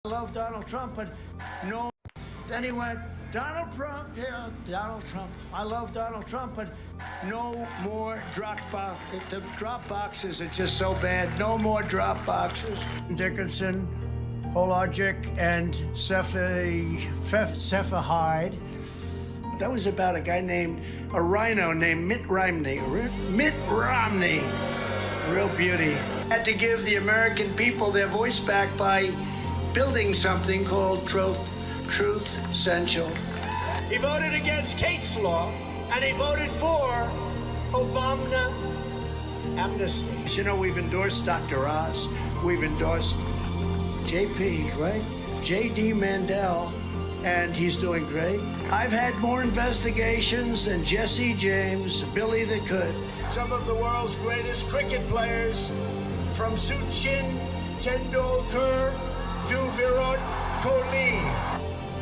I love Donald Trump, but no. Then he went, Donald Trump, yeah, Donald Trump. I love Donald Trump, but no more drop box. The drop boxes are just so bad. No more drop boxes. Dickinson, Hologic, and Cephahide. That was about a guy named, a rhino named Mitt Romney. Mitt Romney. Real beauty. Had to give the American people their voice back by building something called Truth Essential. He voted against Kate's law, and he voted for Obama amnesty. You know, we've endorsed Dr. Oz. We've endorsed JP, right? JD Mandel, and he's doing great. I've had more investigations than Jesse James, Billy the Could. Some of the world's greatest cricket players, from Sachin Tendulkar to Virat Kohli.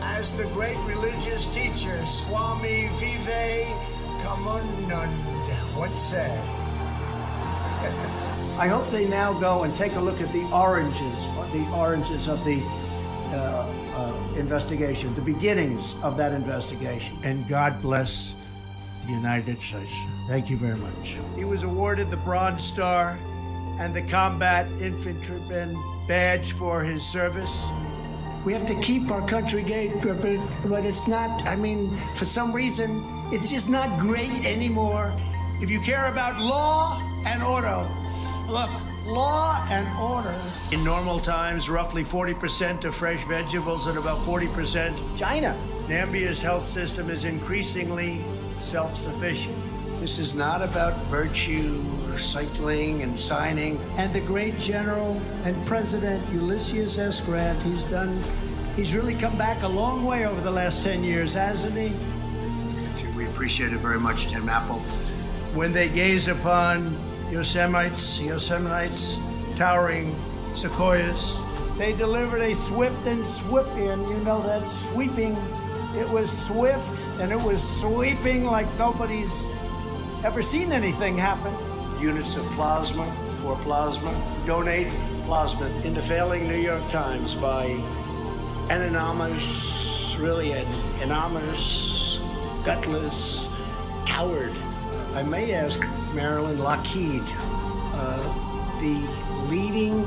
As the great religious teacher, Swami Vivekananda once said. I hope they now go and take a look at the oranges of the investigation, the beginnings of that investigation. And God bless the United States. Thank you very much. He was awarded the Bronze Star and the Combat Infantryman Badge for his service. We have to keep our country gay, but it's not, I mean, for some reason, it's just not great anymore. If you care about law and order, look, law and order. In normal times, roughly 40% of fresh vegetables and about 40% China. Nambia's health system is increasingly self-sufficient. This is not about virtue, cycling and signing. And the great General and President Ulysses S. Grant, he's really come back a long way over the last 10 years, hasn't he? We appreciate it very much, Tim Apple. When they gaze upon Yosemite's towering sequoias, they delivered a swift and sweeping, you know, that sweeping. It was swift and it was sweeping like nobody's ever seen anything happen. Units of plasma for plasma. Donate plasma. In the failing New York Times by an anonymous, really an anonymous, gutless coward. I may ask Marilyn Lockheed, the leading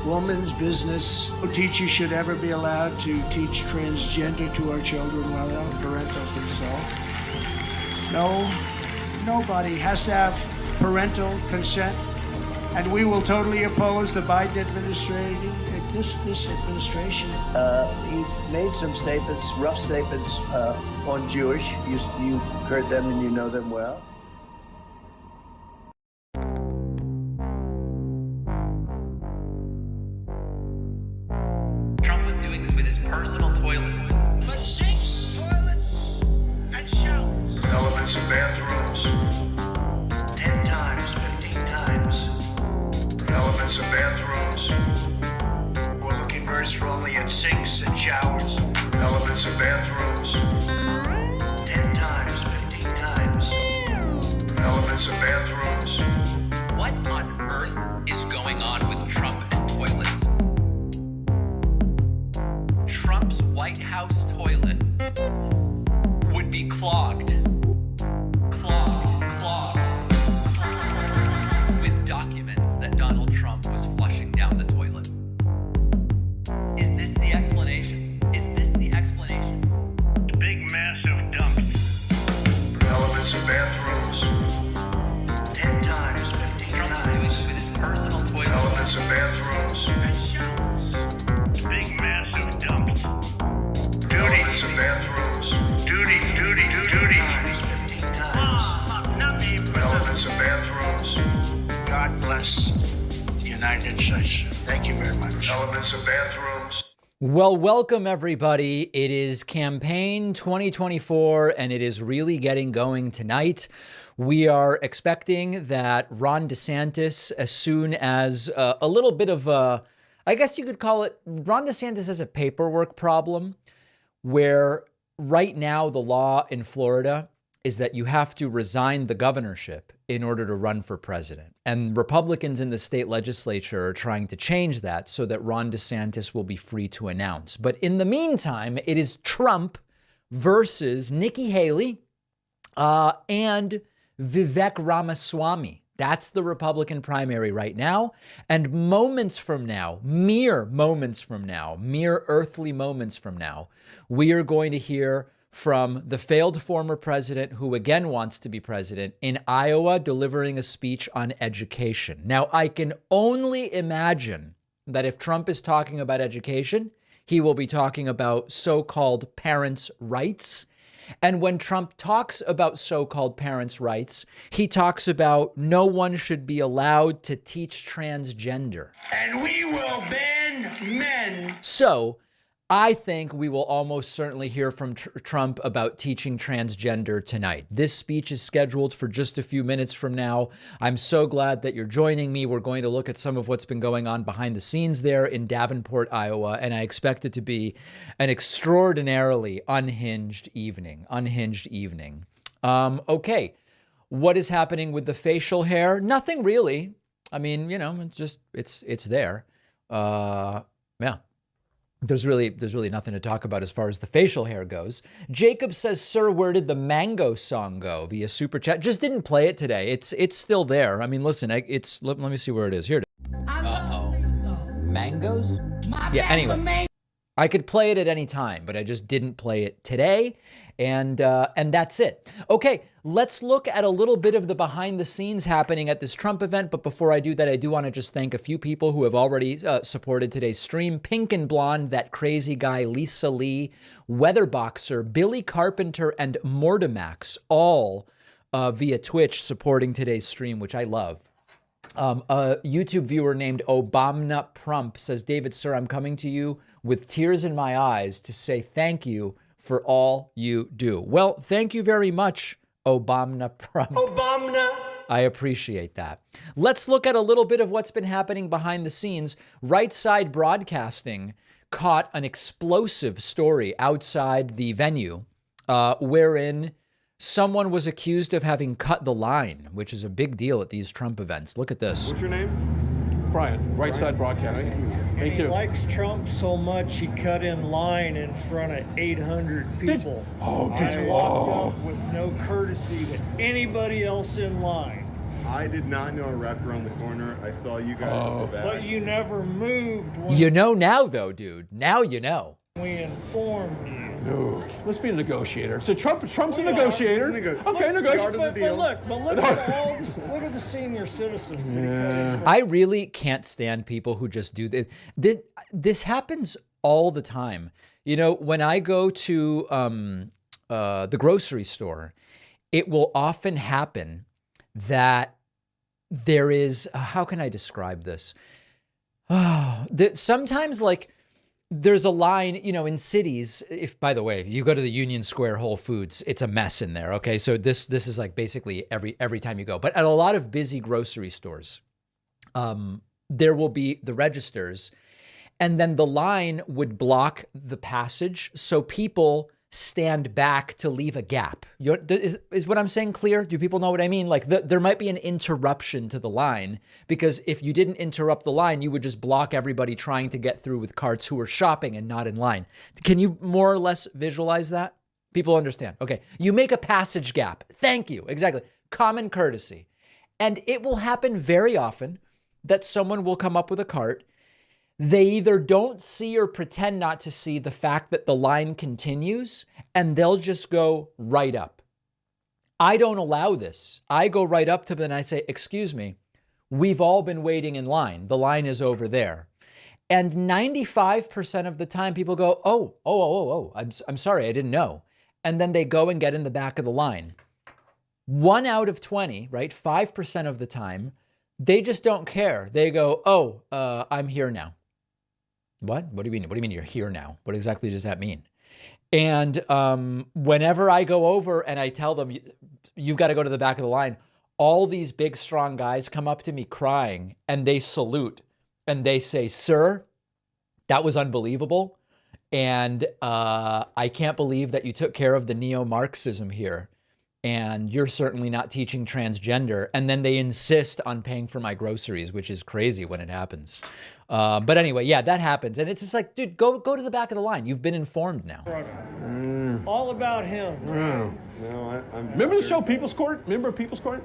woman's business. No teacher should ever be allowed to teach transgender to our children without parental consent. No. Nobody has to have parental consent, and we will totally oppose the Biden administration. This administration. He made some statements, rough statements on Jewish. You heard them and you know them well. Trump was doing this with his personal toilet. But sinks, toilets, and showers. Elements of bathrooms. 10 times, 15 times. Elements of bathrooms. We're looking very strongly at sinks and showers. Elements of bathrooms. 10 times, 15 times. Elements of bathrooms. What on earth is going on with Trump and toilets? Trump's White House toilet would be clogged with documents that Donald Trump was flushing down the toilet. Is this the explanation? Is this the explanation? Big, massive dumps. Elements of bathrooms. 10 times, 15 Trump was times. doing this with his personal toilet. Elements of bathrooms. And showers. Big, massive dumps. Elements of bathrooms. Duty. 10 times, 15 times. Elements of bathrooms. God bless the United States. Thank you very much. Elements of bathrooms. Well, welcome everybody. It is campaign 2024 and it is really getting going tonight. We are expecting that Ron DeSantis, as soon as a little bit of a, I guess you could call it, Ron DeSantis has a paperwork problem where right now the law in Florida is that you have to resign the governorship in order to run for president. And Republicans in the state legislature are trying to change that so that Ron DeSantis will be free to announce. But in the meantime, it is Trump versus Nikki Haley and Vivek Ramaswamy. That's the Republican primary right now. And moments from now, mere earthly moments from now, we are going to hear from the failed former president who again wants to be president in Iowa, delivering a speech on education. Now, I can only imagine that if Trump is talking about education, he will be talking about so-called parents' rights. And when Trump talks about so-called parents' rights, he talks about no one should be allowed to teach transgender. And we will ban men. So I think we will almost certainly hear from Trump about teaching transgender tonight. This speech is scheduled for just a few minutes from now. I'm so glad that you're joining me. We're going to look at some of what's been going on behind the scenes there in Davenport, Iowa, and I expect it to be an extraordinarily unhinged evening. Okay, what is happening with the facial hair? Nothing really. I mean, you know, it's there. Yeah. There's really nothing to talk about as far as the facial hair goes. Jacob says, "Sir, where did the Mango song go?" Via super chat. Just didn't play it today. It's still there. I mean, listen, let me see where it is. Here it is. Uh-oh. Mangoes? Yeah, anyway. I could play it at any time, but I just didn't play it today. And that's it. Okay, let's look at a little bit of the behind the scenes happening at this Trump event. But before I do that, I do want to just thank a few people who have already supported today's stream. Pink and Blonde, That Crazy Guy, Lisa Lee, Weatherboxer, Billy Carpenter, and Mortimax, all via Twitch supporting today's stream, which I love. A YouTube viewer named Obamna Prump says, "David, sir, I'm coming to you with tears in my eyes to say thank you for all you do." Well, thank you very much, Obamna Prump. Obamna. I appreciate that. Let's look at a little bit of what's been happening behind the scenes. Right Side Broadcasting caught an explosive story outside the venue wherein someone was accused of having cut the line, which is a big deal at these Trump events. Look at this. What's your name? Brian, Right Side Broadcasting. Thank He you. likes Trump so much he cut in line in front of 800 people. Did I you? walked up with no courtesy to anybody else in line. I did not know I wrapped around the corner. I saw you guys at the back. But you never moved when You know now, though, dude. Now you know. we informed you. No. Let's be a negotiator. So Trump's a We are. negotiator. He's a nego- Okay, negotiator. Part of the deal. But look at the senior citizens. that he cut in front I really can't stand people who just do this. This happens all the time. You know, when I go to the grocery store, it will often happen that there is, how can I describe this? Sometimes, like, there's a line, you know, in cities. If, by the way, you go to the Union Square Whole Foods, it's a mess in there. Okay, so this is like basically every time you go. But at a lot of busy grocery stores, there will be the registers, and then the line would block the passage, so people stand back to leave a gap. Is what I'm saying clear? Do people know what I mean? Like there might be an interruption to the line, because if you didn't interrupt the line, you would just block everybody trying to get through with carts who are shopping and not in line. Can you more or less visualize that? People understand. Okay. You make a passage gap. Thank you. Exactly. Common courtesy. And it will happen very often that someone will come up with a cart. They either don't see or pretend not to see the fact that the line continues, and they'll just go right up. I don't allow this. I go right up to them and I say, "Excuse me, we've all been waiting in line. The line is over there." And 95% of the time people go, oh, I'm sorry, I didn't know. And then they go and get in the back of the line. 1 out of 20, right? 5% of the time, they just don't care. They go, I'm here now. What? What do you mean? What do you mean you're here now? What exactly does that mean? And whenever I go over and I tell them, you've got to go to the back of the line, all these big, strong guys come up to me crying and they salute and they say, "Sir, that was unbelievable. And I can't believe that you took care of the neo-Marxism here." and you're certainly not teaching transgender. And then they insist on paying for my groceries, which is crazy when it happens. But anyway, yeah, that happens. And it's just like, dude, go to the back of the line. You've been informed now. All about him. No, I'm. Remember the show People's Court? Remember People's Court?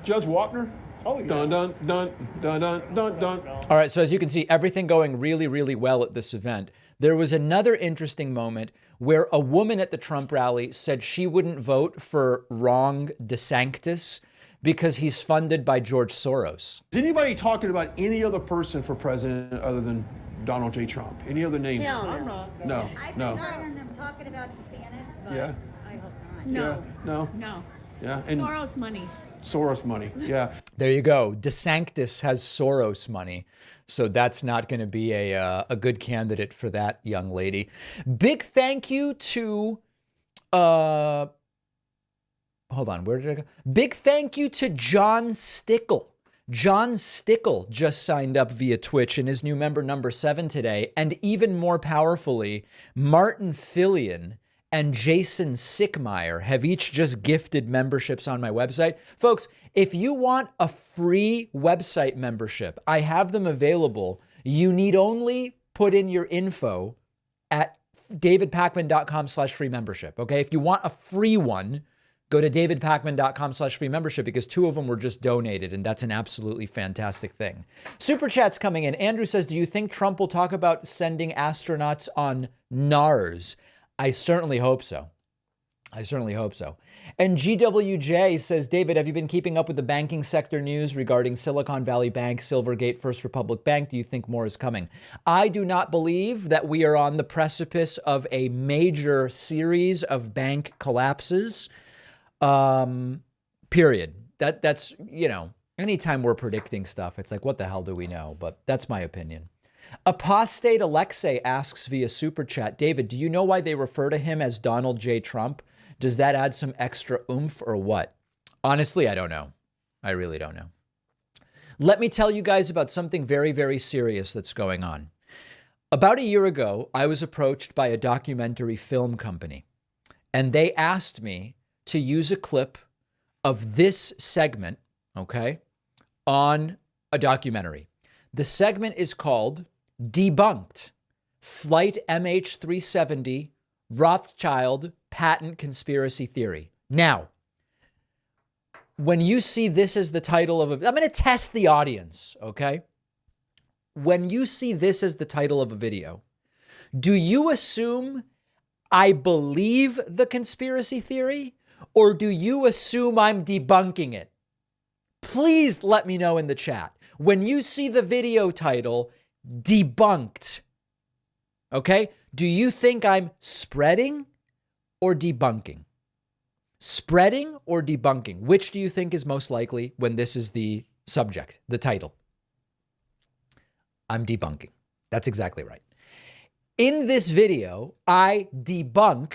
Judge Walkner? Oh, yeah. Dun, dun, dun, dun, dun, dun, dun. All right, so as you can see, everything going really, really well at this event. There was another interesting moment where a woman at the Trump rally said she wouldn't vote for Ron DeSantis because he's funded by George Soros. Is anybody talking about any other person for president other than Donald J. Trump? Any other names? Hell no. No, I've no. been hearing them talking about DeSantis, but Yeah. I hope not. Yeah, no, No. yeah. And Soros money. Soros money, yeah. There you go. DeSantis has Soros money. So that's not going to be a good candidate for that young lady. Big thank you to, hold on, where did I go? Big thank you to John Stickle. John Stickle just signed up via Twitch and is new member number 7 today. And even more powerfully, Martin Fillion and Jason Sickmeyer have each just gifted memberships on my website. Folks, if you want a free website membership, I have them available. You need only put in your info at davidpakman.com/free membership. Okay, if you want a free one, go to davidpakman.com/free membership because 2 of them were just donated, and that's an absolutely fantastic thing. Super chat's coming in. Andrew says, do you think Trump will talk about sending astronauts on Mars? I certainly hope so. I certainly hope so. And GWJ says, David, have you been keeping up with the banking sector news regarding Silicon Valley Bank, Silvergate, First Republic Bank? Do you think more is coming? I do not believe that we are on the precipice of a major series of bank collapses. Period. That's, you know, anytime we're predicting stuff, it's like, what the hell do we know? But that's my opinion. Apostate Alexei asks via Super Chat, David, do you know why they refer to him as Donald J. Trump? Does that add some extra oomph or what? Honestly, I don't know. I really don't know. Let me tell you guys about something very, very serious that's going on. About a year ago, I was approached by a documentary film company, and they asked me to use a clip of this segment, okay, on a documentary. The segment is called Debunked, Flight MH370, Rothschild Patent Conspiracy Theory. Now, when you see this as the title of I'm going to test the audience, okay? When you see this as the title of a video, do you assume I believe the conspiracy theory, or do you assume I'm debunking it? Please let me know in the chat. When you see the video title, Debunked, okay? Do you think I'm spreading or debunking? Spreading or debunking? Which do you think is most likely when this is the subject, the title? I'm debunking. That's exactly right. In this video, I debunk,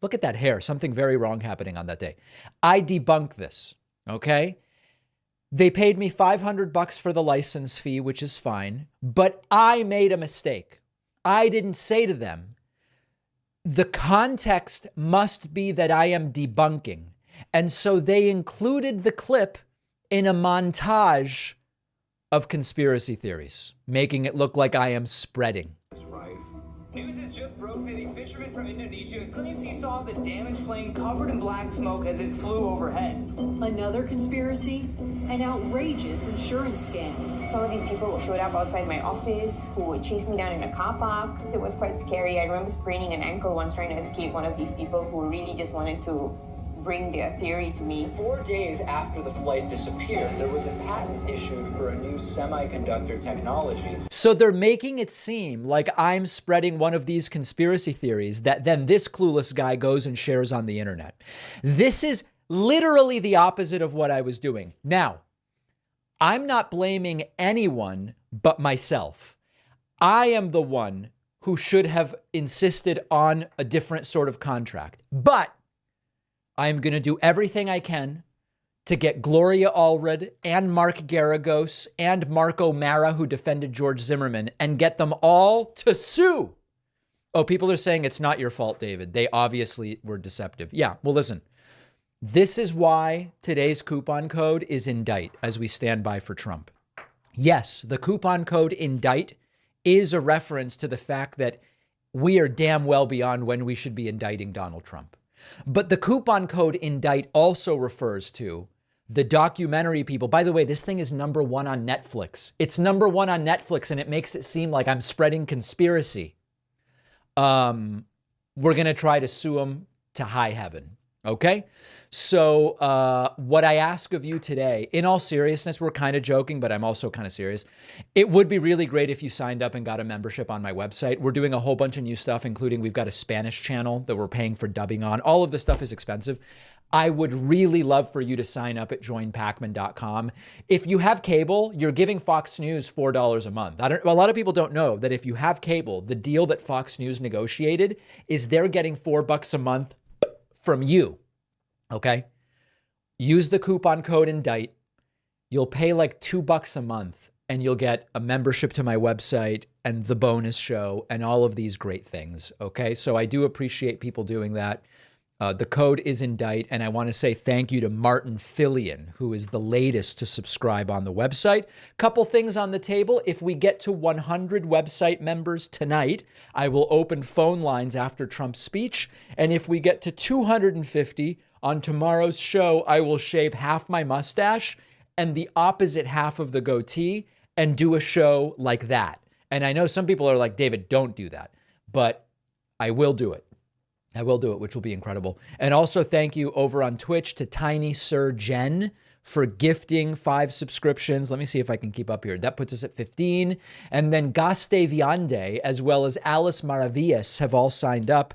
look at that hair, something very wrong happening on that day. I debunk this, okay? They paid me $500 for the license fee, which is fine, but I made a mistake. I didn't say to them, the context must be that I am debunking. And so they included the clip in a montage of conspiracy theories, making it look like I am spreading. News has just broke that a fisherman from Indonesia claims he saw the damaged plane covered in black smoke as it flew overhead. Another conspiracy? An outrageous insurance scam. Some of these people showed up outside my office who would chase me down in a car park. It was quite scary. I remember spraining an ankle once trying to escape one of these people who really just wanted to bring their theory to me. 4 days after the flight disappeared, there was a patent issued for a new semiconductor technology. So they're making it seem like I'm spreading one of these conspiracy theories that then this clueless guy goes and shares on the internet. This is literally the opposite of what I was doing. Now, I'm not blaming anyone but myself. I am the one who should have insisted on a different sort of contract. But I'm going to do everything I can to get Gloria Allred and Mark Garagos and Mark O'Mara, who defended George Zimmerman, and get them all to sue. Oh, people are saying it's not your fault, David. They obviously were deceptive. Yeah, well, listen, This is why today's coupon code is INDICT as we stand by for Trump. Yes, the coupon code INDICT is a reference to the fact that we are damn well beyond when we should be indicting Donald Trump. But the coupon code INDICT also refers to the documentary people. By the way, this thing is #1 on Netflix. It's #1 on Netflix, and it makes it seem like I'm spreading conspiracy. We're going to try to sue them to high heaven. Okay? So what I ask of you today, in all seriousness, we're kind of joking, but I'm also kind of serious. It would be really great if you signed up and got a membership on my website. We're doing a whole bunch of new stuff, including we've got a Spanish channel that we're paying for dubbing on. All of this stuff is expensive. I would really love for you to sign up at joinpacman.com. If you have cable, you're giving Fox News $4 a month. A lot of people don't know that if you have cable, the deal that Fox News negotiated is they're getting $4 a month from you. Okay? Use the coupon code INDICT. You'll pay like $2 a month and you'll get a membership to my website and the bonus show and all of these great things. Okay? So I do appreciate people doing that. The code is INDICT, and I want to say thank you to Martin Fillion, who is the latest to subscribe on the website. Couple things on the table. If we get to 100 website members tonight, I will open phone lines after Trump's speech. And if we get to 250 on tomorrow's show, I will shave half my mustache and the opposite half of the goatee and do a show like that. And I know some people are like, David, don't do that, but I will do it. I will do it, which will be incredible. And also thank you over on Twitch to Tiny Sir Jen for gifting 5 subscriptions. Let me see if I can keep up here. That puts us at 15. And then Gaste Viande, as well as Alice Maravillas, have all signed up.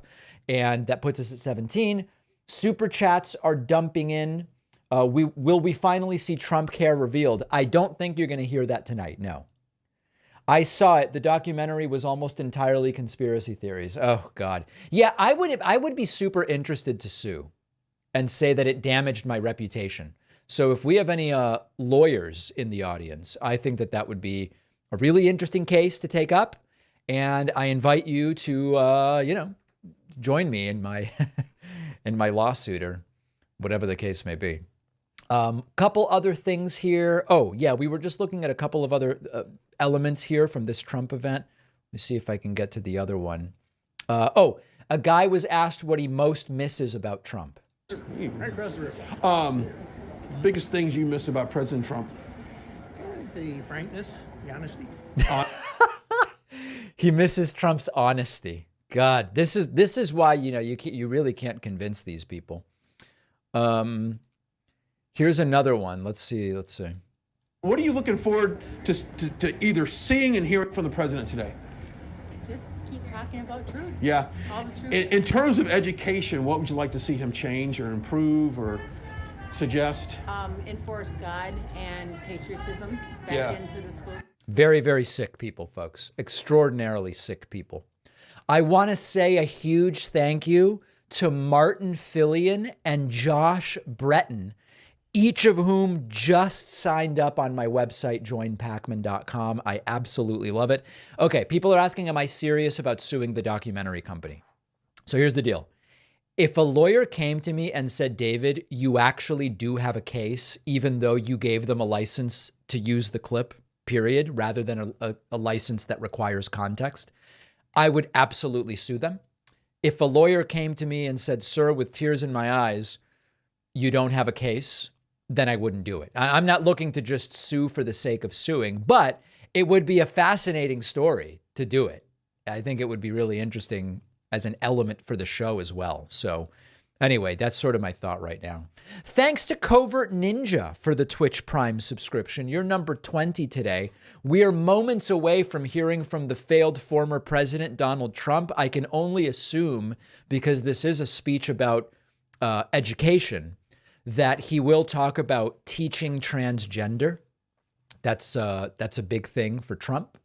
And that puts us at 17. Super chats are dumping in. Will we finally see Trump care revealed? I don't think you're going to hear that tonight. No. I saw it. The documentary was almost entirely conspiracy theories. Oh, God. Yeah, I would be super interested to sue and say that it damaged my reputation. So if we have any lawyers in the audience, I think that would be a really interesting case to take up. And I invite you to, join me in my in my lawsuit or whatever the case may be. Couple other things here. Oh, yeah, we were just looking at a couple of other elements here from this Trump event. Let me see if I can get to the other one. A guy was asked what he most misses about Trump. Biggest things you miss about President Trump? The frankness, the honesty. He misses Trump's honesty. God, this is why you really can't convince these people. Here's another one. Let's see. What are you looking forward to either seeing and hearing from the president today? Just keep talking about truth. Yeah. All the truth. In terms of education, what would you like to see him change or improve or suggest? Enforce God and patriotism back into the school. Very, very sick people, folks. Extraordinarily sick people. I want to say a huge thank you to Martin Fillion and Josh Breton, each of whom just signed up on my website, joinpacman.com. I absolutely love it. Okay, people are asking, am I serious about suing the documentary company? So here's the deal. If a lawyer came to me and said, David, you actually do have a case, even though you gave them a license to use the clip, period, rather than a license that requires context, I would absolutely sue them. If a lawyer came to me and said, sir, with tears in my eyes, you don't have a case, then I wouldn't do it. I'm not looking to just sue for the sake of suing, but it would be a fascinating story to do it. I think it would be really interesting as an element for the show as well. So anyway, that's sort of my thought right now. Thanks to Covert Ninja for the Twitch Prime subscription. You're number 20 today. We are moments away from hearing from the failed former president, Donald Trump. I can only assume, because this is a speech about education, that he will talk about teaching transgender. That's a big thing for Trump.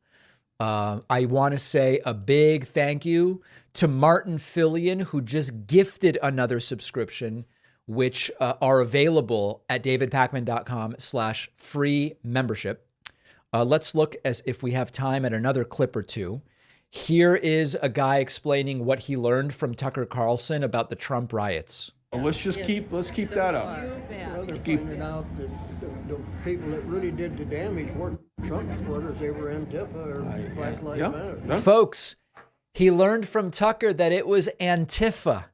I want to say a big thank you to Martin Fillion, who just gifted another subscription, which are available at davidpacman.com/free membership. Let's look as if we have time at another clip or two. Here is a guy explaining what he learned from Tucker Carlson about the Trump riots. let's keep that up. Well, they're finding out that the people that really did the damage weren't Trump supporters, they were Antifa or Black Lives Matter. Folks, he learned from Tucker that it was Antifa.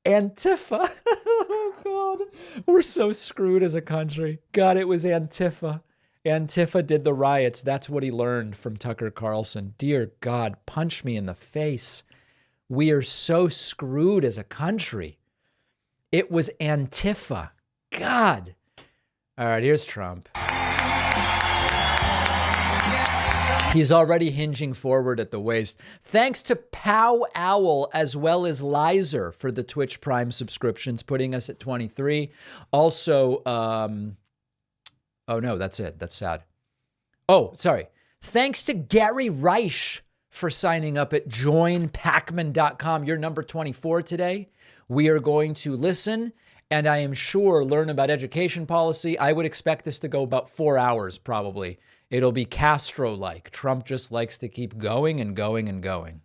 Antifa. Oh, God. We're so screwed as a country. God, it was Antifa. Antifa did the riots. That's what he learned from Tucker Carlson. Dear God, punch me in the face. We are so screwed as a country. It was Antifa. God. All right, here's Trump. He's already hinging forward at the waist. Thanks to Pow Owl as well as Lizer for the Twitch Prime subscriptions, putting us at 23. Also, oh no, that's it. That's sad. Oh, sorry. Thanks to Gary Reich for signing up at joinpacman.com. You're number 24 today. We are going to listen and I am sure learn about education policy. I would expect this to go about 4 hours probably. It'll be Castro-like. Trump just likes to keep going and going and going.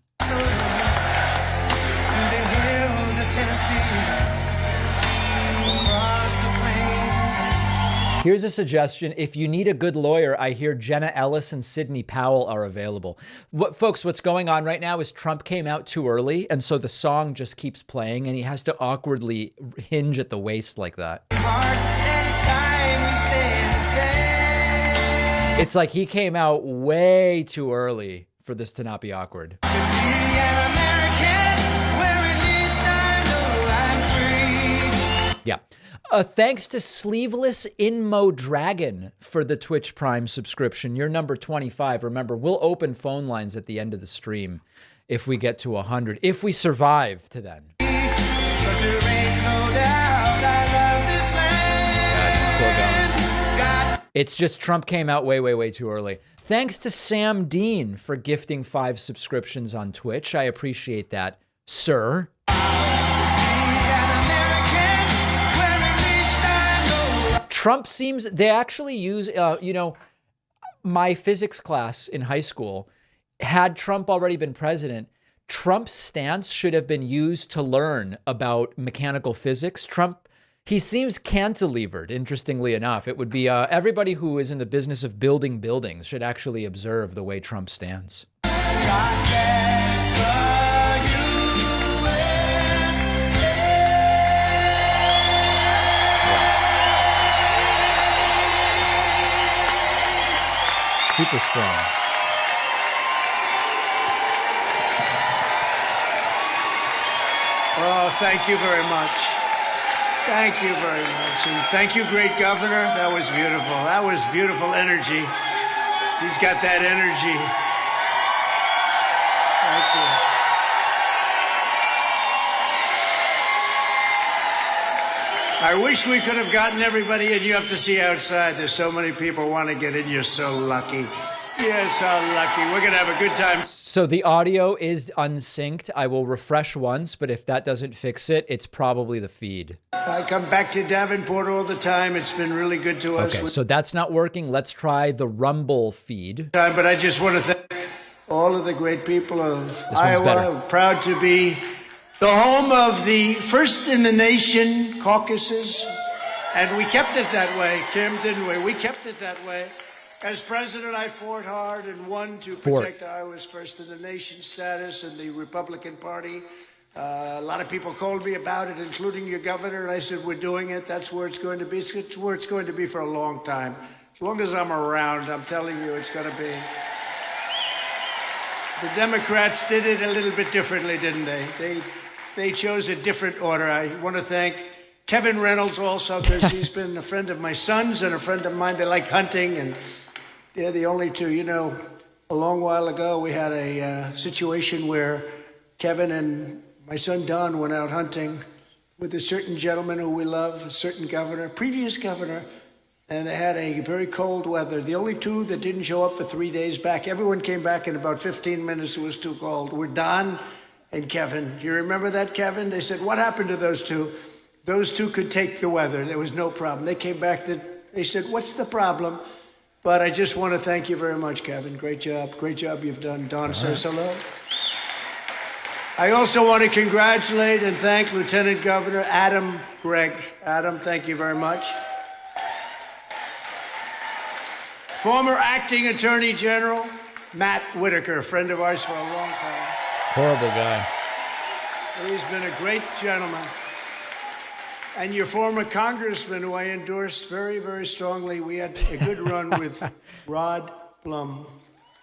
Here's a suggestion. If you need a good lawyer, I hear Jenna Ellis and Sidney Powell are available. Folks, what's going on right now is Trump came out too early, and so the song just keeps playing, and he has to awkwardly hinge at the waist like that. It's like he came out way too early for this to not be awkward. Yeah. Thanks to Sleeveless Inmo Dragon for the Twitch Prime subscription. You're number 25. Remember, we'll open phone lines at the end of the stream if we get to 100, if we survive to then. Still going. It's just Trump came out way, way, way too early. Thanks to Sam Dean for gifting 5 subscriptions on Twitch. I appreciate that, sir. Trump seems, they actually use, my physics class in high school, had Trump already been president, Trump's stance should have been used to learn about mechanical physics. Trump, he seems cantilevered, interestingly enough. It would be everybody who is in the business of building buildings should actually observe the way Trump stands. Super strong. Oh, thank you very much. Thank you very much. And thank you, great governor. That was beautiful. That was beautiful energy. He's got that energy. Thank you. I wish we could have gotten everybody in. You have to see outside. There's so many people want to get in. You're so lucky. You're so lucky. We're going to have a good time. So the audio is unsynced. I will refresh once, but if that doesn't fix it, it's probably the feed. I come back to Davenport all the time. It's been really good to us. Okay, so that's not working. Let's try the Rumble feed. But I just want to thank all of the great people of Iowa. I'm proud to be the home of the first in the nation caucuses. And we kept it that way, Kim, didn't we? We kept it that way. As president, I fought hard and won to protect Iowa's first in the nation status and the Republican Party. A lot of people called me about it, including your governor, and I said, we're doing it. That's where it's going to be. It's where it's going to be for a long time. As long as I'm around, I'm telling you, it's going to be. The Democrats did it a little bit differently, didn't they? They chose a different order. I want to thank Kevin Reynolds also, because he's been a friend of my son's and a friend of mine. They like hunting, and they're the only two. You know, a long while ago, we had a situation where Kevin and my son Don went out hunting with a certain gentleman who we love, a certain governor, previous governor, and they had a very cold weather. The only two that didn't show up for 3 days back, everyone came back in about 15 minutes. It was too cold. Were Don and Kevin. Do you remember that, Kevin? They said, what happened to those two? Those two could take the weather. There was no problem. They came back. They said, what's the problem? But I just want to thank you very much, Kevin. Great job. Great job you've done. Don says hello. I also want to congratulate and thank Lieutenant Governor Adam Gregg. Adam, thank you very much. Former Acting Attorney General Matt Whitaker, a friend of ours for a long time. Horrible guy. He's been a great gentleman. And your former congressman, who I endorsed very, very strongly. We had a good run with Rod Plum.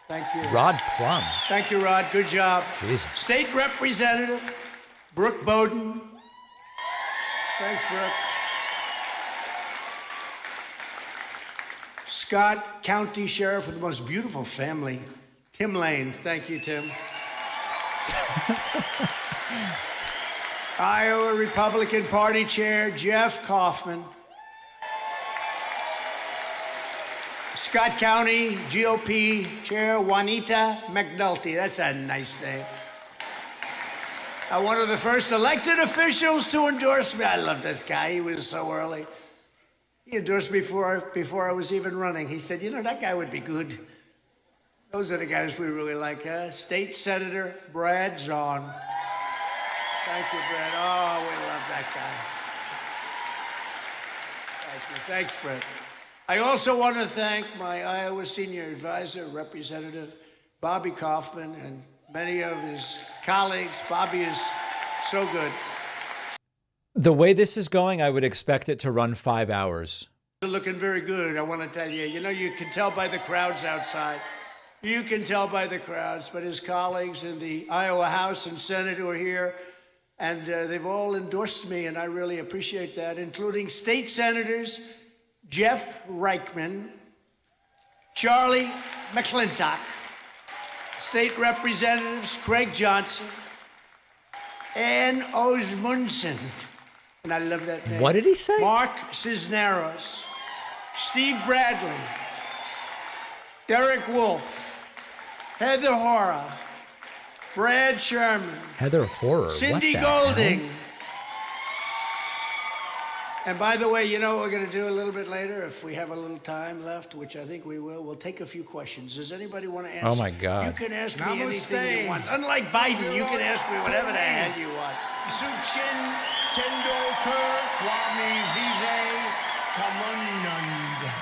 Thank you. Rod Plum. Thank you, Rod. Good job. Jesus. State Representative Brooke Bowden. Thanks, Brooke. Scott County Sheriff with the most beautiful family, Tim Lane. Thank you, Tim. Iowa Republican Party Chair Jeff Kaufman. Scott County GOP Chair Juanita McNulty. That's a nice name. One of the first elected officials to endorse me. I love this guy. He was so early. He endorsed me before I was even running. He said, you know, that guy would be good. Those are the guys we really like, huh? State Senator Brad Zahn. Thank you, Brad. Oh, we love that guy. Thank you. Thanks, Brad. I also want to thank my Iowa senior advisor, Representative Bobby Kaufman, and many of his colleagues. Bobby is so good. The way this is going, I would expect it to run 5 hours. Looking very good, I want to tell you. You know, you can tell by the crowds outside. You can tell by the crowds, but his colleagues in the Iowa House and Senate who are here, and they've all endorsed me, and I really appreciate that, including state senators Jeff Reichman, Charlie McClintock, state representatives Craig Johnson, Ann Osmundson, and I love that name. What did he say? Mark Cisneros, Steve Bradley, Derek Wolf, Heather Hora, Brad Sherman, Heather Horror. Cindy Golding. And by the way, you know what we're going to do a little bit later? If we have a little time left, which I think we will, we'll take a few questions. Does anybody want to answer? Oh, my God. You can ask me anything you want. Unlike Biden, you can ask me whatever the hell you want. Suchin Tendulkar, Kwame Vive, Kamunand.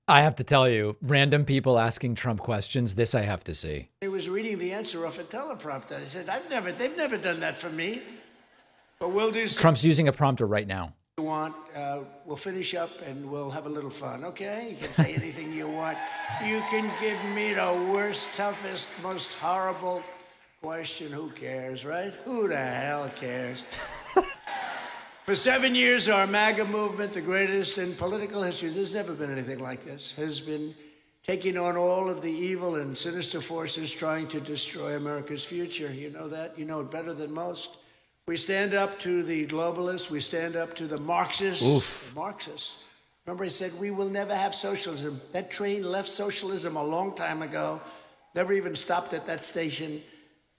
I have to tell you, random people asking Trump questions, this I have to see. He was reading the answer off a teleprompter. I said, they've never done that for me. But we'll do something. Trump's using a prompter right now. You want, we'll finish up and we'll have a little fun, okay? You can say anything you want. You can give me the worst, toughest, most horrible question. Who cares, right? Who the hell cares? For 7 years, our MAGA movement, the greatest in political history, there's never been anything like this, has been taking on all of the evil and sinister forces trying to destroy America's future. You know that? You know it better than most. We stand up to the globalists. We stand up to the Marxists. Oof. The Marxists. Remember, I said, we will never have socialism. That train left socialism a long time ago. Never even stopped at that station.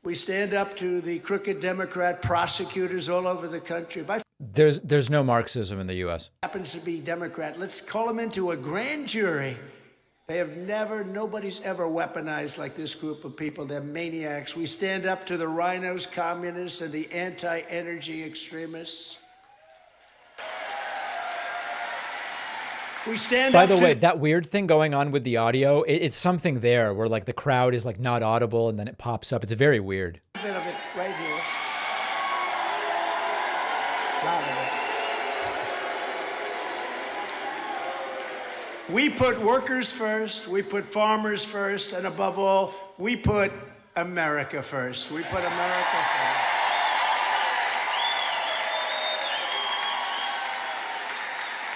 We stand up to the crooked Democrat prosecutors all over the country. If I There's no Marxism in the U.S. happens to be Democrat, let's call them into a grand jury. They have nobody's ever weaponized like this group of people. They're maniacs. We stand up to the rhinos, communists, and the anti-energy extremists. We stand By up the to... way, that weird thing going on with the audio, it's something there where like the crowd is like not audible and then it pops up. It's very weird. A bit of it right here. Lot of it. We put workers first, we put farmers first, and above all, we put America first. We put America first.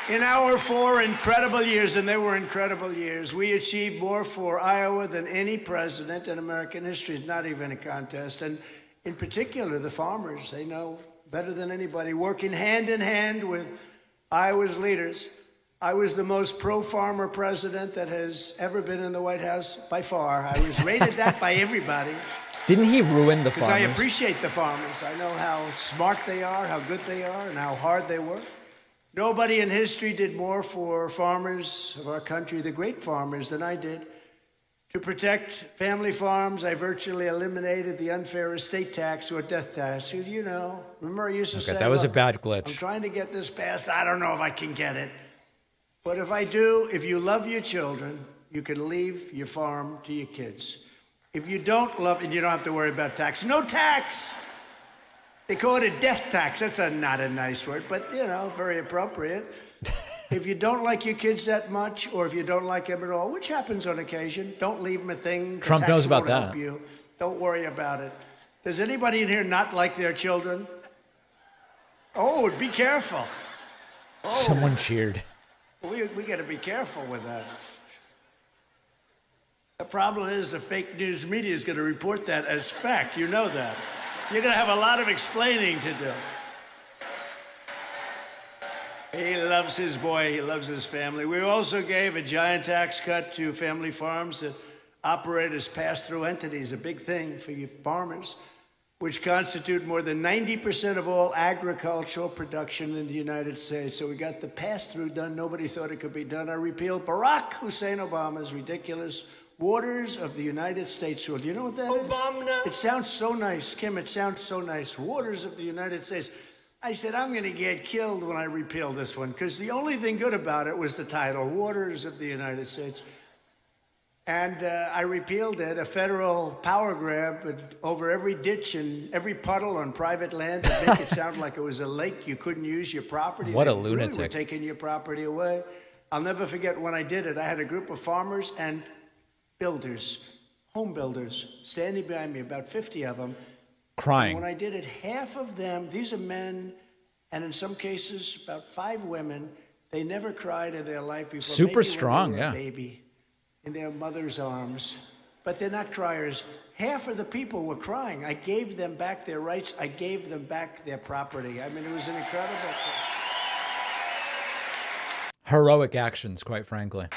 In our 4 incredible years, and they were incredible years, we achieved more for Iowa than any president in American history. It's not even a contest. And in particular, the farmers, they know better than anybody, working hand in hand with Iowa's leaders. I was the most pro-farmer president that has ever been in the White House by far. I was rated that by everybody. Didn't he ruin the farmers? Because I appreciate the farmers. I know how smart they are, how good they are, and how hard they work. Nobody in history did more for farmers of our country, the great farmers, than I did. To protect family farms, I virtually eliminated the unfair estate tax or death tax. You know, remember I used to say, that was a "Look, bad glitch. I'm trying to get this passed. I don't know if I can get it. But if I do, if you love your children, you can leave your farm to your kids. If you don't love it, you don't have to worry about tax. No tax! They call it a death tax. That's not a nice word, but, you know, very appropriate. If you don't like your kids that much, or if you don't like them at all, which happens on occasion, don't leave them a thing. The Trump tax knows about won't that. help you. Don't worry about it. Does anybody in here not like their children? Oh, be careful. Oh, Someone cheered. we got to be careful with that. The problem is the fake news media is going to report that as fact. You know that. You're going to have a lot of explaining to do. He loves his boy. He loves his family. We also gave a giant tax cut to family farms that operate as pass-through entities, a big thing for you farmers, which constitute more than 90% of all agricultural production in the United States. So we got the pass-through done. Nobody thought it could be done. I repealed Barack Hussein Obama's ridiculous Waters of the United States rule. Do you know what that is? Obama. It sounds so nice, Kim. It sounds so nice. Waters of the United States. I said, I'm going to get killed when I repeal this one, because the only thing good about it was the title, Waters of the United States. And I repealed it, a federal power grab over every ditch and every puddle on private land to make it sound like it was a lake. You couldn't use your property. What a They really lunatic. were taking your property away. I'll never forget when I did it. I had a group of farmers and builders, home builders, standing behind me, about 50 of them. Crying. And when I did it, half of them, these are men, and in some cases, about 5 women, they never cried in their life before. Super Maybe when strong, they were yeah. a baby in their mother's arms. But they're not criers. Half of the people were crying. I gave them back their rights. I gave them back their property. I mean, it was an incredible thing. Heroic actions, quite frankly.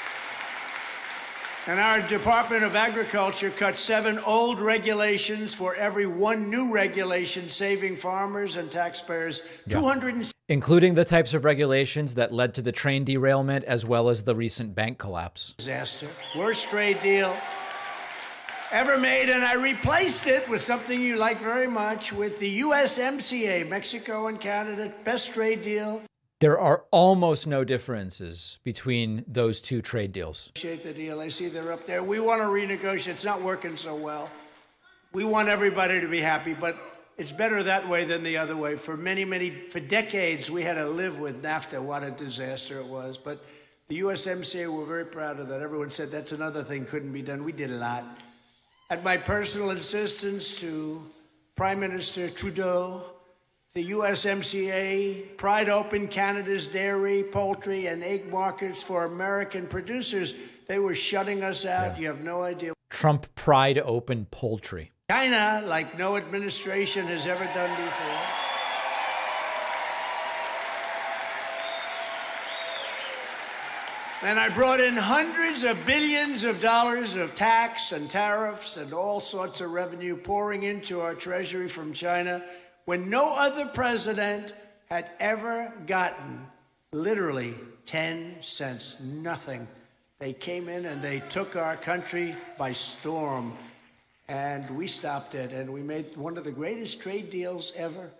And our Department of Agriculture cut 7 old regulations for every 1 new regulation, saving farmers and taxpayers Including the types of regulations that led to the train derailment, as well as the recent bank collapse. disaster. Worst trade deal ever made, and I replaced it with something you like very much, with the USMCA, Mexico and Canada, best trade deal. There are almost no differences between those two trade deals. Appreciate the deal. I see they're up there. We want to renegotiate. It's not working so well. We want everybody to be happy, but it's better that way than the other way. For for decades, we had to live with NAFTA. What a disaster it was. But the USMCA, we're very proud of that. Everyone said that's another thing couldn't be done. We did a lot. At my personal insistence to Prime Minister Trudeau, the USMCA pried open Canada's dairy, poultry, and egg markets for American producers. They were shutting us out. You have no idea. Trump pried open poultry. China, like no administration has ever done before. And I brought in hundreds of billions of dollars of tax and tariffs and all sorts of revenue pouring into our treasury from China, when no other president had ever gotten literally 10 cents, nothing. They came in and they took our country by storm, and we stopped it, and we made one of the greatest trade deals ever.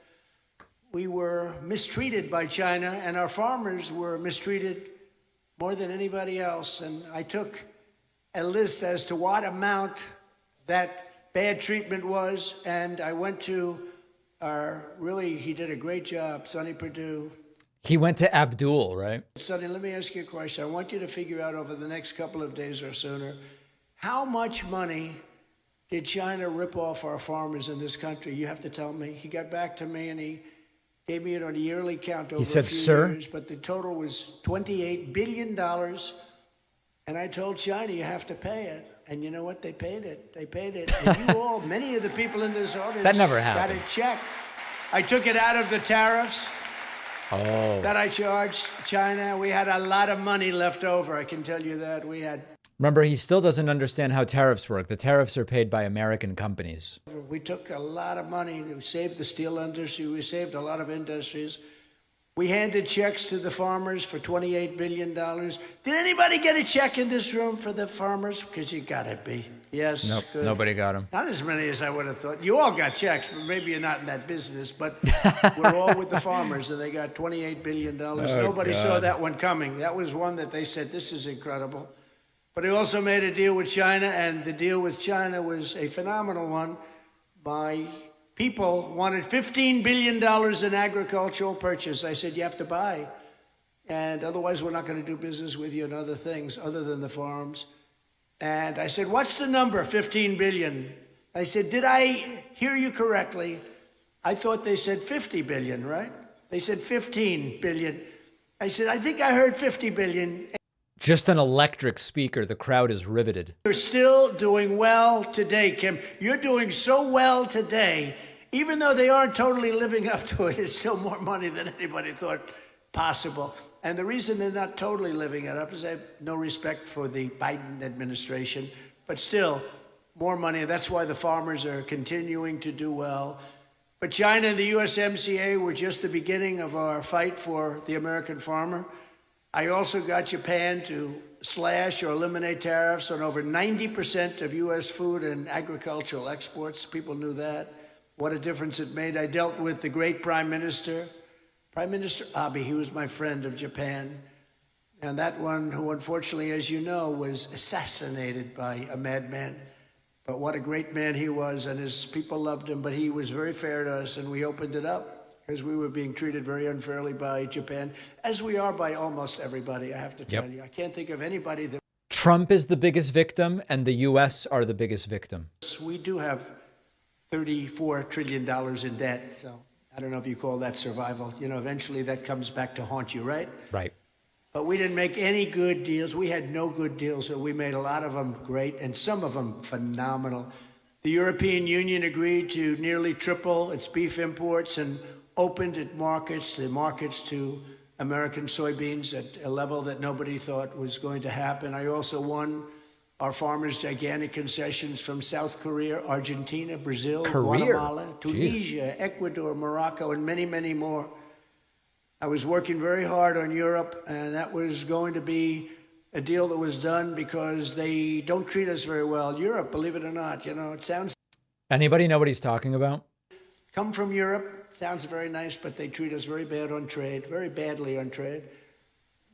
We were mistreated by China, and our farmers were mistreated more than anybody else, and I took a list as to what amount that bad treatment was, and I went to he did a great job, Sonny Perdue. He went to Abdul, right? Sonny, let me ask you a question. I want you to figure out over the next couple of days or sooner, how much money did China rip off our farmers in this country? You have to tell me. He got back to me and he gave me it on a yearly count over He said, a few "Sir?" years, but the total was $28 billion. And I told China, you have to pay it. And you know what? They paid it. They paid it. And you all, many of the people in this audience, That never got happened. it checked. I took it out of the tariffs Oh. that I charged China. We had a lot of money left over. I can tell you that. We had. Remember, he still doesn't understand how tariffs work. The tariffs are paid by American companies. We took a lot of money. We saved the steel industry. We saved a lot of industries. We handed checks to the farmers for $28 billion. Did anybody get a check in this room for the farmers? Because you got to be. Yes. Nope, good. nobody got them. Not as many as I would have thought. You all got checks, but maybe you're not in that business. But we're all with the farmers, and they got $28 billion. Nobody saw that one coming. That was one that they said, this is incredible. But he also made a deal with China, and the deal with China was a phenomenal one. My people wanted $15 billion in agricultural purchase. I said, you have to buy. And otherwise, we're not going to do business with you and other things other than the farms. And I said, what's the number, 15 billion? I said, did I hear you correctly? I thought they said 50 billion, right? They said 15 billion. I said, I think I heard 50 billion. Just an electric speaker. The crowd is riveted. You're still doing well today, Kim. You're doing so well today. Even though they aren't totally living up to it, it's still more money than anybody thought possible. And the reason they're not totally living it up is they have no respect for the Biden administration, but still more money. That's why the farmers are continuing to do well. But China and the USMCA were just the beginning of our fight for the American farmer. I also got Japan to slash or eliminate tariffs on over 90% of U.S. food and agricultural exports. People knew that. What a difference it made. I dealt with the great Prime Minister Abe. He was my friend of Japan. And that one who, unfortunately, as you know, was assassinated by a madman. But what a great man he was, and his people loved him. But he was very fair to us, and we opened it up because we were being treated very unfairly by Japan, as we are by almost everybody, I have to tell you. I can't think of anybody that... Trump is the biggest victim, and the U.S. are the biggest victim. We do have $34 trillion in debt, so I don't know if you call that survival. You know, eventually that comes back to haunt you, right? Right. But we didn't make any good deals. We had no good deals, so we made a lot of them great, and some of them phenomenal. The European Union agreed to nearly triple its beef imports and opened the markets to American soybeans at a level that nobody thought was going to happen. I also won our farmers gigantic concessions from South Korea, Argentina, Brazil, Guatemala, Tunisia, Ecuador, Morocco, and many, many more. I was working very hard on Europe, and that was going to be a deal that was done because they don't treat us very well. Europe, believe it or not, you know, it sounds... Anybody know what he's talking about? Come from Europe, sounds very nice, but they treat us very bad on trade, very badly on trade.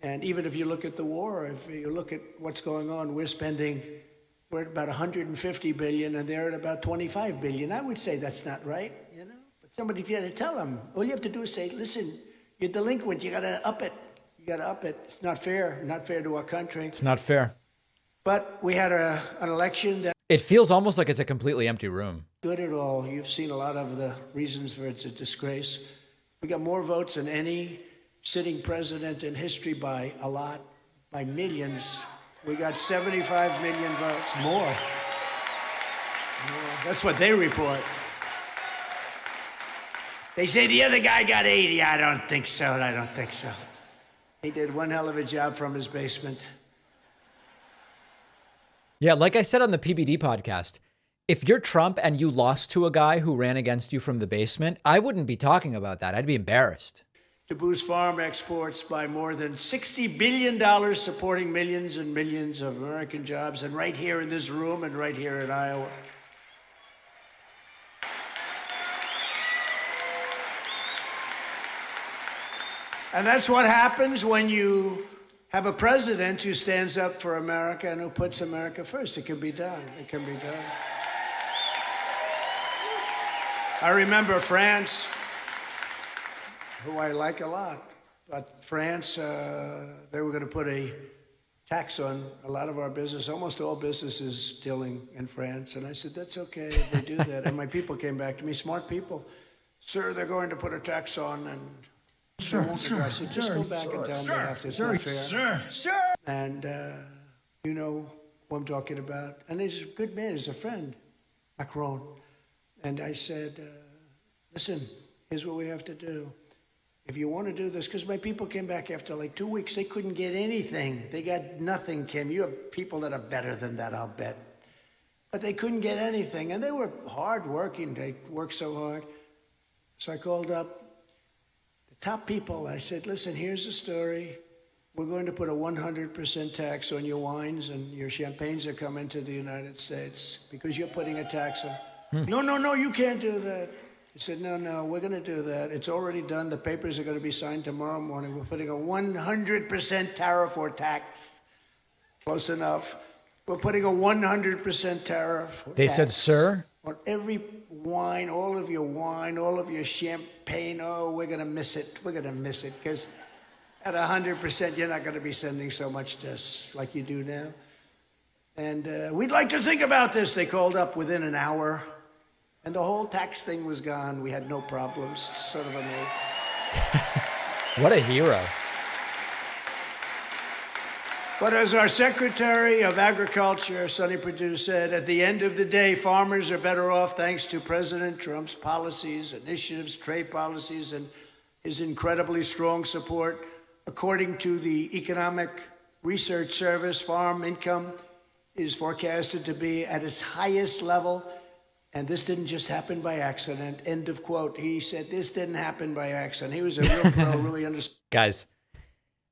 And even if you look at the war, if you look at what's going on, we're at about 150 billion, and they're at about 25 billion. I would say that's not right, you know? But somebody's got to tell them. All you have to do is say, listen, you're delinquent, you got to up it. You got to up it. It's not fair to our country. It's not fair. But we had an election that... It feels almost like it's a completely empty room. Good at all. You've seen a lot of the reasons for it's a disgrace. We got more votes than any sitting president in history by a lot, by millions. We got 75 million votes. More. That's what they report. They say the other guy got 80. I don't think so. He did one hell of a job from his basement. Yeah, like I said on the PBD podcast, if you're Trump and you lost to a guy who ran against you from the basement, I wouldn't be talking about that. I'd be embarrassed. To boost farm exports by more than $60 billion, supporting millions and millions of American jobs, and right here in this room and right here in Iowa. And that's what happens when you have a president who stands up for America and who puts America first. It can be done. It can be done. I remember France, who I like a lot, but France, they were going to put a tax on a lot of our business. Almost all businesses dealing in France. And I said, that's okay if they do that. And my people came back to me, smart people. Sir, they're going to put a tax on, and I said, just go back and tell them they have to. It's not fair. Sir. And you know who I'm talking about. And he's a good man. He's a friend, Macron. And I said, listen, here's what we have to do. If you want to do this, because my people came back after like 2 weeks, they couldn't get anything. They got nothing, Kim. You have people that are better than that, I'll bet. But they couldn't get anything. And they were hard working. They worked so hard. So I called up the top people. I said, listen, here's the story. We're going to put a 100% tax on your wines and your champagnes that come into the United States because you're putting a tax on. No, you can't do that. He said, no, we're going to do that. It's already done. The papers are going to be signed tomorrow morning. We're putting a 100% tariff or tax. Close enough. We're putting a 100% tariff. They said, sir? On every wine, all of your champagne. Oh, we're going to miss it. We're going to miss it because at 100%, you're not going to be sending so much to us like you do now. And we'd like to think about this. They called up within an hour. And the whole tax thing was gone. We had no problems. Sort of amazing. What a hero. But as our Secretary of Agriculture, Sonny Perdue, said, at the end of the day, farmers are better off thanks to President Trump's policies, initiatives, trade policies, and his incredibly strong support. According to the Economic Research Service, farm income is forecasted to be at its highest level. And this didn't just happen by accident. End of quote. He said this didn't happen by accident. He was a real pro, really understood. Guys,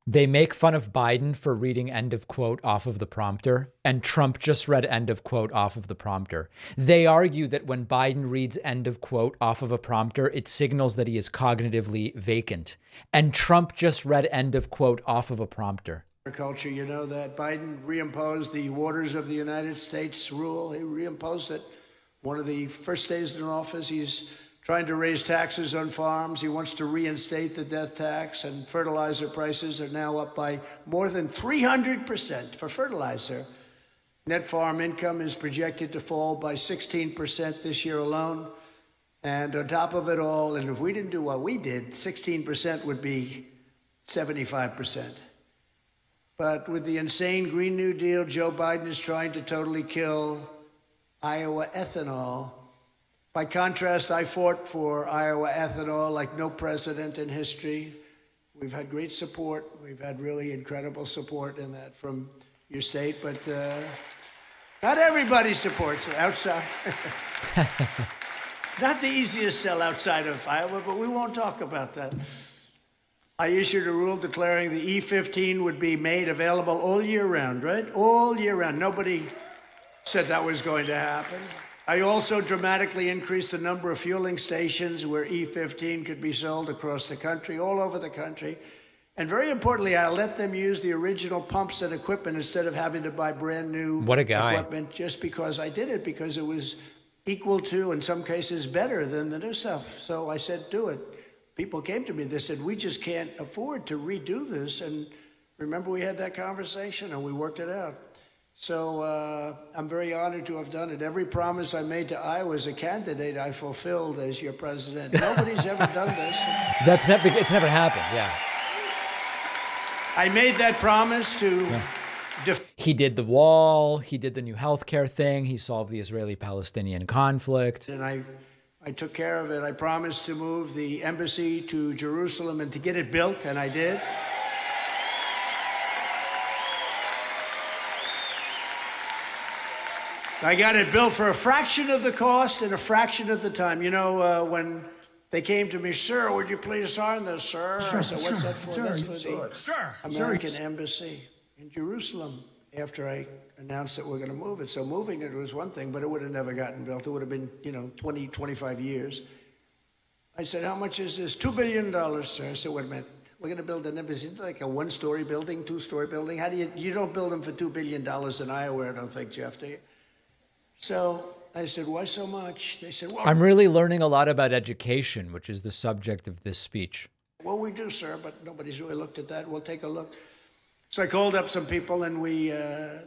they make fun of Biden for reading end of quote off of the prompter, and Trump just read end of quote off of the prompter. They argue that when Biden reads end of quote off of a prompter, it signals that he is cognitively vacant. And Trump just read end of quote off of a prompter. Agriculture, you know that Biden reimposed the Waters of the United States rule. He reimposed it. One of the first days in office, he's trying to raise taxes on farms. He wants to reinstate the death tax, and fertilizer prices are now up by more than 300% for fertilizer. Net farm income is projected to fall by 16% this year alone. And on top of it all, and if we didn't do what we did, 16% would be 75%. But with the insane Green New Deal, Joe Biden is trying to totally kill Iowa ethanol. By contrast, I fought for Iowa ethanol like no president in history. We've had great support. We've had really incredible support in that from your state, but not everybody supports it outside. Not the easiest sell outside of Iowa, but we won't talk about that. I issued a rule declaring the E15 would be made available all year round, right? All year round. Nobody said that was going to happen. I also dramatically increased the number of fueling stations where E15 could be sold across the country, all over the country. And very importantly, I let them use the original pumps and equipment instead of having to buy brand new equipment just because I did it, because it was equal to, in some cases, better than the new stuff. So I said, do it. People came to me, they said, we just can't afford to redo this. And remember, we had that conversation and we worked it out. So I'm very honored to have done it. Every promise I made to Iowa as a candidate, I fulfilled as your president. Nobody's ever done this. It's never happened, yeah. I made that promise to... He did the wall. He did the new healthcare thing. He solved the Israeli-Palestinian conflict. And I took care of it. I promised to move the embassy to Jerusalem and to get it built, and I did. I got it built for a fraction of the cost and a fraction of the time. You know, when they came to me, sir, would you please sign this, sir? I said, what's that for? That's for the American Embassy in Jerusalem after I announced that we're going to move it. So moving it was one thing, but it would have never gotten built. It would have been, 20, 25 years. I said, how much is this? $2 billion, sir. I said, wait a minute. We're going to build an embassy, like a one-story building, two-story building. How do you don't build them for $2 billion in Iowa, I don't think, Jeff, do you? So I said, why so much? They said, well, I'm really learning a lot about education, which is the subject of this speech. Well, we do, sir, but nobody's really looked at that. We'll take a look. So I called up some people and we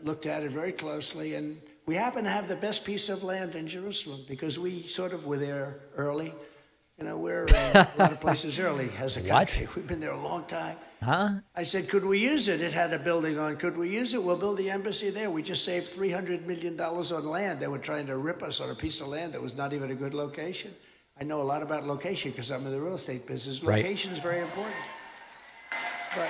looked at it very closely. And we happen to have the best piece of land in Jerusalem because we sort of were there early. We're a lot of places early as a country. We've been there a long time. Huh? I said, could we use it? It had a building on. Could we use it? We'll build the embassy there. We just saved $300 million on land. They were trying to rip us on a piece of land that was not even a good location. I know a lot about location because I'm in the real estate business. Location is very important. But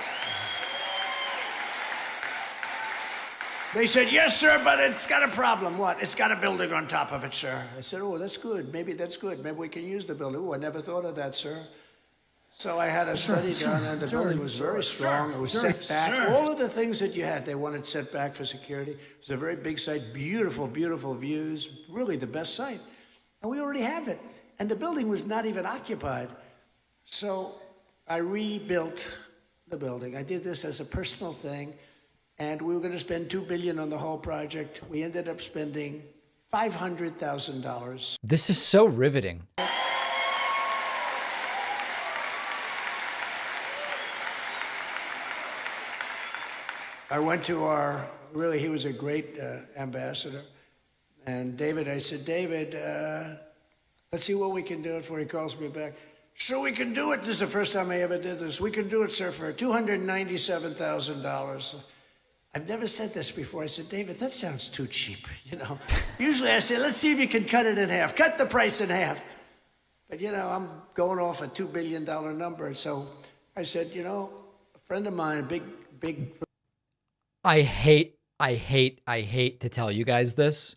they said, yes, sir, but it's got a problem. What? It's got a building on top of it, sir. I said, oh, that's good. Maybe that's good. Maybe we can use the building. Oh, I never thought of that, sir. So I had a study done, and the building was very strong. It was set back. All of the things that you had, they wanted set back for security. It was a very big site, beautiful, beautiful views, really the best site. And we already have it. And the building was not even occupied. So I rebuilt the building. I did this as a personal thing, and we were going to spend $2 billion on the whole project. We ended up spending $500,000. This is so riveting. I went to he was a great ambassador. And David, I said, David, let's see what we can do it for. He calls me back. So we can do it. This is the first time I ever did this. We can do it, sir, for $297,000. I've never said this before. I said, David, that sounds too cheap, you know. Usually I say, let's see if you can cut it in half. Cut the price in half. But, you know, I'm going off a $2 billion number. So I said, you know, a friend of mine, big... I hate to tell you guys this.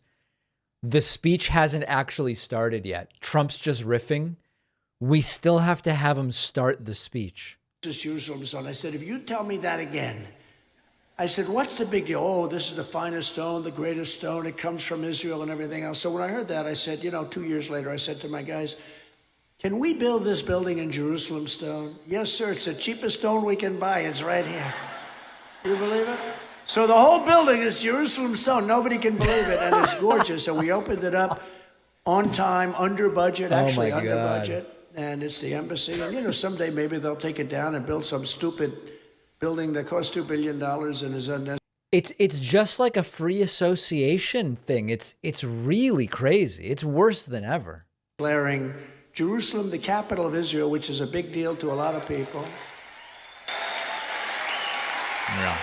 The speech hasn't actually started yet. Trump's just riffing. We still have to have him start the speech. This is Jerusalem stone. I said, if you tell me that again, I said, what's the big deal? Oh, this is the finest stone, the greatest stone. It comes from Israel and everything else. So when I heard that, I said, you know, 2 years later, I said to my guys, can we build this building in Jerusalem stone? Yes, sir. It's the cheapest stone we can buy. It's right here. You believe it? So the whole building is Jerusalem stone. Nobody can believe it, and it's gorgeous. So we opened it up on time, under budget, actually under budget, and it's the embassy. And, you know, someday maybe they'll take it down and build some stupid building that costs $2 billion and is unnecessary. It's just like a free association thing. It's really crazy. It's worse than ever. Declaring Jerusalem the capital of Israel, which is a big deal to a lot of people. Yeah.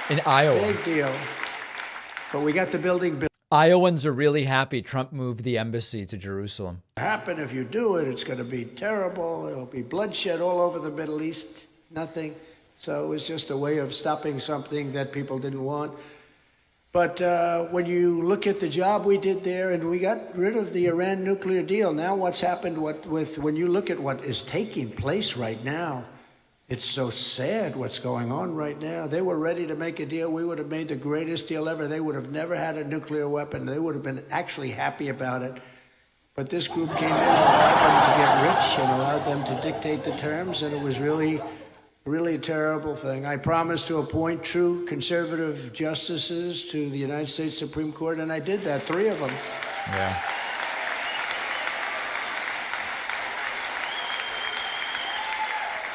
In Iowa. Big deal. But we got the building built. Iowans are really happy Trump moved the embassy to Jerusalem. Happen if you do it, it's going to be terrible. It'll be bloodshed all over the Middle East. Nothing. So it was just a way of stopping something that people didn't want. But when you look at the job we did there, and we got rid of the Iran nuclear deal. Now what's happened when you look at what is taking place right now, it's so sad what's going on right now. They were ready to make a deal. We would have made the greatest deal ever. They would have never had a nuclear weapon. They would have been actually happy about it. But this group came in and allowed them to get rich and allowed them to dictate the terms, and it was really, really a terrible thing. I promised to appoint true conservative justices to the United States Supreme Court, and I did that, 3 of them. Yeah.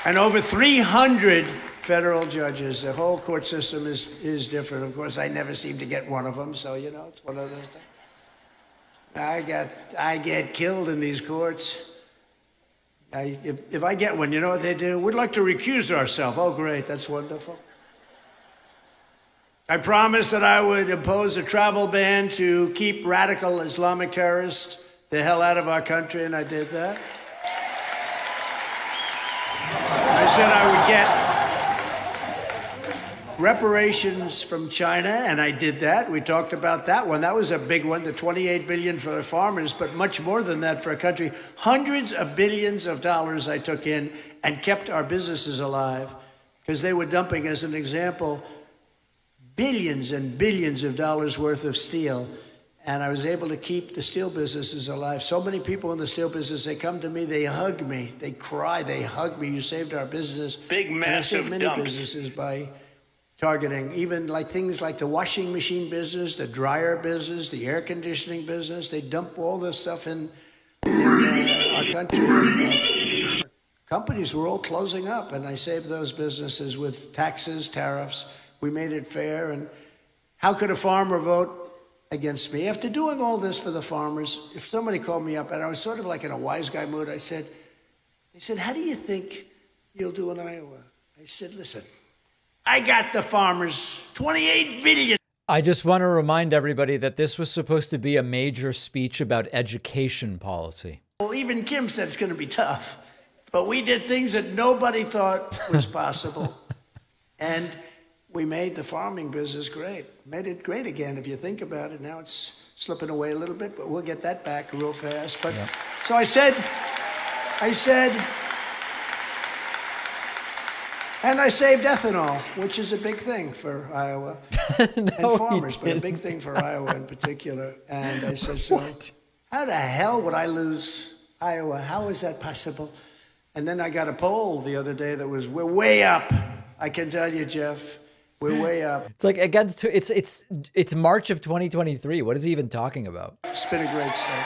And over 300 federal judges. The whole court system is different. Of course, I never seem to get one of them, so, you know, it's one of those things. I get killed in these courts. If I get one, you know what they do? We'd like to recuse ourselves. Oh, great, that's wonderful. I promised that I would impose a travel ban to keep radical Islamic terrorists the hell out of our country, and I did that. I said I would get reparations from China, and I did that. We talked about that one. That was a big one, the $28 billion for the farmers, but much more than that for a country. Hundreds of billions of dollars I took in and kept our businesses alive because they were dumping, as an example, billions and billions of dollars worth of steel. And I was able to keep the steel businesses alive. So many people in the steel business, they come to me, they hug me, they cry, they hug me. You saved our business. Big, massive and I saved many businesses by targeting, even like things like the washing machine business, the dryer business, the air conditioning business. They dump all this stuff in our country. Companies were all closing up, and I saved those businesses with taxes, tariffs. We made it fair. And how could a farmer vote against me? After doing all this for the farmers, if somebody called me up, and I was sort of like in a wise guy mood, they said, how do you think you'll do in Iowa? I said, listen, I got the farmers $28 billion. I just want to remind everybody that this was supposed to be a major speech about education policy. Well, even Kim said it's going to be tough, but we did things that nobody thought was possible. And we made the farming business great. Made it great again, if you think about it. Now it's slipping away a little bit, but we'll get that back real fast. But So I said, I said, and I saved ethanol, which is a big thing for Iowa and farmers, but a big thing for Iowa in particular. And I said, so how the hell would I lose Iowa? How is that possible? And then I got a poll the other day that was, we're way up. I can tell you, Jeff, we're way up. It's like against, it's March of 2023. What is he even talking about? It's been a great state.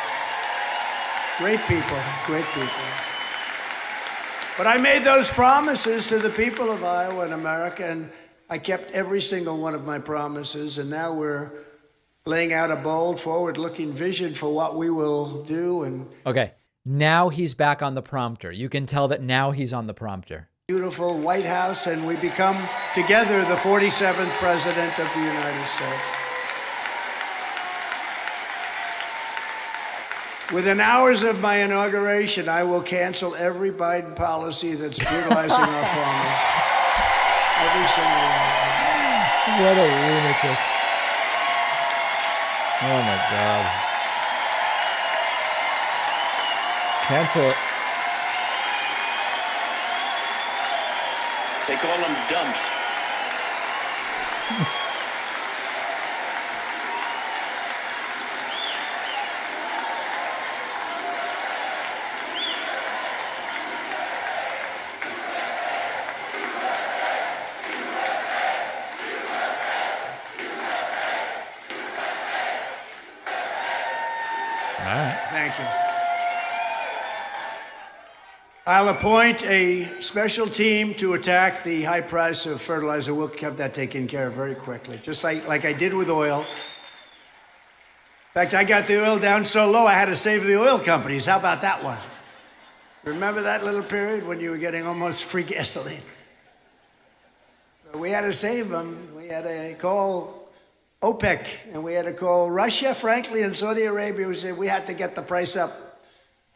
Great people, great people. But I made those promises to the people of Iowa and America, and I kept every single one of my promises, and now we're laying out a bold, forward-looking vision for what we will do. And okay, now he's back on the prompter. You can tell that now he's on the prompter. Beautiful White House, and we become together the 47th president of the United States. Within hours of my inauguration, I will cancel every Biden policy that's brutalizing our farmers. Every single one. What a lunatic. Oh my God. Cancel it. They call them dumps. Thank you. I'll appoint a special team to attack the high price of fertilizer. We'll have that taken care of very quickly, just like I did with oil. In fact, I got the oil down so low, I had to save the oil companies. How about that one? Remember that little period when you were getting almost free gasoline? We had to save them. We had to call OPEC, and we had to call Russia, frankly, and Saudi Arabia. We said we had to get the price up.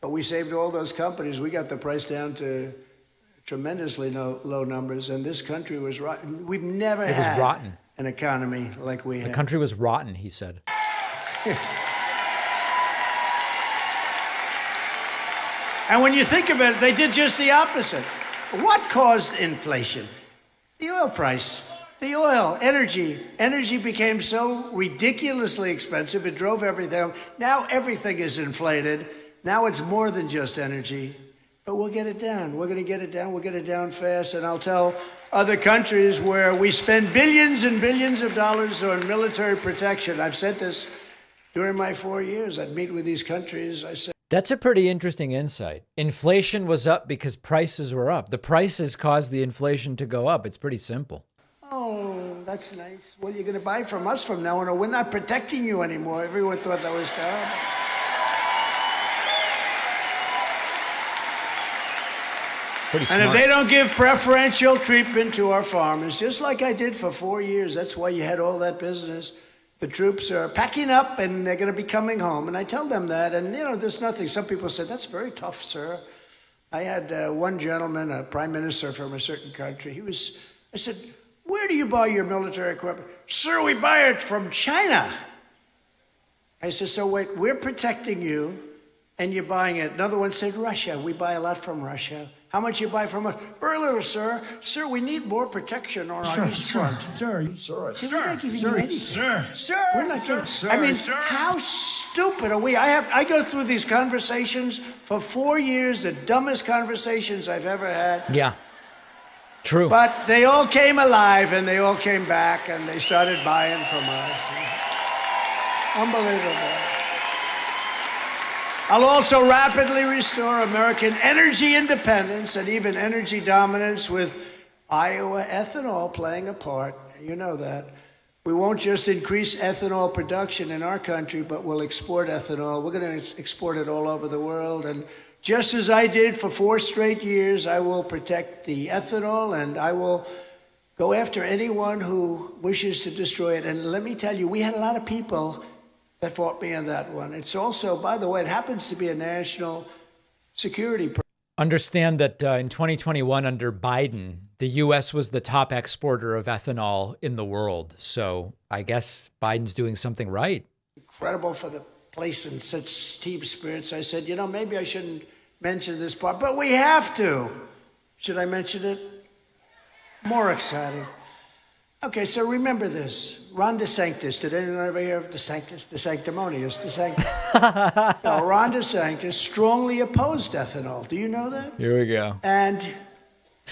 But we saved all those companies. We got the price down to tremendously low numbers, and this country was rotten. We've never had an economy like we had. The country was rotten, he said. And when you think about it, they did just the opposite. What caused inflation? The oil price. The oil, energy. Energy became so ridiculously expensive, it drove everything. Now everything is inflated. Now it's more than just energy. But we'll get it down. We're going to get it down. We'll get it down fast. And I'll tell other countries where we spend billions and billions of dollars on military protection. I've said this during my 4 years. I'd meet with these countries. I said, that's a pretty interesting insight. Inflation was up because prices were up. The prices caused the inflation to go up. It's pretty simple. oh, that's nice. What are you going to buy from us from now on? We're not protecting you anymore. Everyone thought that was terrible. And if they don't give preferential treatment to our farmers, just like I did for 4 years, that's why you had all that business. The troops are packing up and they're going to be coming home. And I tell them that, and there's nothing. Some people said, that's very tough, sir. I had one gentleman, a prime minister from a certain country. I said, where do you buy your military equipment? Sir, we buy it from China. I said, so wait, we're protecting you and you're buying it. Another one said, Russia. We buy a lot from Russia. How much you buy from us? Very little, sir. Sir, we need more protection on our east front. Sir, we're not giving you anything. Sir, we're not giving. I mean, how stupid are we? I go through these conversations for 4 years, the dumbest conversations I've ever had. Yeah, true. But they all came alive, and they all came back, and they started buying from us. Unbelievable. I'll also rapidly restore American energy independence and even energy dominance with Iowa ethanol playing a part. You know that. We won't just increase ethanol production in our country, but we'll export ethanol. We're going to export it all over the world. And just as I did for 4 straight years, I will protect the ethanol, and I will go after anyone who wishes to destroy it. And let me tell you, we had a lot of people that fought me on that one. It's also, by the way, it happens to be a national security. Understand that in 2021, under Biden, the U.S. was the top exporter of ethanol in the world. So I guess Biden's doing something right. Incredible for the place and such team spirits. I said, maybe I shouldn't mention this part, but we have to. Should I mention it? More exciting. Okay, so remember this. Ron DeSantis. Did anyone ever hear of DeSantis? The sanctimonious DeSantis. No, Ron DeSantis strongly opposed ethanol. Do you know that? Here we go. And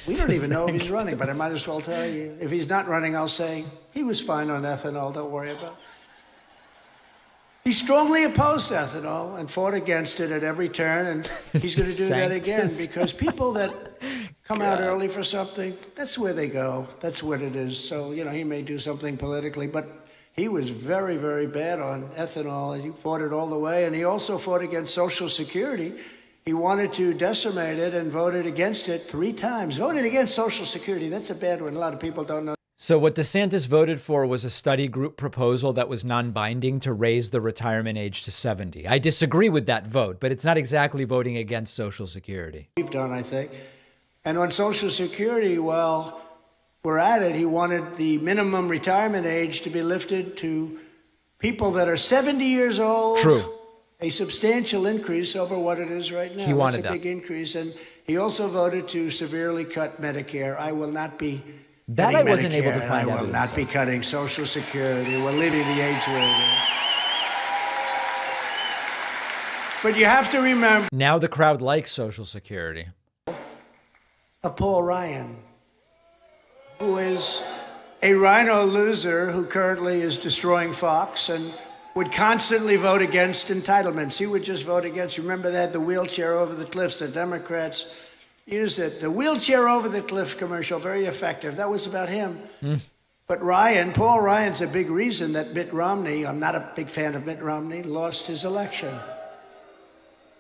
we don't even know if he's running, but I might as well tell you. If he's not running, I'll say he was fine on ethanol. Don't worry about it. He strongly opposed ethanol and fought against it at every turn, and he's going to do that again because people that come out early for something, that's where they go. That's what it is. So, he may do something politically, but he was very, very bad on ethanol, and he fought it all the way, and he also fought against Social Security. He wanted to decimate it and voted against it 3 times. Voted against Social Security. That's a bad one. A lot of people don't know. So what DeSantis voted for was a study group proposal that was non-binding to raise the retirement age to 70. I disagree with that vote, but it's not exactly voting against Social Security. We've done, I think. And on Social Security, well, we're at it. He wanted the minimum retirement age to be lifted to people that are 70 years old. True. A substantial increase over what it is right now. He wanted That's a big increase. And he also voted to severely cut Medicare. I will not be that I wasn't able to find out. I will not be cutting Social Security. We're leaving the age where it is. But you have to remember. Now the crowd likes Social Security. Of Paul Ryan, who is a rhino loser who currently is destroying Fox and would constantly vote against entitlements. He would just vote against. Remember that, the wheelchair over the cliffs, the Democrats used it. The wheelchair over the cliff commercial, very effective. That was about him. But Paul Ryan's a big reason that Mitt Romney, I'm not a big fan of Mitt Romney, lost his election.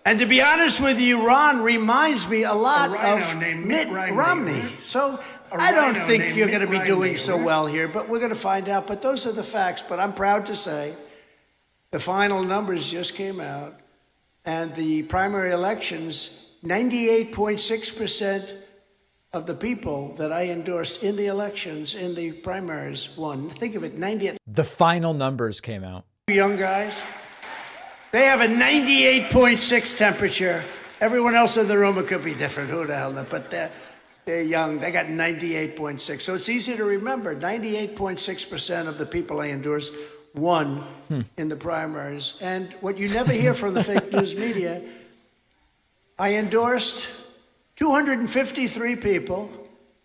And to be honest with you, Ron reminds me a lot of Mitt Romney. So I don't think you're going to be doing so well here, but we're going to find out. But those are the facts. But I'm proud to say the final numbers just came out, and the primary elections, 98.6% of the people that I endorsed in the elections, in the primaries, won. Think of it, 90. The final numbers came out. Young guys, they have a 98.6 temperature. Everyone else in the room, it could be different. Who the hell knows? But they're young. They got 98.6. So it's easy to remember. 98.6% of the people I endorsed won in the primaries. And what you never hear from the fake news media, I endorsed 253 people,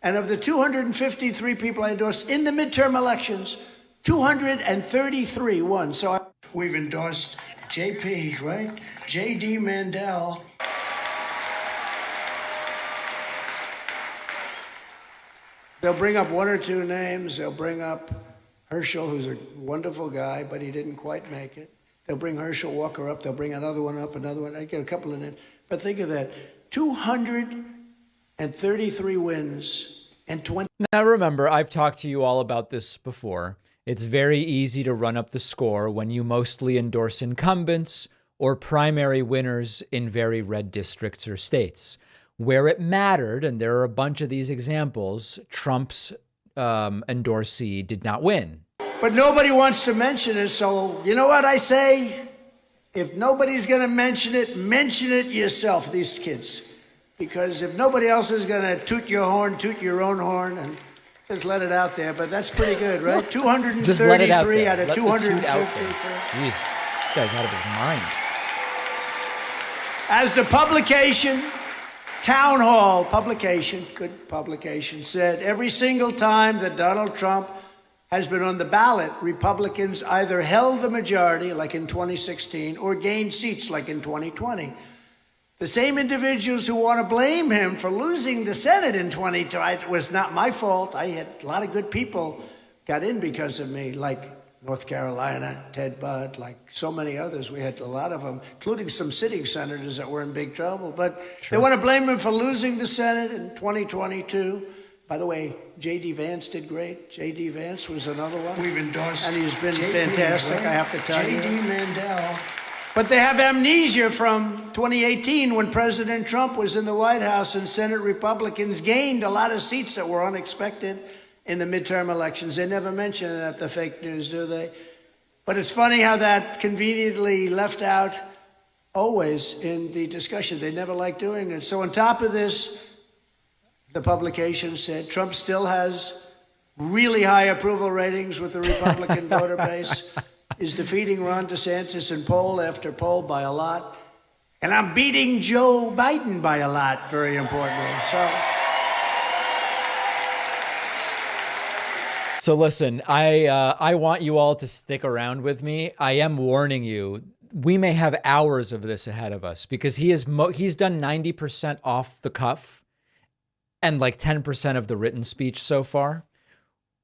and of the 253 people I endorsed in the midterm elections, 233 won. So we've endorsed JP, right? J.D. Mandel. They'll bring up 1 or 2 names. They'll bring up Herschel, who's a wonderful guy, but he didn't quite make it. They'll bring Herschel Walker up. They'll bring another one up, another one. I get a couple of names. But think of that, 233 wins and 20. Now remember, I've talked to you all about this before. It's very easy to run up the score when you mostly endorse incumbents or primary winners in very red districts or states. Where it mattered, and there are a bunch of these examples, Trump's endorsee did not win. But nobody wants to mention it, so you know what I say? If nobody's going to mention it yourself, these kids. Because if nobody else is going to toot your horn, toot your own horn, and just let it out there. But that's pretty good, right? 233 out of 253. Jeez, this guy's out of his mind. As the publication, Town Hall publication, good publication, said, every single time that Donald Trump has been on the ballot, Republicans either held the majority, like in 2016, or gained seats, like in 2020. The same individuals who want to blame him for losing the Senate in 2020, it was not my fault. I had a lot of good people got in because of me, like North Carolina, Ted Budd, like so many others. We had a lot of them, including some sitting senators that were in big trouble. But They want to blame him for losing the Senate in 2022. By the way, J.D. Vance did great. J.D. Vance was another one. We've endorsed. And he's been fantastic, right? I have to tell you. J.D. Mandel. But they have amnesia from 2018 when President Trump was in the White House and Senate Republicans gained a lot of seats that were unexpected in the midterm elections. They never mention that, the fake news, do they? But it's funny how that conveniently left out always in the discussion. They never liked doing it. So on top of this, the publication said Trump still has really high approval ratings with the Republican voter base, is defeating Ron DeSantis in poll after poll by a lot, and I'm beating Joe Biden by a lot, very importantly. So listen, I want you all to stick around with me. I am warning you, we may have hours of this ahead of us because he's done 90% off the cuff and like 10% of the written speech so far.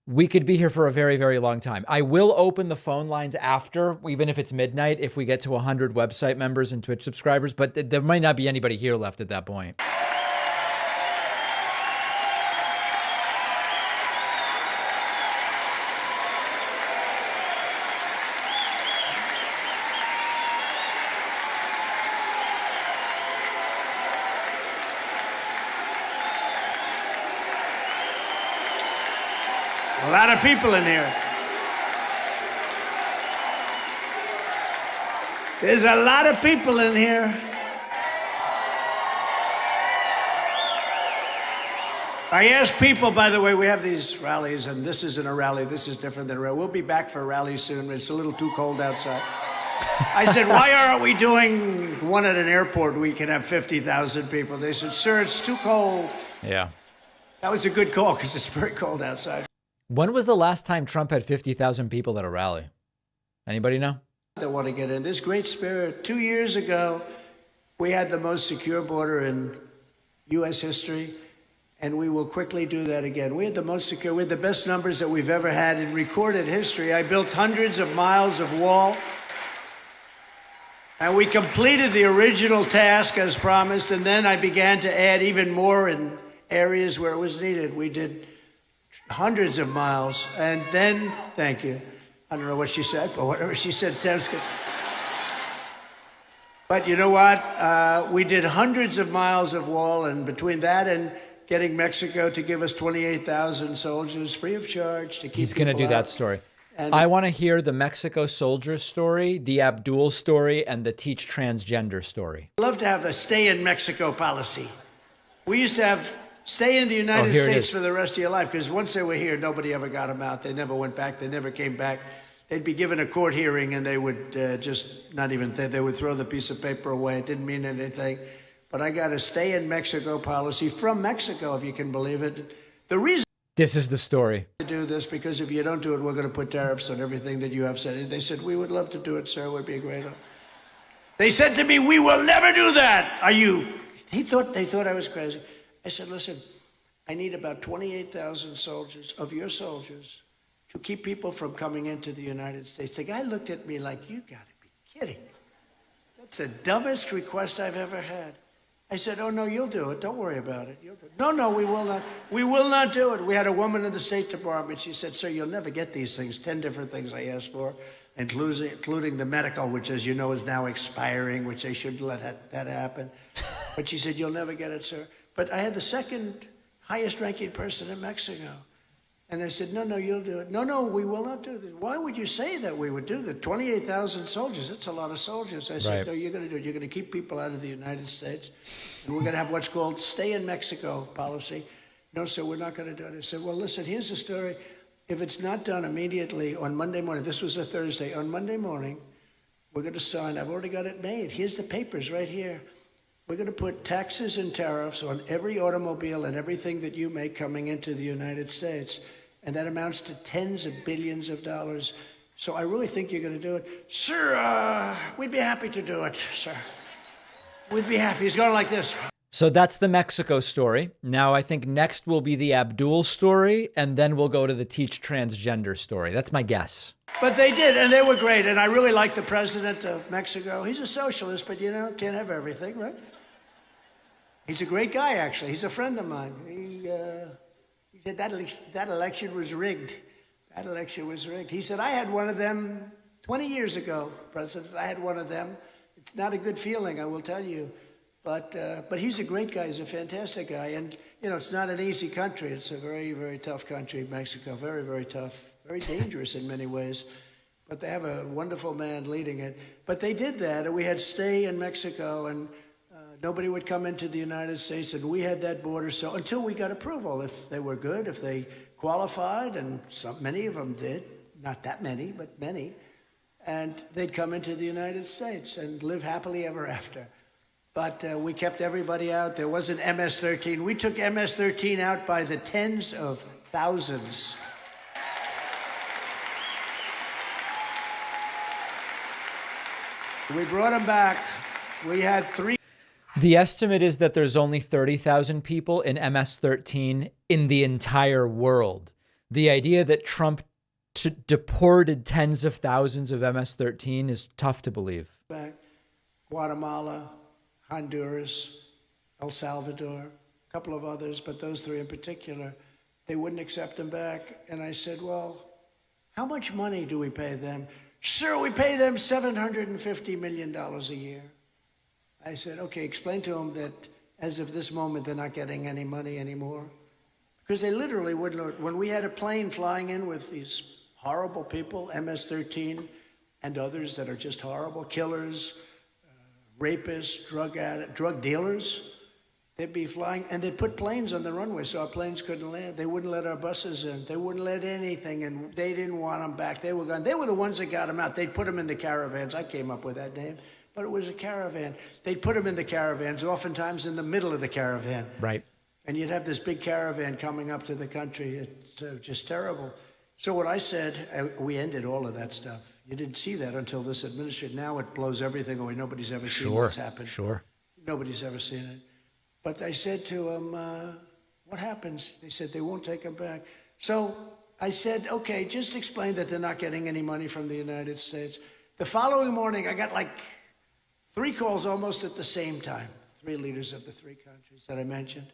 We could be here for a very, very long time. I will open the phone lines after, even if it's midnight, if we get to 100 website members and Twitch subscribers, but there might not be anybody here left at that point. A lot of people in here. There's a lot of people in here. I asked people, by the way, we have these rallies, and this isn't a rally. This is different than a rally. We'll be back for a rally soon. It's a little too cold outside. I said, why aren't we doing one at an airport where we can have 50,000 people? They said, sir, it's too cold. Yeah. That was a good call because it's very cold outside. When was the last time Trump had 50,000 people at a rally? Anybody know? They want to get in. This great spirit. 2 years ago, we had the most secure border in U.S. history, and we will quickly do that again. We had the most secure, we had the best numbers that we've ever had in recorded history. I built hundreds of miles of wall, and we completed the original task as promised, and then I began to add even more in areas where it was needed. We did hundreds of miles, and then, thank you. I don't know what she said, but whatever she said sounds good. But you know what? We did hundreds of miles of wall, and between that and getting Mexico to give us 28,000 soldiers free of charge to keep He's going to do out. that story. And I want to hear the Mexico soldiers story, the Abdul story, and the teach transgender story. I'd love to have a stay in Mexico policy. We used to have stay in the United here it States is. for the rest of your life, because once they were here, nobody ever got them out. They never went back. They never came back. They'd be given a court hearing, and they would just not even think. They would throw the piece of paper away. It didn't mean anything. But I got a stay in Mexico policy from Mexico, if you can believe it. The reason This is the story. to do this, because if you don't do it, we're going to put tariffs on everything that you have said. They said, we would love to do it, sir. It would be a great honor. They said to me, we will never do that. They thought I was crazy. I said, listen, I need about 28,000 soldiers, of your soldiers, to keep people from coming into the United States. The guy looked at me like, you got to be kidding. That's the dumbest request I've ever had. I said, oh, no, you'll do it. Don't worry about it. You'll do it. No, we will not. We will not do it. We had a woman in the State Department. She said, sir, you'll never get these things. 10 different things I asked for, including the medical, which, as you know, is now expiring, which they should let that happen. But she said, you'll never get it, sir. But I had the second highest ranking person in Mexico. And I said, no, you'll do it. No, we will not do this. Why would you say that we would do that? 28,000 soldiers, that's a lot of soldiers. I said, no, you're going to do it. You're going to keep people out of the United States. And we're going to have what's called stay in Mexico policy. No, sir, we're not going to do it. I said, well, listen, here's the story. If it's not done immediately on Monday morning, this was a Thursday, on Monday morning, we're going to sign. I've already got it made. Here's the papers right here. We're going to put taxes and tariffs on every automobile and everything that you make coming into the United States. And that amounts to tens of billions of dollars. So I really think you're going to do it. Sir, we'd be happy to do it, sir. We'd be happy. He's going like this. So that's the Mexico story. Now I think next will be the Abdul story, and then we'll go to the teach transgender story. That's my guess. But they did, and they were great. And I really like the president of Mexico. He's a socialist, but, can't have everything, right? He's a great guy, actually. He's a friend of mine. He said that election was rigged. That election was rigged. He said, I had one of them 20 years ago, President. I had one of them. It's not a good feeling, I will tell you. But he's a great guy. He's a fantastic guy. And, it's not an easy country. It's a very, very tough country, Mexico. Very, very tough. Very dangerous in many ways. but they have a wonderful man leading it. But they did that, and we had stay in Mexico, and nobody would come into the United States, and we had that border. So until we got approval, if they were good, if they qualified, and many of them did, not that many, but many, and they'd come into the United States and live happily ever after. But we kept everybody out. There wasn't MS-13. We took MS-13 out by the tens of thousands. We brought them back. We had 3. The estimate is that there's only 30,000 people in MS-13 in the entire world. The idea that Trump deported tens of thousands of MS-13 is tough to believe. Back. Guatemala, Honduras, El Salvador, a couple of others, but those 3 in particular, they wouldn't accept them back. And I said, well, how much money do we pay them? Sir, we pay them $750 million a year. I said, okay, explain to them that as of this moment, they're not getting any money anymore. Because they literally wouldn't. When we had a plane flying in with these horrible people, MS-13 and others that are just horrible, killers, rapists, drug dealers, they'd be flying, and they'd put planes on the runway so our planes couldn't land. They wouldn't let our buses in. They wouldn't let anything, and they didn't want them back. They were gone. They were the ones that got them out. They'd put them in the caravans. I came up with that name, but it was a caravan. They'd put them in the caravans, oftentimes in the middle of the caravan. Right. And you'd have this big caravan coming up to the country. It's just terrible. So what I said, we ended all of that stuff. You didn't see that until this administration. Now it blows everything away. Nobody's ever seen what's happened. Sure. Nobody's ever seen it. But I said to them, what happens? They said they won't take them back. So I said, okay, just explain that they're not getting any money from the United States. The following morning, I got like 3 calls almost at the same time. 3 leaders of the 3 countries that I mentioned.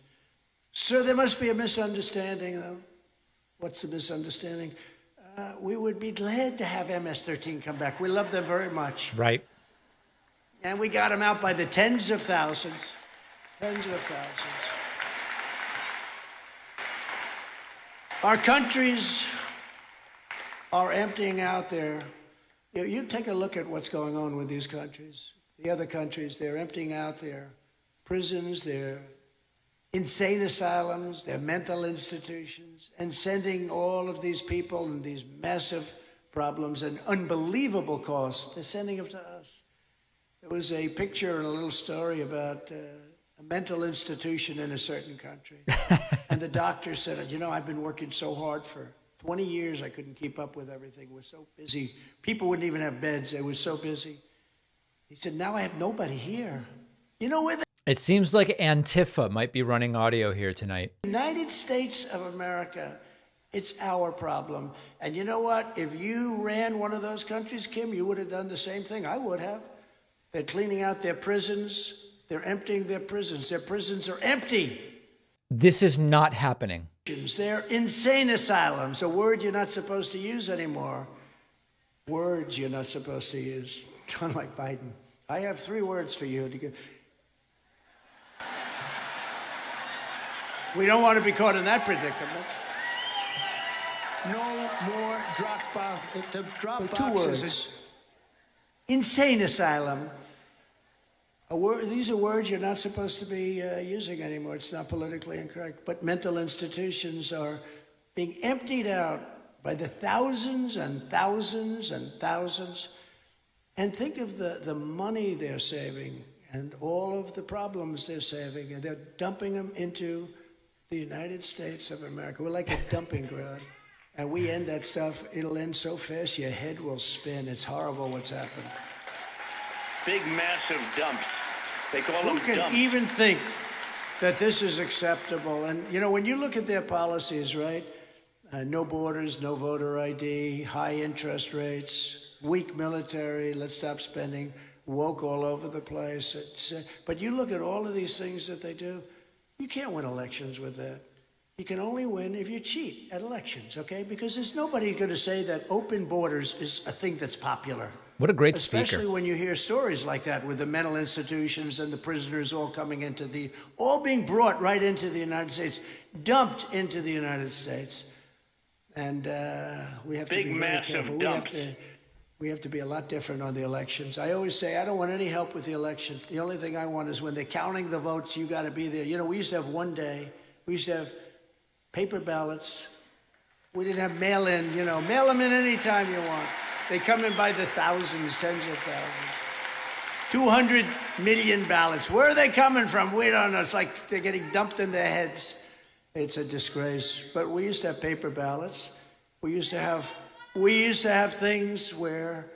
Sir, there must be a misunderstanding, though. What's the misunderstanding? We would be glad to have MS-13 come back. We love them very much. Right. And we got them out by the tens of thousands. Tens of thousands. Our countries are emptying out their... You take a look at what's going on with these countries. The other countries, they're emptying out their prisons, their insane asylums, their mental institutions, and sending all of these people and these massive problems and unbelievable costs. They're sending them to us. There was a picture and a little story about a mental institution in a certain country. And the doctor said, you know, I've been working so hard for 20 years, I couldn't keep up with everything. We're so busy. People wouldn't even have beds. They were so busy. He said, now I have nobody here. You know where It seems like Antifa might be running audio here tonight. United States of America, it's our problem. And you know what? If you ran one of those countries, Kim, you would have done the same thing. I would have. They're cleaning out their prisons. They're emptying their prisons. Their prisons are empty. This is not happening. They're insane asylums, a word you're not supposed to use anymore. Words you're not supposed to use. Unlike Biden. I have 3 words for you to give. We don't want to be caught in that predicament. No more drop 2 words. Insane asylum. These are words you're not supposed to be using anymore. It's not politically incorrect. But mental institutions are being emptied out by the thousands and thousands and thousands. And think of the money they're saving and all of the problems they're saving. And they're dumping them into the United States of America. We're like a dumping ground. And we end that stuff. It'll end so fast, your head will spin. It's horrible what's happened. Big, massive dumps. They call them dumps. Who can even think that this is acceptable? And, you know, when you look at their policies, right? No borders, no voter ID, high interest rates, weak military, let's stop spending, woke all over the place. But you look at all of these things that they do, you can't win elections with that. You can only win if you cheat at elections, okay? Because there's nobody going to say that open borders is a thing that's popular. What a great Especially speaker. when you hear stories like that with the mental institutions and the prisoners all coming into all being brought right into the United States, dumped into the United States. And we have to be very careful. We have to We have to be a lot different on the elections. I always say, I don't want any help with the election. The only thing I want is when they're counting the votes, you got to be there. You know, we used to have one day. We used to have paper ballots. We didn't have mail-in, you know. Mail them in anytime you want. They come in by the thousands, tens of thousands. 200 million ballots. Where are they coming from? We don't know. It's like they're getting dumped in their heads. It's a disgrace. But we used to have paper ballots. We used to have things where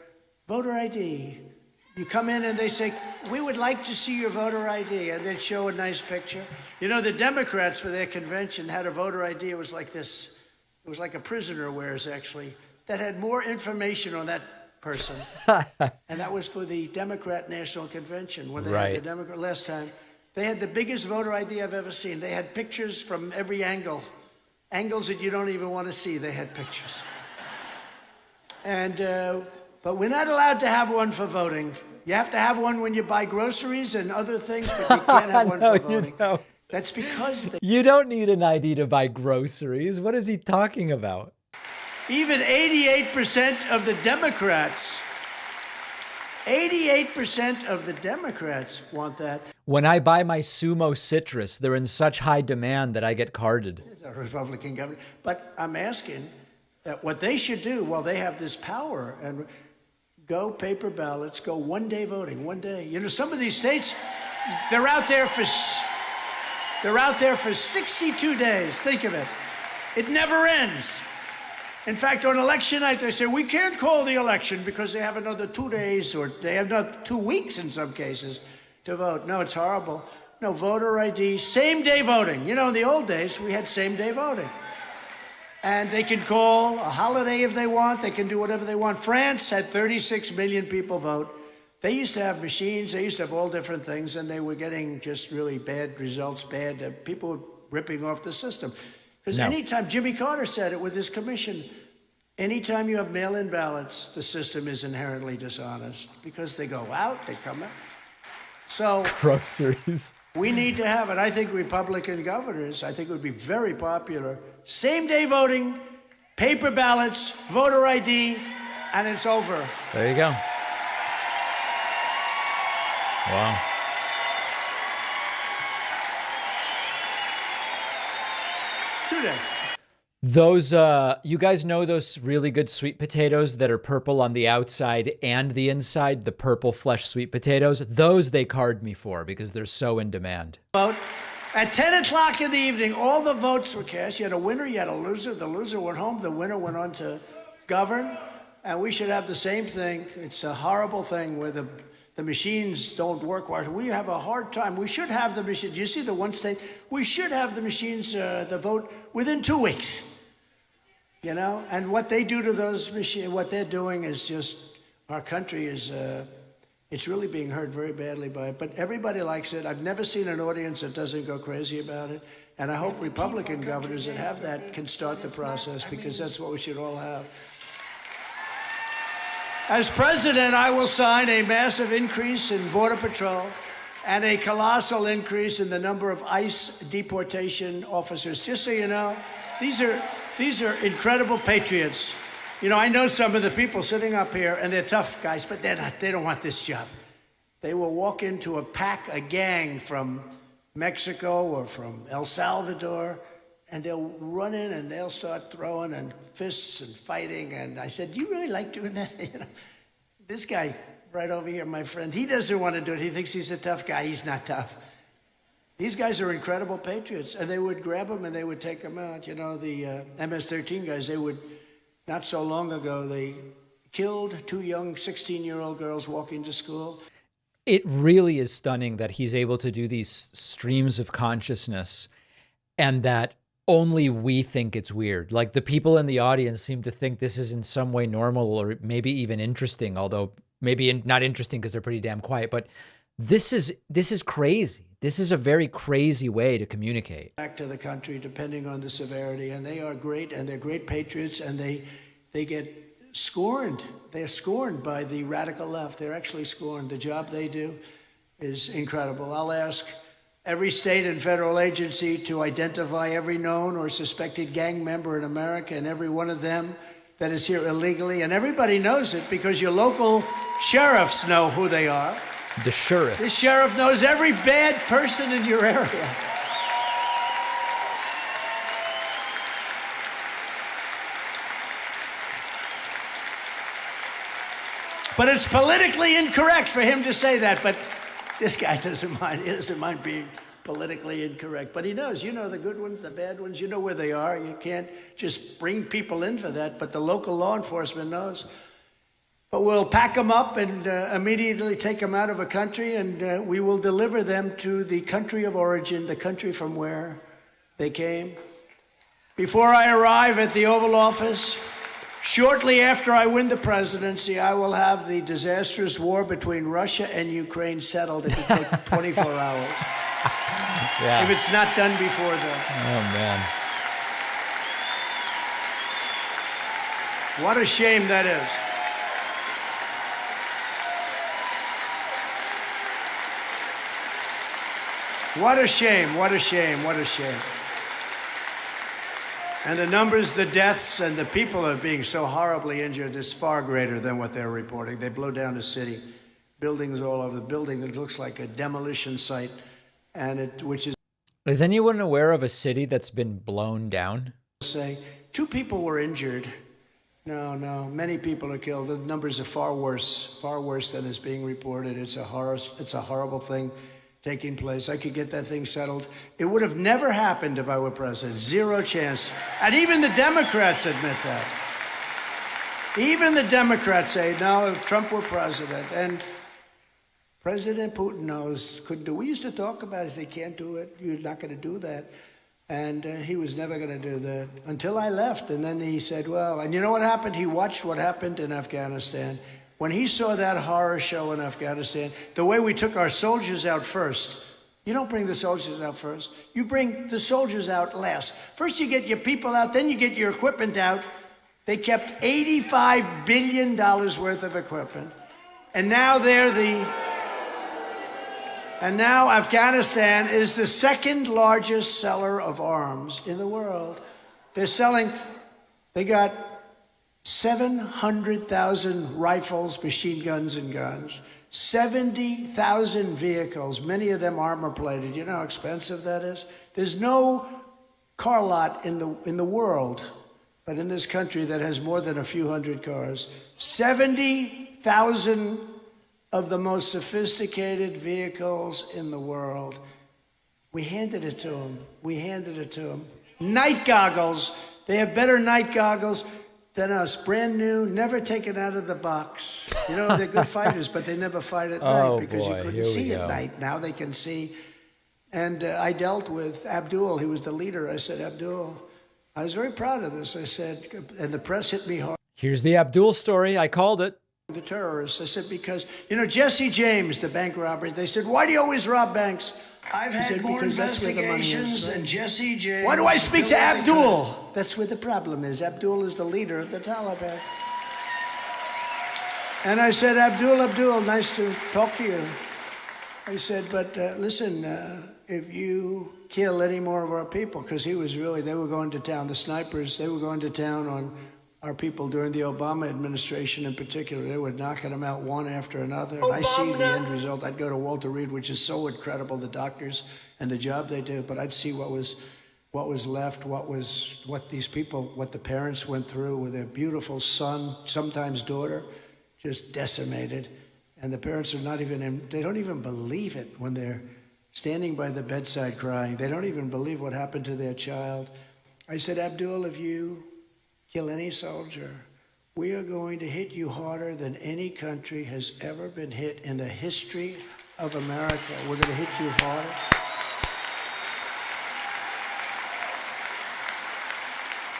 voter ID. You come in and they say, we would like to see your voter ID. And they'd show a nice picture. You know, the Democrats for their convention had a voter ID. It was like this. It was like a prisoner wears, actually, that had more information on that person. And that was for the Democrat National Convention when they had the Democrat last time. They had the biggest voter ID I've ever seen. They had pictures from every angle. Angles that you don't even want to see, they had pictures. And, but we're not allowed to have one for voting. You have to have one when you buy groceries and other things, but you can't have one for voting. Don't. That's because You don't need an ID to buy groceries. What is he talking about? even 88% of the Democrats, 88% of the Democrats want that. When I buy my Sumo citrus, they're in such high demand that I get carded. It's a Republican government. But I'm asking that what they should do while they have this power and go paper ballots, go one-day voting, one day. You know, some of these states, they're out there for 62 days. Think of it. It never ends. In fact, on election night, they say, we can't call the election because they have another 2 days, or they have another 2 weeks in some cases to vote. No, it's horrible. No, voter ID, same-day voting. You know, in the old days, we had same-day voting. And they can call a holiday if they want. They can do whatever they want. France had 36 million people vote. They used to have machines. They used to have all different things, and they were getting just really bad results, people were ripping off the system. Because anytime, Jimmy Carter said it with his commission, anytime you have mail-in ballots, the system is inherently dishonest because they go out, they come in. So groceries. We need to have it. I think Republican governors, I think it would be very popular. Same-day voting, paper ballots, voter ID, and it's over. There you go. Wow. Today. Those, you guys know those really good sweet potatoes that are purple on the outside and the inside, the purple flesh sweet potatoes? Those they card me for because they're so in demand. Vote. At 10 o'clock in the evening, all the votes were cast. You had a winner, you had a loser. The loser went home. The winner went on to govern. And we should have the same thing. It's a horrible thing where the machines don't work. We have a hard time. We should have the machines. Do you see the one state? We should have the machines, the vote within 2 weeks. You know, and what they do to those machines, what they're doing is just, our country is, it's really being hurt very badly by it. But everybody likes it. I've never seen an audience that doesn't go crazy about it. And I hope Republican governors that have that can start the process, because that's what we should all have. As president, I will sign a massive increase in Border Patrol and a colossal increase in the number of ICE deportation officers. Just so you know, these are incredible patriots. You know, I know some of the people sitting up here, and they're tough guys, but they don't want this job. They will walk into a gang from Mexico or from El Salvador, and they'll run in and they'll start throwing and fists and fighting. And I said, do you really like doing that? You know, this guy right over here, my friend, he doesn't want to do it. He thinks he's a tough guy. He's not tough. These guys are incredible patriots, and they would grab them and they would take them out. You know, the MS-13 guys, they would, not so long ago, they killed 2 young 16-year-old girls walking to school. It really is stunning that he's able to do these streams of consciousness and that only we think it's weird. Like the people in the audience seem to think this is in some way normal or maybe even interesting, although maybe not interesting because they're pretty damn quiet. But this is crazy. This is a very crazy way to communicate. Back to the country, depending on the severity, and they are great, and they're great patriots, and they get scorned. They're scorned by the radical left. They're actually scorned. The job they do is incredible. I'll ask every state and federal agency to identify every known or suspected gang member in America, and every one of them that is here illegally, and everybody knows it because your local sheriffs know who they are. The sheriff. The sheriff knows every bad person in your area. But it's politically incorrect for him to say that. But this guy doesn't mind. He doesn't mind being politically incorrect. But he knows. You know the good ones, the bad ones. You know where they are. You can't just bring people in for that. But the local law enforcement knows. But we'll pack them up and immediately take them out of a country, and we will deliver them to the country of origin, the country from where they came. Before I arrive at the Oval Office, shortly after I win the presidency, I will have the disastrous war between Russia and Ukraine settled. It could take 24 hours. Yeah. If it's not done before then. Oh, man. What a shame that is. What a shame, what a shame, what a shame. And the numbers, the deaths, and the people that are being so horribly injured is far greater than what they're reporting. They blow down the city, buildings all over the building. It looks like a demolition site, which is... Is anyone aware of a city that's been blown down? Say, 2 people were injured. No, many people are killed. The numbers are far worse than is being reported. It's a horrible thing taking place. I could get that thing settled. It would have never happened if I were president. 0 chance. And even the Democrats admit that. Even the Democrats say, no, if Trump were president. And President Putin knows, couldn't do. We used to talk about it. He said, can't do it. You're not going to do that. And he was never going to do that until I left. And then he said, well, and you know what happened? He watched what happened in Afghanistan. When he saw that horror show in Afghanistan, the way we took our soldiers out first, you don't bring the soldiers out first. You bring the soldiers out last. First you get your people out, then you get your equipment out. They kept $85 billion worth of equipment. And now now Afghanistan is the 2nd largest seller of arms in the world. They got 700,000 rifles, machine guns, and guns. 70,000 vehicles, many of them armor-plated. You know how expensive that is? There's no car lot in the world, but in this country that has more than a few hundred cars. 70,000 of the most sophisticated vehicles in the world. We handed it to them. Night goggles. They have better night goggles than us, brand new, never taken out of the box. You know, they're good fighters, but they never fight at night because you couldn't see at night. Now they can see. And I dealt with Abdul. He was the leader. I said, Abdul, I was very proud of this. I said, and the press hit me hard. Here's the Abdul story. I called it. The terrorists. I said, because, you know, Jesse James, the bank robber, they said, why do you always rob banks? I've had more investigations than Jesse James. Why do I speak to Abdul? That's where the problem is. Abdul is the leader of the Taliban. And I said, Abdul, nice to talk to you. I said, but listen, if you kill any more of our people, because they were going to town, the snipers, they were going to town on our people during the Obama administration in particular. They were knocking them out one after another. And I see the end result. I'd go to Walter Reed, which is so incredible, the doctors and the job they do, but I'd see what was left, what the parents went through with their beautiful son, sometimes daughter, just decimated. And the parents are they don't even believe it when they're standing by the bedside crying. They don't even believe what happened to their child. I said, Abdul, if you kill any soldier, we are going to hit you harder than any country has ever been hit in the history of America. We're going to hit you harder.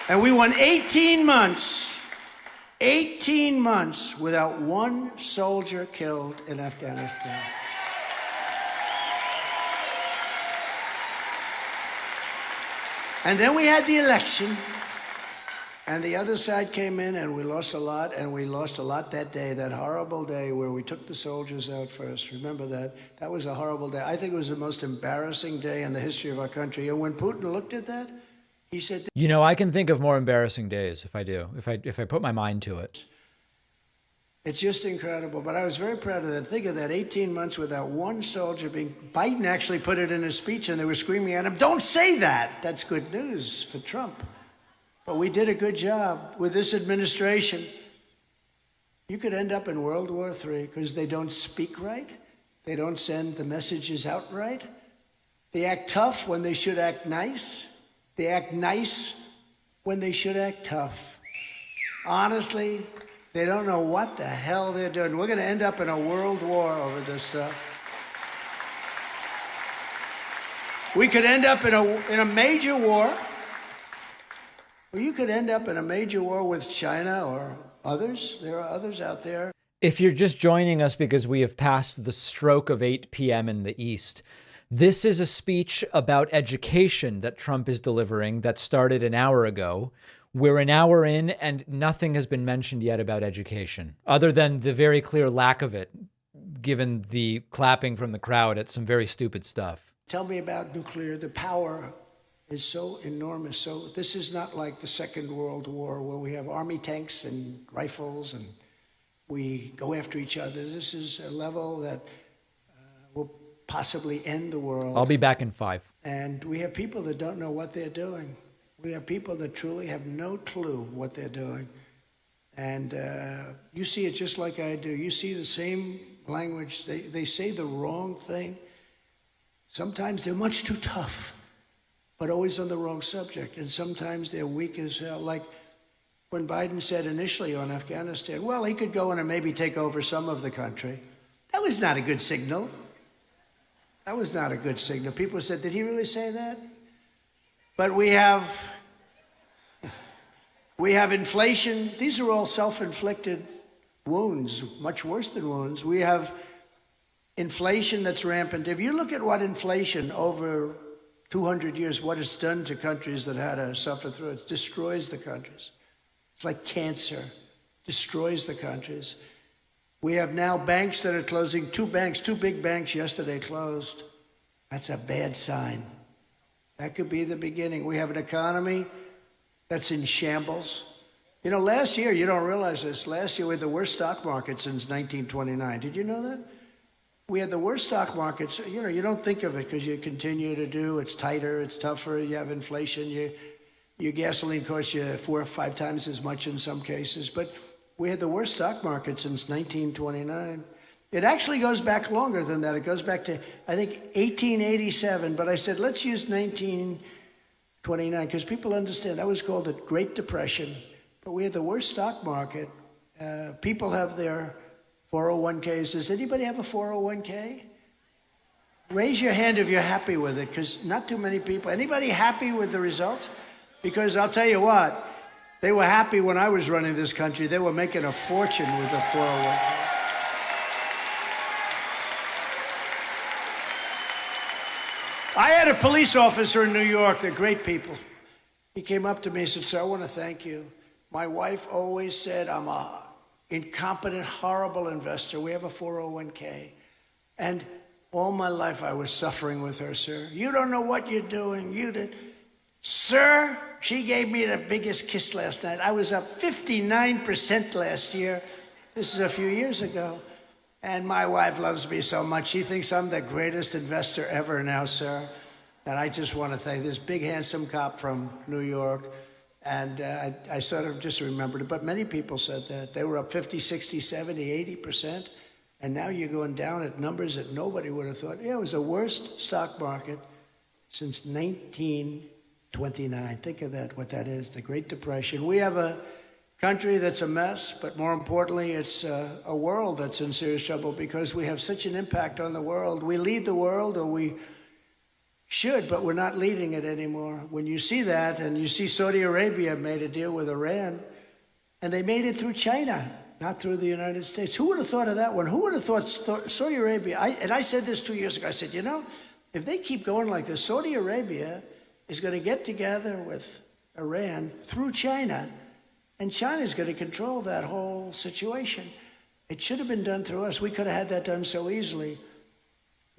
And we won 18 months without one soldier killed in Afghanistan. And then we had the election. And the other side came in, and we lost a lot, that day, that horrible day where we took the soldiers out first. Remember that? That was a horrible day. I think it was the most embarrassing day in the history of our country. And when Putin looked at that, He said, You know, I can think of more embarrassing days if I do, if I put my mind to it. it's just incredible. But I was very proud of that. Think of that, 18 months without one soldier being... Biden actually put it in his speech, and they were screaming at him, don't say that. That's good news for Trump. But we did a good job with this administration. You could end up in World War III because they don't speak right. They don't send the messages out right. They act tough when they should act nice. They act nice when they should act tough. Honestly, they don't know what the hell they're doing. We're going to end up in a world war over this stuff. We could end up in a major war. Or you could end up in a major war with China or others. There are others out there. If you're just joining us because we have passed the stroke of 8 p.m. in the East, this is a speech about education that Trump is delivering that started an hour ago. We're an hour in and nothing has been mentioned yet about education, other than the very clear lack of it, given the clapping from the crowd at some very stupid stuff. Tell me about nuclear. The power is so enormous. So this is not like the Second World War where we have army tanks and rifles and we go after each other. This is a level that will possibly end the world. I'll be back in 5. And we have people that don't know what they're doing. We have people that truly have no clue what they're doing. And you see it just like I do. You see the same language. They say the wrong thing. Sometimes they're much too tough, but always on the wrong subject. And sometimes they're weak as hell. Like when Biden said initially on Afghanistan, well, he could go in and maybe take over some of the country. That was not a good signal. That was not a good signal. People said, did he really say that? But we have inflation. These are all self-inflicted wounds, much worse than wounds. We have inflation that's rampant. If you look at what inflation over 200 years, what it's done to countries that had to suffer through it, destroys the countries. It's like cancer, destroys the countries. We have now banks that are closing. 2 big banks yesterday closed. That's a bad sign. That could be the beginning. We have an economy that's in shambles. You know, last year, you don't realize this, last year we had the worst stock market since 1929. Did you know that? We had the worst stock markets. You know, you don't think of it because you continue to do, it's tighter, it's tougher, you have inflation, your gasoline costs you 4 or 5 times as much in some cases. But we had the worst stock market since 1929. It actually goes back longer than that. It goes back to, I think, 1887. But I said, let's use 1929 because people understand that was called the Great Depression. But we had the worst stock market. People have their 401ks. Does anybody have a 401k? Raise your hand if you're happy with it, because not too many people. Anybody happy with the results? Because I'll tell you what, they were happy when I was running this country. They were making a fortune with the 401k. I had a police officer in New York. They're great people. He came up to me and said, sir, I want to thank you. My wife always said I'm a incompetent, horrible investor. We have a 401k. And all my life I was suffering with her, sir. You don't know what you're doing. You did. Sir, she gave me the biggest kiss last night. I was up 59% last year. This is a few years ago. And my wife loves me so much. She thinks I'm the greatest investor ever now, sir. And I just want to thank this big, handsome cop from New York. And I sort of just remembered it. But many people said that. They were up 50, 60, 70, 80%. And now you're going down at numbers that nobody would have thought. Yeah, it was the worst stock market since 1929. Think of that, what that is, the Great Depression. We have a country that's a mess, but more importantly, it's a world that's in serious trouble because we have such an impact on the world. We lead the world, or we should, but we're not leading it anymore. When you see that, and you see Saudi Arabia made a deal with Iran, and they made it through China, not through the United States. Who would have thought of that one? Who would have thought Saudi Arabia, and I said this 2 years ago, I said, you know, if they keep going like this, Saudi Arabia is going to get together with Iran through China, and China's going to control that whole situation. It should have been done through us. We could have had that done so easily.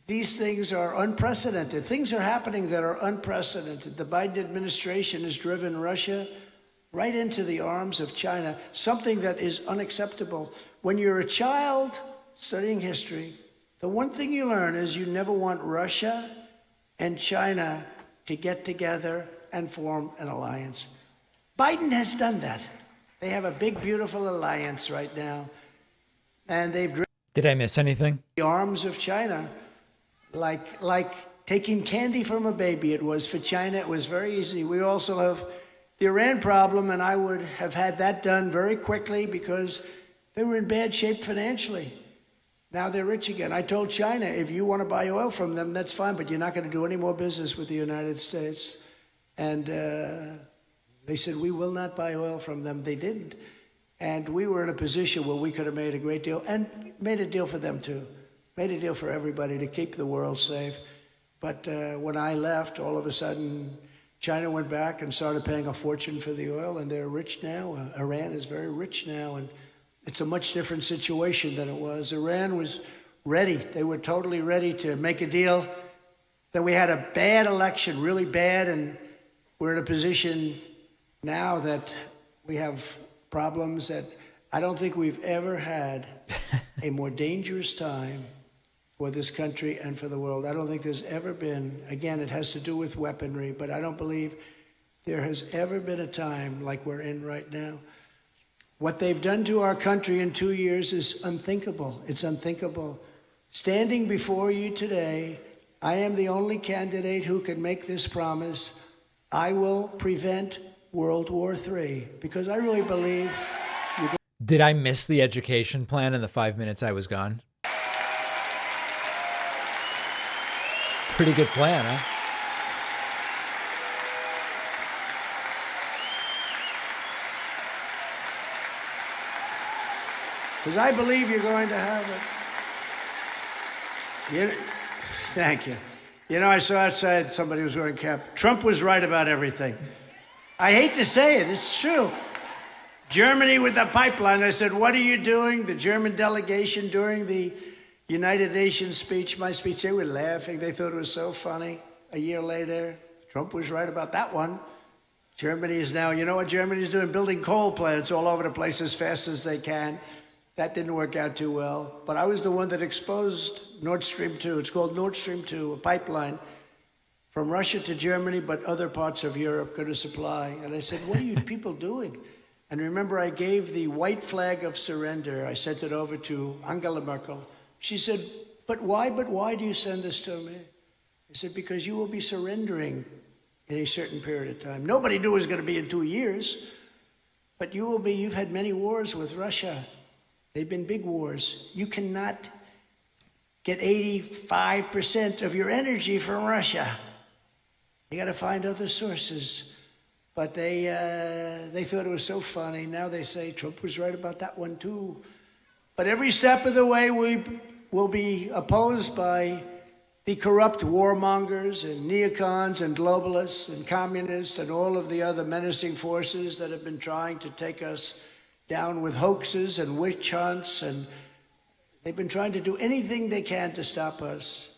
These things are unprecedented. Things are happening that are unprecedented. The Biden administration has driven Russia right into the arms of China, something that is unacceptable. When you're a child studying history, the one thing you learn is you never want Russia and China to get together and form an alliance. Biden has done that. They have a big, beautiful alliance right now. And they've driven Did I miss anything? the arms of China like taking candy from a baby. It was for China. It was very easy. We also have the Iran problem, and I would have had that done very quickly because they were in bad shape financially. Now they're rich again. I told China, if you want to buy oil from them, that's fine, but you're not going to do any more business with the United States. And they said, we will not buy oil from them. They didn't. And we were in a position where we could have made a great deal, and made a deal for them too. Made a deal for everybody to keep the world safe. But when I left, all of a sudden, China went back and started paying a fortune for the oil, and they're rich now. Iran is very rich now, and it's a much different situation than it was. Iran was ready. They were totally ready to make a deal. Then we had a bad election, really bad, and we're in a position now that we have problems that I don't think we've ever had a more dangerous time for this country and for the world. I don't think there's ever been, again, it has to do with weaponry, but I don't believe there has ever been a time like we're in right now. What they've done to our country in 2 years is unthinkable. It's unthinkable. Standing before you today, I am the only candidate who can make this promise. I will prevent World War III, because I really believe... Did I miss the education plan in the 5 minutes I was gone? Pretty good plan, huh? Because I believe you're going to have it. Thank you. You know, I saw outside somebody was wearing a cap. Trump was right about everything. I hate to say it, it's true. Germany with the pipeline, I said, what are you doing? The German delegation during the United Nations speech, my speech, they were laughing. They thought it was so funny. A year later, Trump was right about that one. Germany is now, you know what Germany is doing? Building coal plants all over the place as fast as they can. That didn't work out too well. But I was the one that exposed Nord Stream 2. It's called Nord Stream 2, a pipeline from Russia to Germany, but other parts of Europe going to supply. And I said, what are you people doing? And remember, I gave the white flag of surrender. I sent it over to Angela Merkel. She said, but why do you send this to me? I said, because you will be surrendering in a certain period of time. Nobody knew it was going to be in 2 years, but you will be. You've had many wars with Russia. They've been big wars. You cannot get 85% of your energy from Russia. You got to find other sources. But they thought it was so funny. Now they say Trump was right about that one too. But every step of the way we will be opposed by the corrupt warmongers and neocons and globalists and communists and all of the other menacing forces that have been trying to take us down with hoaxes and witch hunts, and they've been trying to do anything they can to stop us.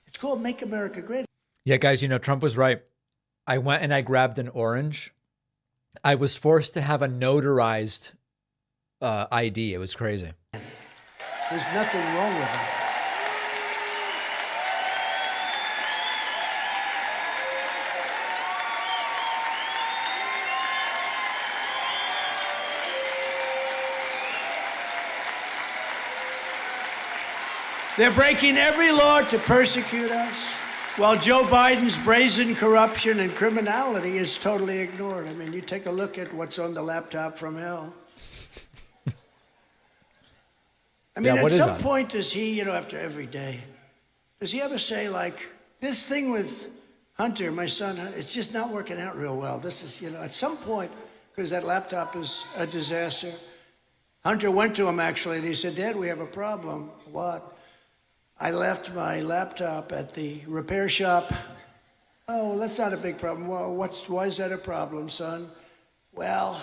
It's called Make America Great. Yeah, guys, you know, Trump was right. I went and I grabbed an orange. I was forced to have a notarized ID. It was crazy. There's nothing wrong with it. They're breaking every law to persecute us, while Joe Biden's brazen corruption and criminality is totally ignored. I mean, you take a look at what's on the laptop from hell. I mean, at some point, does he, you know, after every day, does he ever say, like, this thing with Hunter, my son, it's just not working out real well. This is, you know, at some point, because that laptop is a disaster. Hunter went to him, actually, and he said, Dad, we have a problem. What? I left my laptop at the repair shop. Oh, well, that's not a big problem. Well, why is that a problem, son? Well,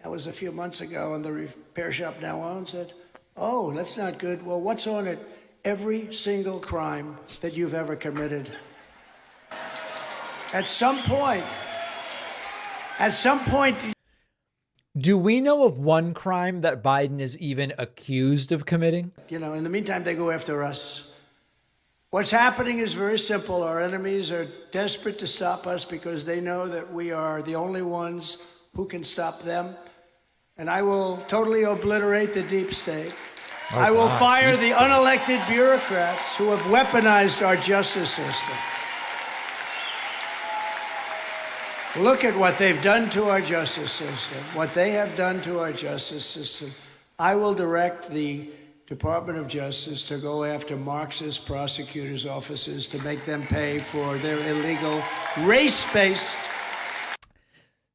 that was a few months ago, and the repair shop now owns it. Oh, that's not good. Well, what's on it? every single crime that you've ever committed. At some point, do we know of one crime that Biden is even accused of committing? you know, in the meantime, they go after us. What's happening is very simple. Our enemies are desperate to stop us because they know that we are the only ones who can stop them. And I will totally obliterate the deep state. I will fire the unelected bureaucrats who have weaponized our justice system. Look at what they've done to our justice system, what they have done to our justice system. I will direct the Department of Justice to go after Marxist prosecutors' offices to make them pay for their illegal race-based.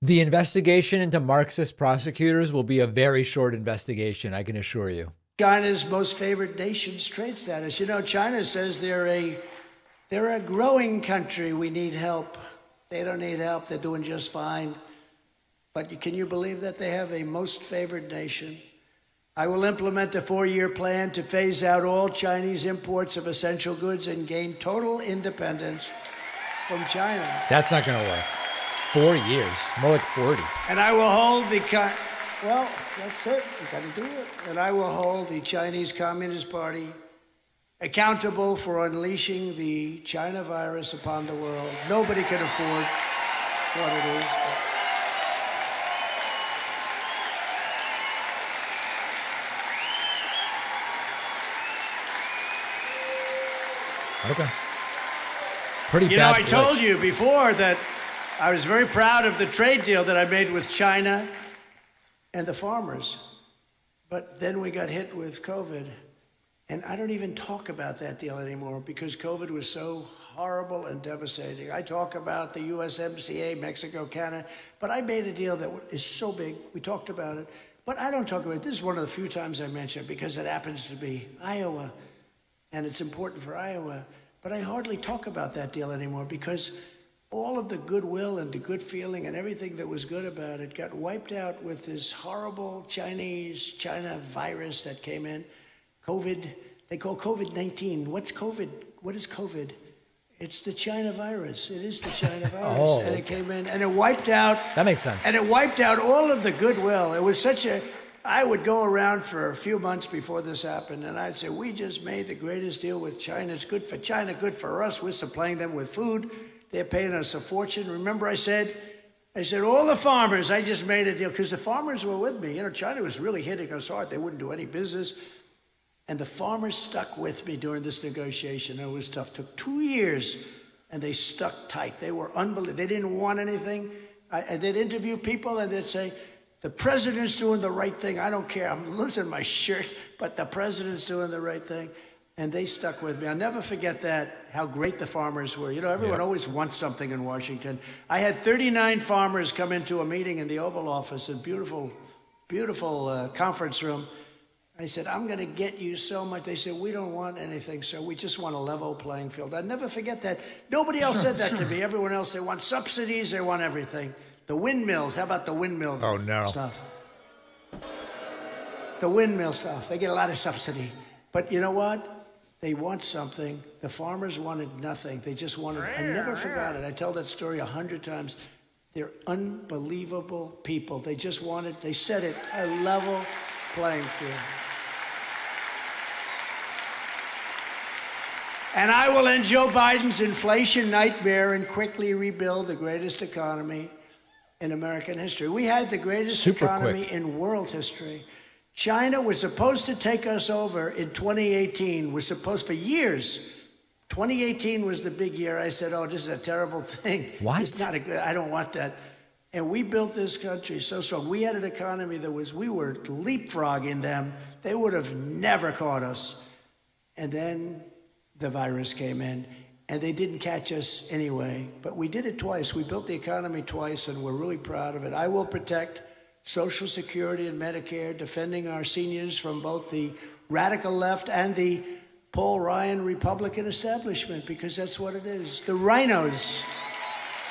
The investigation into Marxist prosecutors will be a very short investigation, I can assure you. China's most favored nation's trade status. You know, China says they're a growing country. We need help. They don't need help. They're doing just fine. But can you believe that they have a most favored nation? I will implement a 4-year plan to phase out all Chinese imports of essential goods and gain total independence from China. That's not going to work. 4 years, more like 40. And I will hold well, that's it. You got to do it. And I will hold the Chinese Communist Party accountable for unleashing the China virus upon the world. Nobody can afford what it is. Okay. Pretty bad. You know, I told you before that I was very proud of the trade deal that I made with China and the farmers. But then we got hit with COVID. And I don't even talk about that deal anymore because COVID was so horrible and devastating. I talk about the USMCA, Mexico, Canada, but I made a deal that is so big. We talked about it, but I don't talk about it. This is one of the few times I mention it because it happens to be Iowa, and it's important for Iowa. But I hardly talk about that deal anymore because all of the goodwill and the good feeling and everything that was good about it got wiped out with this horrible China virus that came in. COVID, they call COVID-19. What's COVID? What is COVID? It's the China virus. It is the China virus. And it came in and it wiped out. That makes sense. And it wiped out all of the goodwill. It was I would go around for a few months before this happened and I'd say, we just made the greatest deal with China. It's good for China, good for us. We're supplying them with food. They're paying us a fortune. Remember I said, all the farmers, I just made a deal because the farmers were with me. You know, China was really hitting us hard. They wouldn't do any business. And the farmers stuck with me during this negotiation. It was tough. It took 2 years, and they stuck tight. They were unbelievable. They didn't want anything. They'd interview people, and they'd say, the president's doing the right thing. I don't care. I'm losing my shirt, but the president's doing the right thing. And they stuck with me. I'll never forget that, how great the farmers were. You know, everyone always wants something in Washington. I had 39 farmers come into a meeting in the Oval Office, a beautiful, beautiful conference room. I said, I'm going to get you so much. They said, we don't want anything, sir. We just want a level playing field. I'll never forget that. Nobody else said that to me. Everyone else, they want subsidies. They want everything. The windmills. How about the windmill stuff? The windmill stuff. They get a lot of subsidy. But you know what? They want something. The farmers wanted nothing. They just wanted, I never forgot it. I tell that story 100 times. They're unbelievable people. They just wanted, they said it, a level playing field. And I will end Joe Biden's inflation nightmare and quickly rebuild the greatest economy in American history. We had the greatest economy in world history. China was supposed to take us over in 2018, was supposed for years. 2018 was the big year. I said, oh, this is a terrible thing. What? It's not a good, I don't want that. And we built this country so strong. We had an economy we were leapfrogging them. They would have never caught us. And then the virus came in, and they didn't catch us anyway. But we did it twice. We built the economy twice, and we're really proud of it. I will protect Social Security and Medicare, defending our seniors from both the radical left and the Paul Ryan Republican establishment, because that's what it is. The rhinos,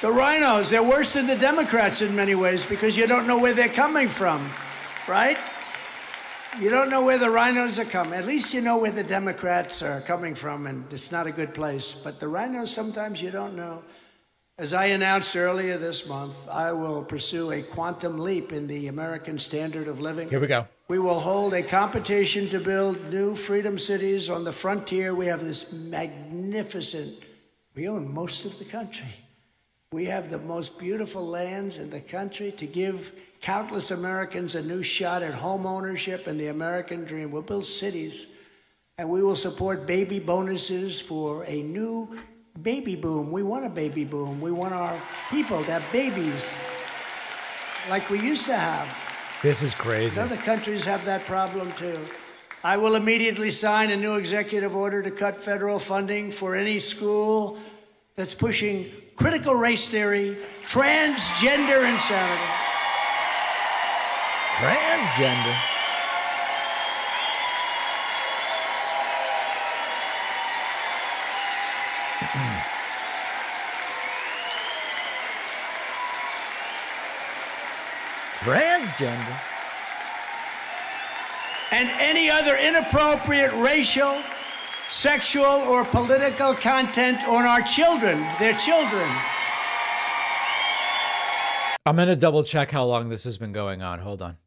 they're worse than the Democrats in many ways because you don't know where they're coming from, right? You don't know where the rhinos are coming. At least you know where the Democrats are coming from, and it's not a good place. But the rhinos, sometimes you don't know. As I announced earlier this month, I will pursue a quantum leap in the American standard of living. Here we go. We will hold a competition to build new freedom cities on the frontier. We have this magnificent, we own most of the country. We have the most beautiful lands in the country to give countless Americans a new shot at home ownership and the American dream. We'll build cities, and we will support baby bonuses for a new baby boom. We want a baby boom. We want our people to have babies like we used to have. This is crazy. Other countries have that problem too. I will immediately sign a new executive order to cut federal funding for any school that's pushing critical race theory, transgender insanity. Transgender. Transgender. And any other inappropriate racial, sexual, or political content on our children, their children. I'm going to double check how long this has been going on. Hold on.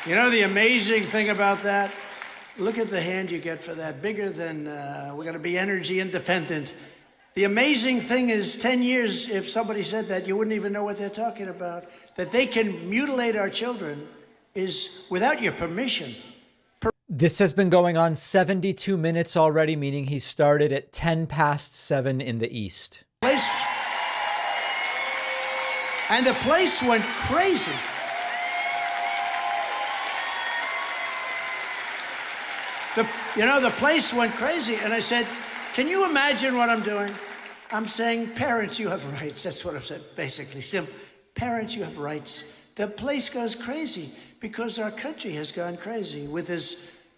You know the amazing thing about that? Look at the hand you get for that. Bigger than we're going to be energy independent. The amazing thing is 10 years, if somebody said that, you wouldn't even know what they're talking about. That they can mutilate our children is without your permission. This has been going on 72 minutes already, meaning he started at 10 past 7 in the East. And the place went crazy. The place went crazy, and I said, can you imagine what I'm doing? I'm saying, parents, you have rights. That's what I'm saying, basically. Simple. Parents, you have rights. The place goes crazy because our country has gone crazy with this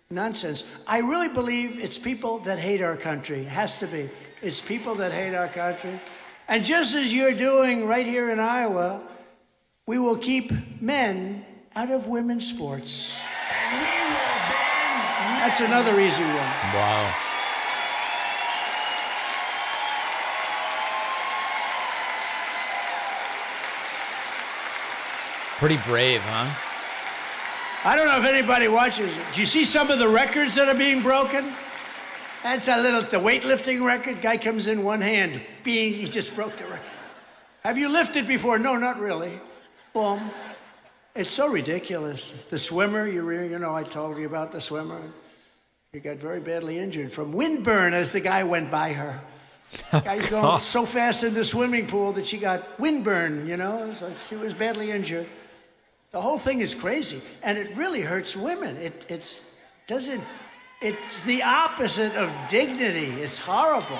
nonsense. I really believe it's people that hate our country. It has to be. It's people that hate our country. And just as you're doing right here in Iowa, we will keep men out of women's sports. That's another easy one. Wow. Pretty brave, huh? I don't know if anybody watches it. Do you see some of the records that are being broken? That's the weightlifting record. Guy comes in one hand, he just broke the record. Have you lifted before? No, not really. Boom. It's so ridiculous. The swimmer, I told you about the swimmer. He got very badly injured from windburn as the guy went by her. The guy's going so fast in the swimming pool that she got windburn, so she was badly injured. The whole thing is crazy, and it really hurts women. It's the opposite of dignity. It's horrible.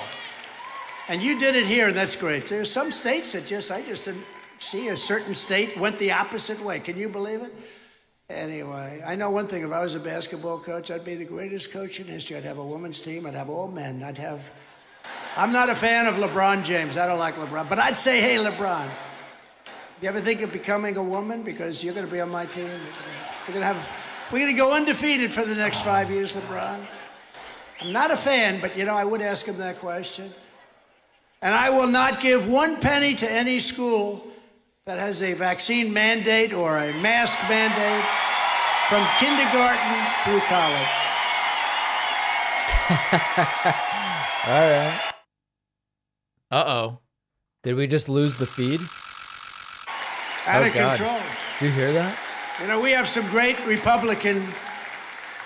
And you did it here, and that's great. There's some states that I just didn't see a certain state went the opposite way. Can you believe it? Anyway, I know one thing. If I was a basketball coach, I'd be the greatest coach in history. I'd have a women's team. I'd have all men. I'm not a fan of LeBron James. I don't like LeBron. But I'd say, hey, LeBron, you ever think of becoming a woman? Because you're going to be on my team. We're going to go undefeated for the next 5 years, LeBron. I'm not a fan, but, I would ask him that question. And I will not give one penny to any school that has a vaccine mandate or a mask mandate from kindergarten through college. All right. Uh-oh. Did we just lose the feed? Out of control. Did you hear that? We have some great Republican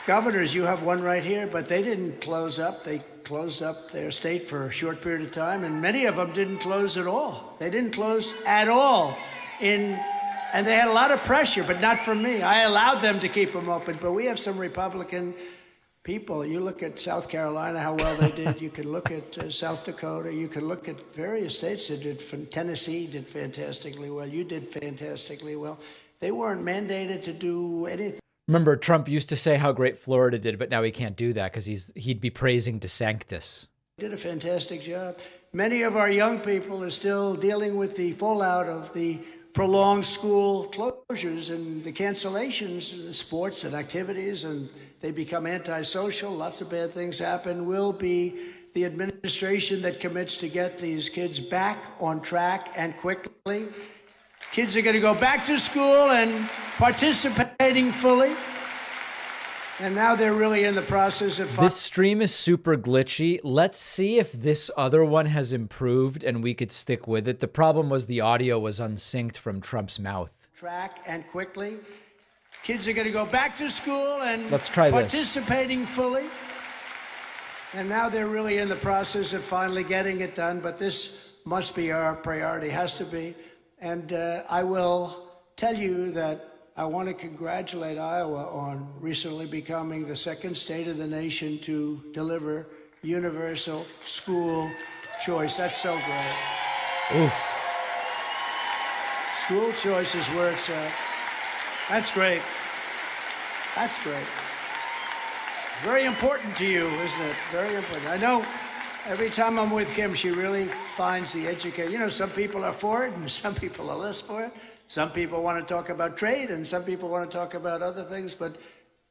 governors. You have one right here, but they didn't close up. They closed up their state for a short period of time, and many of them didn't close at all. They didn't close at all. And they had a lot of pressure, but not from me. I allowed them to keep them open, but we have some Republican people. You look at South Carolina, how well they did. You can look at South Dakota. You can look at various states that did. Tennessee did fantastically well. You did fantastically well. They weren't mandated to do anything. Remember, Trump used to say how great Florida did, but now he can't do that because he'd be praising DeSantis. Did a fantastic job. Many of our young people are still dealing with the fallout of the prolonged school closures and the cancellations of the sports and activities, and they become antisocial. Lots of bad things happen. Will be the administration that commits to get these kids back on track and quickly. Kids are going to go back to school and participating fully. And now they're really in the process of... This stream is super glitchy. Let's see if this other one has improved and we could stick with it. The problem was the audio was unsynced from Trump's mouth. Track and quickly. Kids are going to go back to school and let's try participating fully. And now they're really in the process of finally getting it done. But this must be our priority, has to be. And I will tell you that I want to congratulate Iowa on recently becoming the second state of the nation to deliver universal school choice. That's so great. Oof. School choice is where it's at. That's great. That's great. Very important to you, isn't it? Very important. I know every time I'm with Kim, she really finds the education. You know, some people are for it and some people are less for it. Some people want to talk about trade and some people want to talk about other things, but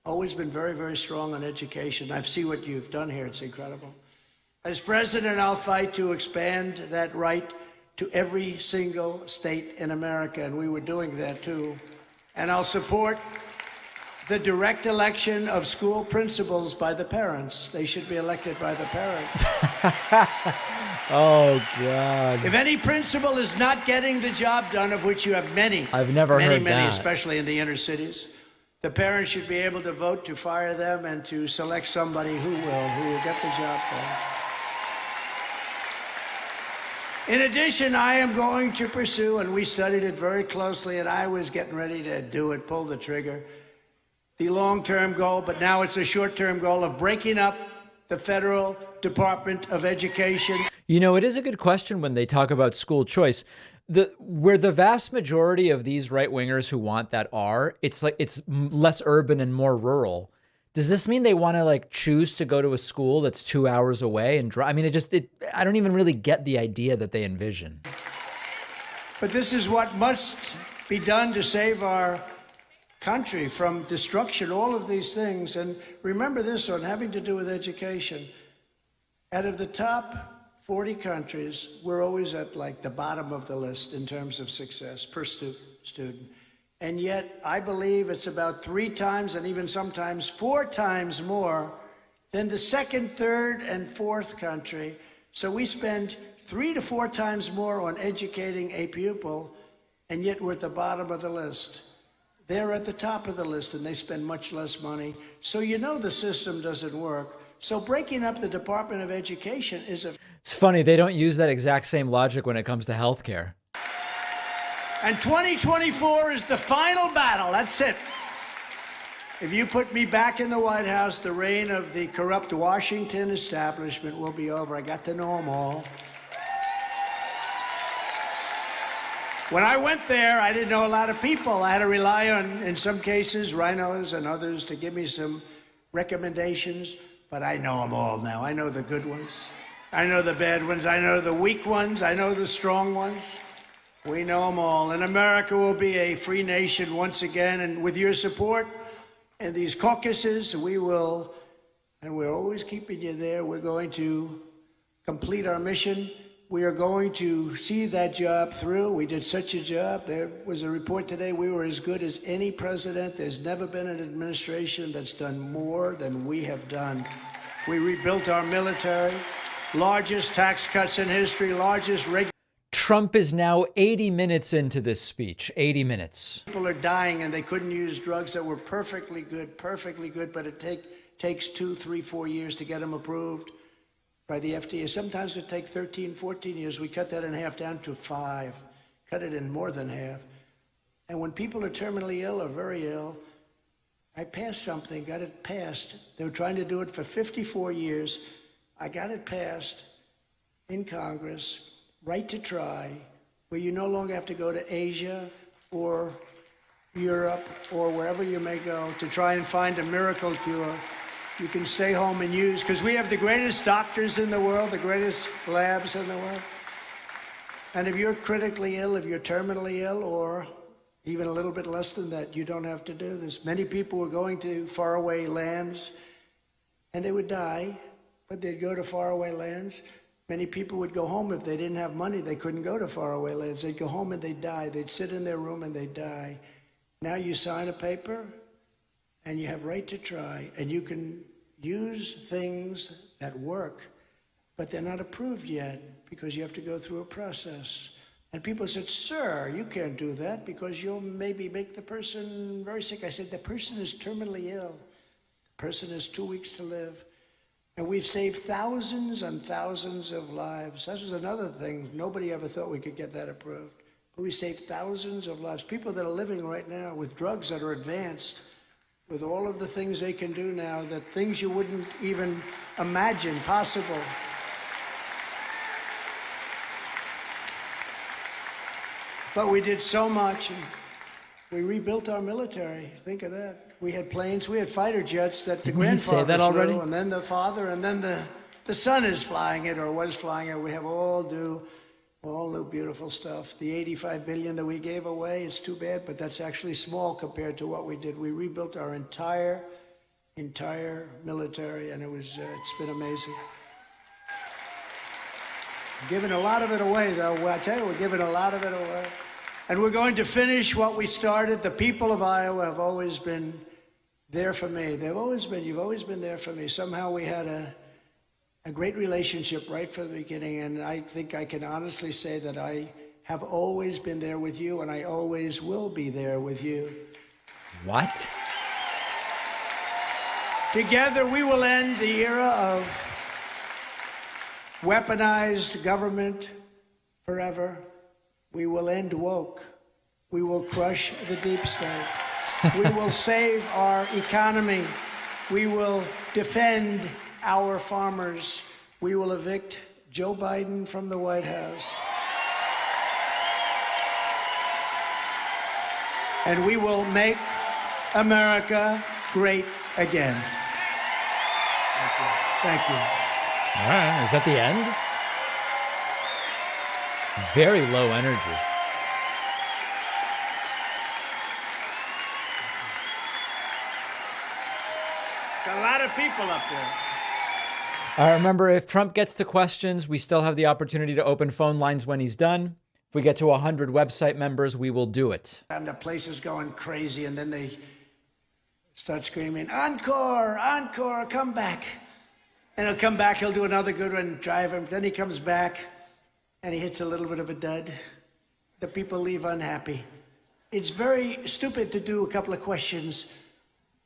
always been very, very strong on education. I see what you've done here. It's incredible. As president, I'll fight to expand that right to every single state in America, and we were doing that too. And I'll support the direct election of school principals by the parents. They should be elected by the parents. Oh, God. If any principal is not getting the job done, of which you have many, I've never heard many, that. especially in the inner cities, the parents should be able to vote to fire them and to select somebody who will get the job done. In addition, I am going to pursue, and we studied it very closely, and I was getting ready to do it, pull the trigger, the long-term goal, but now it's a short-term goal of breaking up the federal Department of Education. You know, it is a good question when they talk about school choice. Where the vast majority of these right-wingers who want that are, it's like it's less urban and more rural. Does this mean they want to like choose to go to a school that's 2 hours away and drive? I mean, I don't even really get the idea that they envision. But this is what must be done to save our country from destruction, all of these things. And remember this on having to do with education. Out of the top 40 countries, we're always at like the bottom of the list in terms of success per student. And yet I believe it's about 3 times and even sometimes 4 times more than the second, third, and fourth country. So we spend 3 to 4 times more on educating a pupil, and yet we're at the bottom of the list. They're at the top of the list and they spend much less money. So you know the system doesn't work. So breaking up the Department of Education is a... It's funny, they don't use that exact same logic when it comes to healthcare. And 2024 is the final battle. That's it. If you put me back in the White House, the reign of the corrupt Washington establishment will be over. I got to know them all. When I went there, I didn't know a lot of people. I had to rely on, in some cases, rhinos and others to give me some recommendations. But I know them all now. I know the good ones. I know the bad ones. I know the weak ones. I know the strong ones. We know them all. And America will be a free nation once again. And with your support and these caucuses, we will, and we're always keeping you there, we're going to complete our mission. We are going to see that job through. We did such a job. There was a report today. We were as good as any president. There's never been an administration that's done more than we have done. We rebuilt our military, largest tax cuts in history, largest regulation. Trump is now 80 minutes into this speech, 80 minits. People are dying and they couldn't use drugs that were perfectly good, but it takes 2, 3, 4 years to get them approved by the FDA. Sometimes it takes 13, 14 years. We cut that in half down to 5, cut it in more than half. And when people are terminally ill or very ill, I passed something, got it passed. They were trying to do it for 54 years. I got it passed in Congress, right to try, where you no longer have to go to Asia or Europe or wherever you may go to try and find a miracle cure. You can stay home and use, because we have the greatest doctors in the world, the greatest labs in the world. And if you're critically ill, if you're terminally ill, or even a little bit less than that, you don't have to do this. Many people were going to faraway lands, and they would die, but they'd go to faraway lands. Many people would go home if they didn't have money. They couldn't go to faraway lands. They'd go home and they'd die. They'd sit in their room and they'd die. Now you sign a paper, and you have right to try, and you can use things that work, but they're not approved yet because you have to go through a process. And people said, sir, you can't do that because you'll maybe make the person very sick. I said, the person is terminally ill. The person has 2 weeks to live. And we've saved thousands and thousands of lives. That was another thing. Nobody ever thought we could get that approved. But we saved thousands of lives. People that are living right now with drugs that are advanced, with all of the things they can do now, that things you wouldn't even imagine possible. But we did so much, and we rebuilt our military. Think of that. We had planes, we had fighter jets that the grandfather that already? flew, and then the father, and then the son is flying it, or was flying it. We have all new beautiful stuff. The $85 billion that we gave away, it's too bad, but that's actually small compared to what we did. We rebuilt our entire military, and it's been amazing. Giving a lot of it away, though. I tell you, we're giving a lot of it away. And we're going to finish what we started. The people of Iowa have always been there for me. You've always been there for me. Somehow we had a great relationship right from the beginning, and I think I can honestly say that I have always been there with you, and I always will be there with you. What? Together we will end the era of weaponized government forever. We will end woke. We will crush the deep state. We will save our economy. We will defend our farmers. We will evict Joe Biden from the White House. And we will make America great again. Thank you. Thank you. All right, is that the end? Very low energy. There's a lot of people up there. Remember, if Trump gets to questions, we still have the opportunity to open phone lines when he's done. If we get to 100 website members, we will do it. And the place is going crazy, and then they start screaming, encore, encore, come back. And he'll come back, he'll do another good one, drive him. Then he comes back, and he hits a little bit of a dud. The people leave unhappy. It's very stupid to do a couple of questions,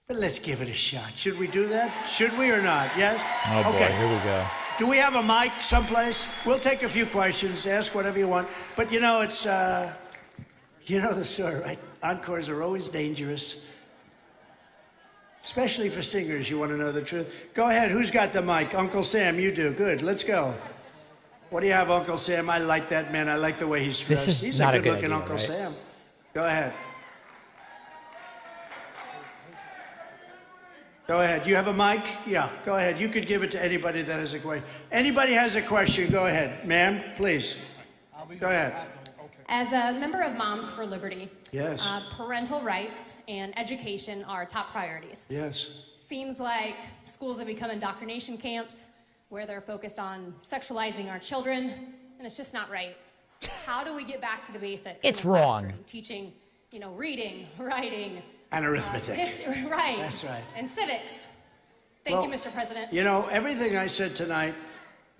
but let's give it a shot. Should we do that? Should we or not? Yes? Oh, boy, okay. Here we go. Do we have a mic someplace? We'll take a few questions, ask whatever you want. But you know, it's, you know the story, right? Encores are always dangerous. Especially for singers, you want to know the truth. Go ahead, who's got the mic? Uncle Sam, you do. Good, let's go. What do you have, Uncle Sam? I like that man. I like the way he's dressed. This is he's not a a good good-looking idea, Uncle right? Sam. Go ahead. Go ahead. You have a mic? Yeah, go ahead. You could give it to anybody that has a question. Anybody has a question, go ahead. Ma'am, please. Go ahead. As a member of Moms for Liberty, yes, parental rights and education are top priorities. Yes. Seems like schools have become indoctrination camps where they're focused on sexualizing our children, and it's just not right. How do we get back to the basics? It's in the wrong. classroom? Teaching, reading, writing, and arithmetic. Right. That's right. And civics. Thank you, Mr. President. You know, everything I said tonight,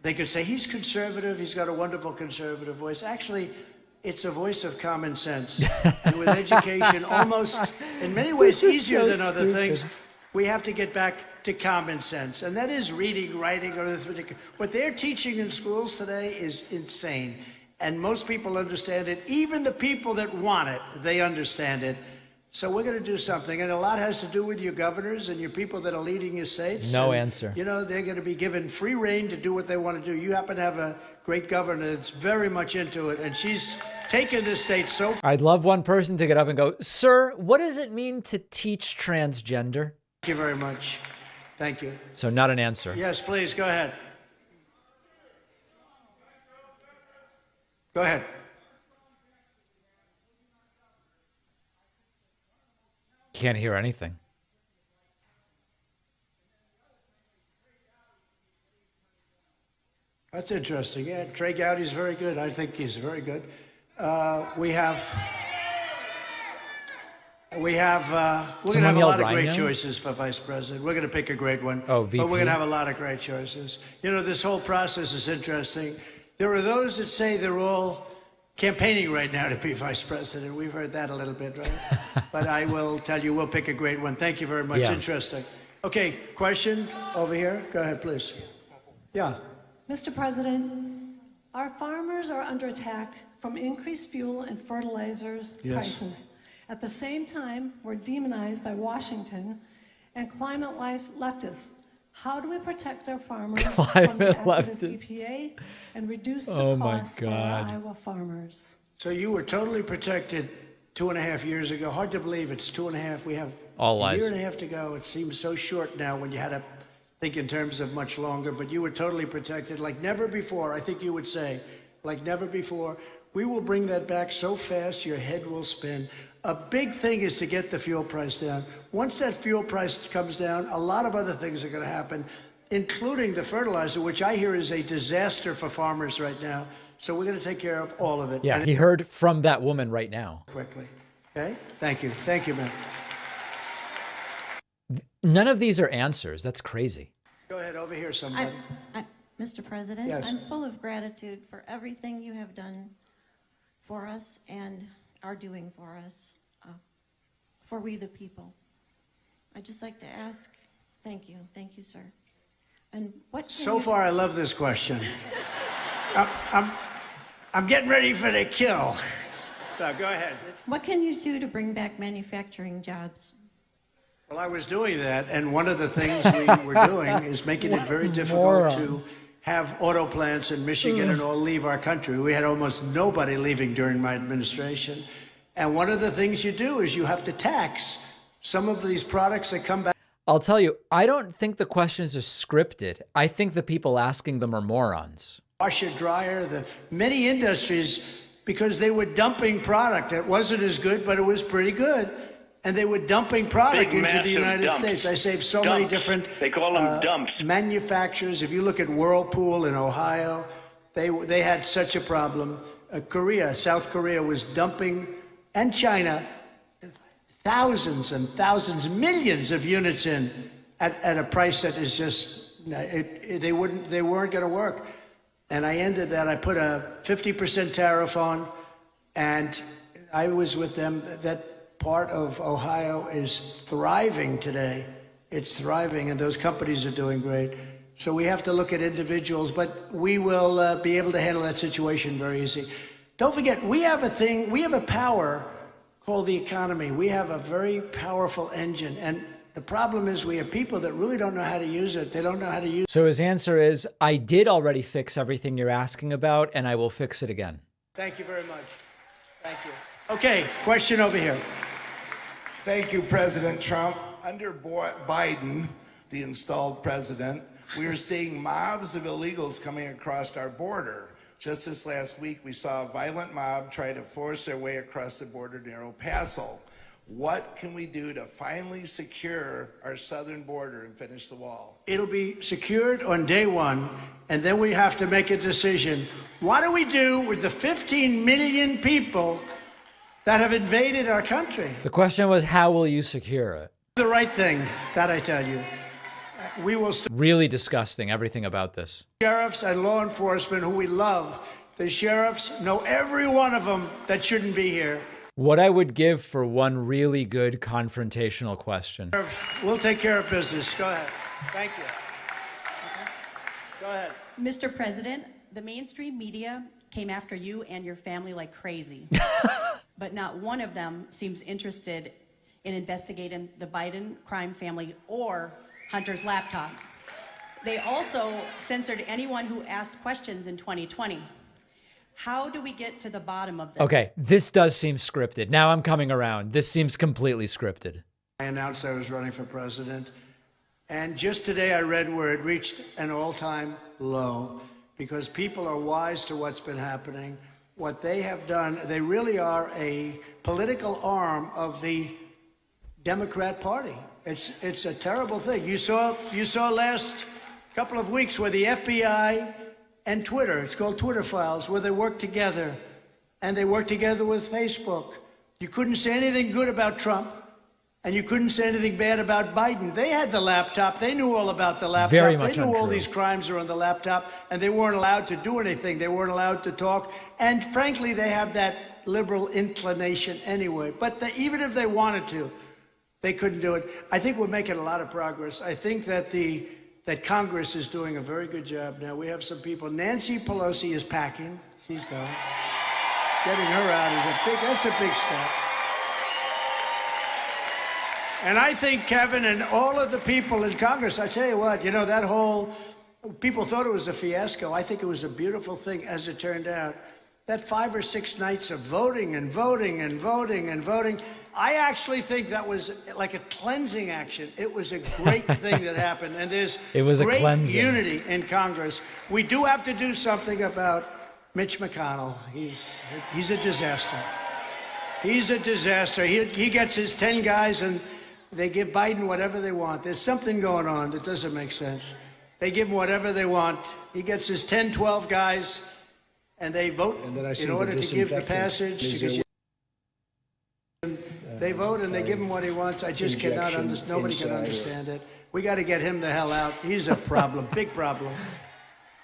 they could say he's conservative, he's got a wonderful conservative voice. Actually, it's a voice of common sense. And with education, almost, in many ways, easier than other things, we have to get back to common sense. And that is reading, writing, arithmetic. What they're teaching in schools today is insane. And most people understand it. Even the people that want it, they understand it. So we're going to do something. And a lot has to do with your governors and your people that are leading your states. No and, answer. They're going to be given free rein to do what they want to do. You happen to have a great governor that's very much into it. And she's taken this state so far. I'd love one person to get up and go, sir, what does it mean to teach transgender? Thank you very much. Thank you. So not an answer. Yes, please, go ahead. Go ahead. Can't hear anything. That's interesting. Yeah, Trey Gowdy's very good. I think he's very good. We're going to have a lot of great choices for vice president. We're going to pick a great one. Oh, VP. But we're going to have a lot of great choices. You know, this whole process is interesting. There are those that say they're all campaigning right now to be vice president. We've heard that a little bit, right? But I will tell you, we'll pick a great one. Thank you very much. Yeah. Interesting. Okay, question over here. Go ahead, please. Yeah. Mr. President, our farmers are under attack from increased fuel and fertilizers prices. At the same time, we're demonized by Washington and climate life leftists. How do we protect our farmers from the activist EPA and reduce the costs for our Iowa farmers? So you were totally protected 2.5 years ago. Hard to believe it's 2.5. We have All a lies. year and a half to go. It seems so short now when you had to think in terms of much longer, but you were totally protected like never before. I think you would say, like never before. We will bring that back so fast your head will spin. A big thing is to get the fuel price down. Once that fuel price comes down, a lot of other things are going to happen, including the fertilizer, which I hear is a disaster for farmers right now. So we're going to take care of all of it. Yeah, he heard from that woman right now. Quickly. Okay? Thank you. Thank you, man. None of these are answers. That's crazy. Go ahead, over here, somebody. Mr. President, Yes. I'm full of gratitude for everything you have done for us and are doing for us, for we the people. I'd just like to ask, thank you, sir. And what? So far, I love this question. I'm getting ready for the kill. No, go ahead. What can you do to bring back manufacturing jobs? Well, I was doing that, and one of the things we were doing is making it very difficult to have auto plants in Michigan and all leave our country. We had almost nobody leaving during my administration. And one of the things you do is you have to tax some of these products that come back. I'll tell you, I don't think the questions are scripted. I think the people asking them are morons. Washer, dryer, the many industries, because they were dumping product that wasn't as good, but it was pretty good. And they were dumping product Big, into the United dumps. States. I saved so Dumps. many different They call them dumps. manufacturers. If you look at Whirlpool in Ohio, they had such a problem. South Korea was dumping, and China, thousands and thousands, millions of units in at a price that is just they weren't going to work. And I ended that. I put a 50% tariff on, and I was with them. That part of Ohio is thriving today. It's thriving, and those companies are doing great. So we have to look at individuals, but we will be able to handle that situation very easy. Don't forget, we have a power called the economy. We have a very powerful engine, and the problem is we have people that really don't know how to use it. They don't know how to use it. So his answer is, I did already fix everything you're asking about, and I will fix it again. Thank you very much. Thank you. Okay, question over here. Thank you, President Trump. Under Biden, the installed president, we are seeing mobs of illegals coming across our border. Just this last week, we saw a violent mob try to force their way across the border near El Paso. What can we do to finally secure our southern border and finish the wall? It'll be secured on day one, and then we have to make a decision. What do we do with the 15 million people that have invaded our country? The question was, how will you secure it? The right thing, that I tell you. We will. Really disgusting, everything about this. Sheriffs and law enforcement who we love. The sheriffs know every one of them that shouldn't be here. What I would give for one really good confrontational question. We'll take care of business. Go ahead. Thank you. Okay. Go ahead. Mr. President, the mainstream media came after you and your family like crazy. But not one of them seems interested in investigating the Biden crime family or Hunter's laptop. They also censored anyone who asked questions in 2020. How do we get to the bottom of this? Okay, this does seem scripted. Now I'm coming around. This seems completely scripted. I announced I was running for president. And just today I read where it reached an all-time low because people are wise to what's been happening. What they have done, they really are a political arm of the Democrat Party. It's a terrible thing. You saw last couple of weeks where the FBI and Twitter, it's called Twitter Files, where they work together, and they work together with Facebook. You couldn't say anything good about Trump, and you couldn't say anything bad about Biden. They had the laptop. They knew all about the laptop. Very much they knew untrue. all these crimes are on the laptop, and they weren't allowed to do anything. They weren't allowed to talk. And frankly, they have that liberal inclination anyway. But even if they wanted to, they couldn't do it. I think we're making a lot of progress. I think that that Congress is doing a very good job now. We have some people. Nancy Pelosi is packing. She's going. Getting her out that's a big step. And I think, Kevin, and all of the people in Congress, I tell you what, that whole, people thought it was a fiasco. I think it was a beautiful thing, as it turned out. That 5 or 6 nights of voting and voting and voting and voting, I actually think that was like a cleansing action. It was a great thing that happened. And there's great unity in Congress. We do have to do something about Mitch McConnell. He's a disaster. He's a disaster. He gets his 10 guys and they give Biden whatever they want. There's something going on that doesn't make sense. They give him whatever they want. He gets his 10, 12 guys, and they vote in order to give the passage. They vote and they give him what he wants. I just cannot understand. Nobody can understand it. We got to get him the hell out. He's a problem, big problem.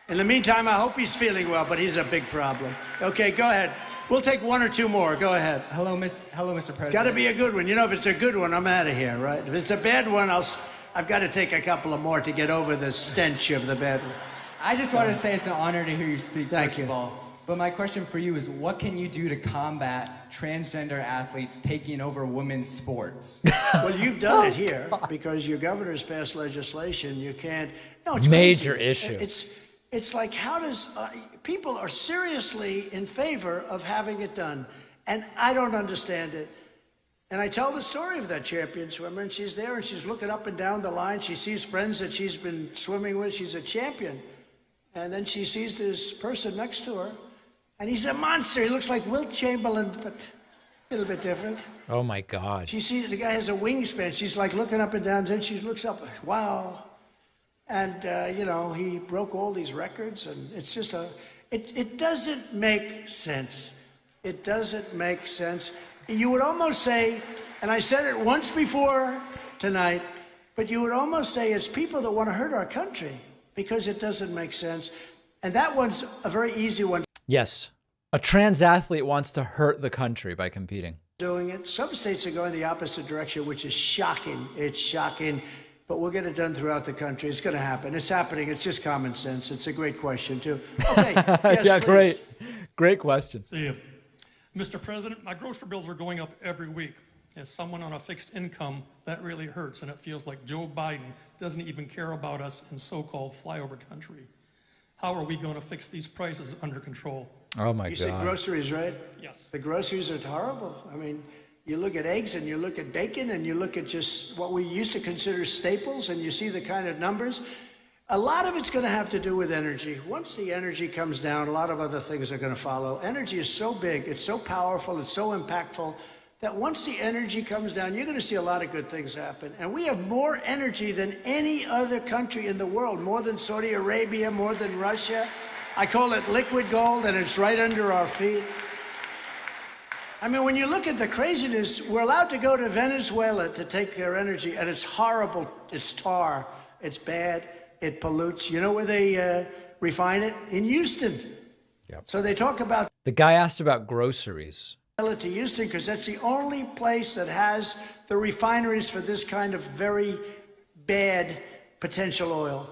In the meantime, I hope he's feeling well, but he's a big problem. Okay, go ahead. We'll take 1 or 2 more. Go ahead. Hello, Mr. President. Got to be a good one. If it's a good one, I'm out of here, right? If it's a bad one, I've got to take a couple of more to get over the stench of the bad one. I just want to say it's an honor to hear you speak, Thank first you. of all. But my question for you is, what can you do to combat transgender athletes taking over women's sports? Well, you've done it here because your governor's passed legislation. You can't. No, it's major crazy. issue. It's like, how does people are seriously in favor of having it done, and I don't understand it. And I tell the story of that champion swimmer, and she's there and she's looking up and down the line. She sees friends that she's been swimming with. She's a champion, and then she sees this person next to her, and he's a monster. He looks like Wilt Chamberlain, but a little bit different. Oh my God. She sees the guy has a wingspan. She's like looking up and down, then she looks up, wow. And, he broke all these records, and it's just it doesn't make sense. It doesn't make sense. You would almost say, and I said it once before tonight, but you would almost say it's people that want to hurt our country because it doesn't make sense. And that one's a very easy one. Yes. A trans athlete wants to hurt the country by competing. Doing it. Some states are going the opposite direction, which is shocking. It's shocking. But we'll get it done throughout the country. It's going to happen. It's happening. It's just common sense. It's a great question, too. Okay. Yes, yeah, please. Great question. See you. Mr. President, my grocery bills are going up every week. As someone on a fixed income, that really hurts, and it feels like Joe Biden doesn't even care about us in so-called flyover country. How are we going to fix these prices under control? Oh, my God. You said groceries, right? Yes. The groceries are horrible. I mean, you look at eggs and you look at bacon and you look at just what we used to consider staples and you see the kind of numbers. A lot of it's going to have to do with energy. Once the energy comes down, a lot of other things are going to follow. Energy is so big, it's so powerful, it's so impactful that once the energy comes down, you're going to see a lot of good things happen. And we have more energy than any other country in the world, more than Saudi Arabia, more than Russia. I call it liquid gold, and it's right under our feet. I mean, when you look at the craziness, we're allowed to go to Venezuela to take their energy, and it's horrible. It's tar. It's bad. It pollutes. You know where they refine it? In Houston. Yep. So they talk about the guy asked about groceries. To Houston because that's the only place that has the refineries for this kind of very bad potential oil.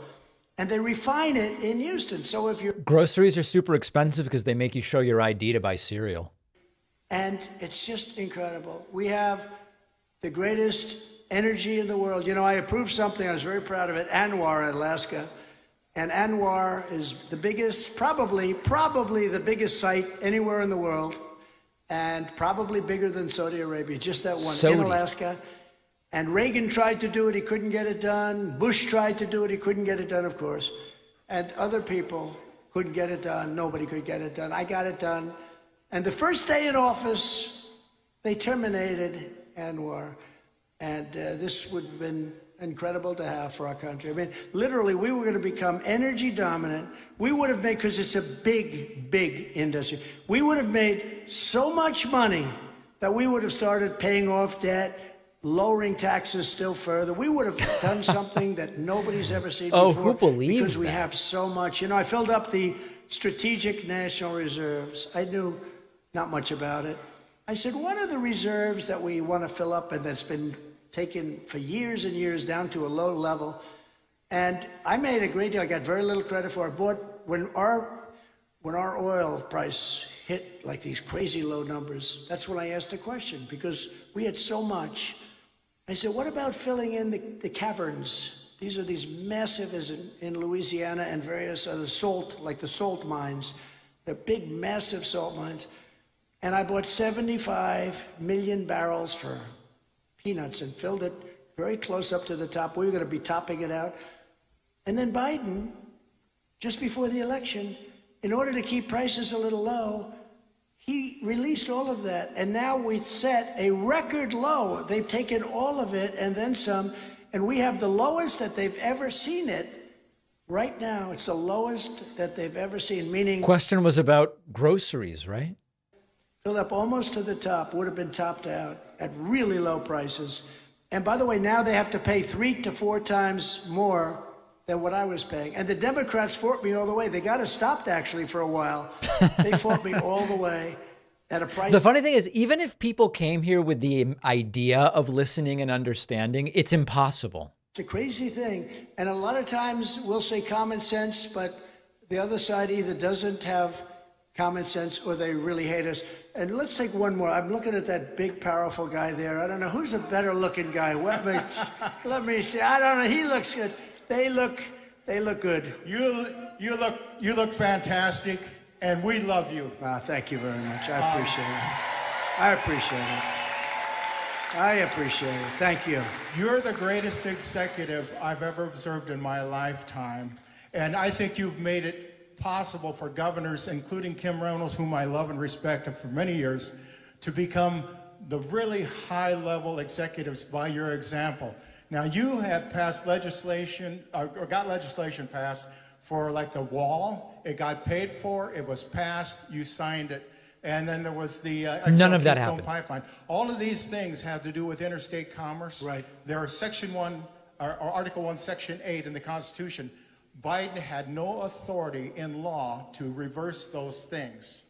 And they refine it in Houston. So if you're... Groceries are super expensive because they make you show your ID to buy cereal. And it's just incredible. We have the greatest energy in the world. You know, I approved something, I was very proud of it, Anwar, Alaska. And Anwar is the biggest, probably the biggest site anywhere in the world. And probably bigger than Saudi Arabia, just that one in Alaska. And Reagan tried to do it, he couldn't get it done. Bush tried to do it, he couldn't get it done, of course. And other people couldn't get it done. Nobody could get it done. I got it done. And the first day in office, they terminated ANWR. And this would have been incredible to have for our country. I mean, literally, we were going to become energy dominant. We would have made, because it's a big, big industry, we would have made so much money that we would have started paying off debt, lowering taxes still further. We would have done something that nobody's ever seen before. Oh, who believes because we that? have so much. You know, I filled up the strategic national reserves. I knew not much about it. I said, what are the reserves that we want to fill up and that's been taken for years and years down to a low level? And I made a great deal. I got very little credit for it. But when our oil price hit like these crazy low numbers, that's when I asked the question, because we had so much. I said, what about filling in the caverns? These are these massive, as in Louisiana and various other salt, like the salt mines. They're big, massive salt mines. And I bought 75 million barrels for peanuts and filled it very close up to the top. We were going to be topping it out. And then Biden, just before the election, in order to keep prices a little low, he released all of that. And now we've set a record low. They've taken all of it and then some. And we have the lowest that they've ever seen it. Right now, it's the lowest that they've ever seen, meaning... Question was about groceries, right? Filled up almost to the top, would have been topped out at really low prices. And by the way, now they have to pay 3 to 4 times more than what I was paying. And the Democrats fought me all the way. They got us stopped, actually, for a while. They fought me all the way at a price. The funny thing is, even if people came here with the idea of listening and understanding, it's impossible. It's a crazy thing. And a lot of times we'll say common sense, but the other side either doesn't have common sense or they really hate us. And let's take one more. I'm looking at that big, powerful guy there. I don't know who's a better looking guy. Let me see. I don't know. He looks good. They look good. You look fantastic, and we love you. Thank you very much. I appreciate it. I appreciate it. I appreciate it. Thank you. You're the greatest executive I've ever observed in my lifetime, and I think you've made it possible for governors, including Kim Reynolds, whom I love and respect for many years, to become the really high-level executives by your example. Now, you have passed legislation, or got legislation passed for like the wall. It got paid for, it was passed, you signed it. And then there was the none of that Keystone happened. Pipeline. All of these things have to do with interstate commerce. Right. There are Section 1, or Article 1, Section 8 in the Constitution. Biden had no authority in law to reverse those things.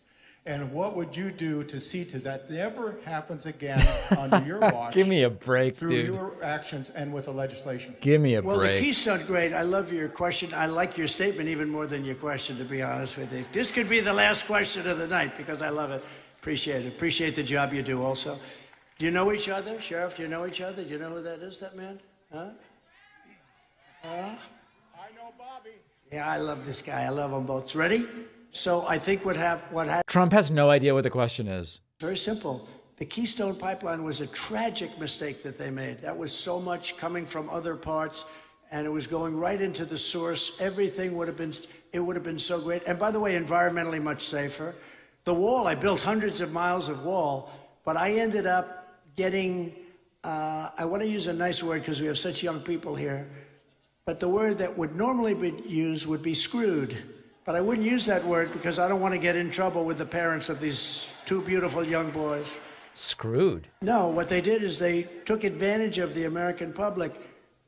And what would you do to see to that never happens again under your watch? Give me a break, through dude. your actions and with the legislation. Give me a Well, break. the Keystone, great. I love your question. I like your statement even more than your question, to be honest with you. This could be the last question of the night because I love it. Appreciate it. Appreciate the job you do also. Do you know each other? Sheriff, do you know each other? Do you know who that is, that man? Huh? I know Bobby. Yeah, I love this guy. I love them both. Ready? So I think what happened... Trump has no idea what the question is. Very simple. The Keystone Pipeline was a tragic mistake that they made. That was so much coming from other parts, and it was going right into the source. Everything would have been so great. And by the way, environmentally much safer. The wall, I built hundreds of miles of wall, but I ended up getting, I want to use a nice word because we have such young people here, but the word that would normally be used would be screwed. But I wouldn't use that word because I don't want to get in trouble with the parents of these two beautiful young boys. Screwed? No, what they did is they took advantage of the American public,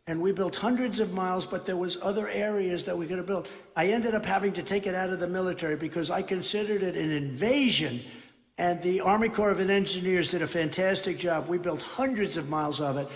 and we built hundreds of miles, but there was other areas that we could have built. I ended up having to take it out of the military because I considered it an invasion, and the Army Corps of Engineers did a fantastic job. We built hundreds of miles of it.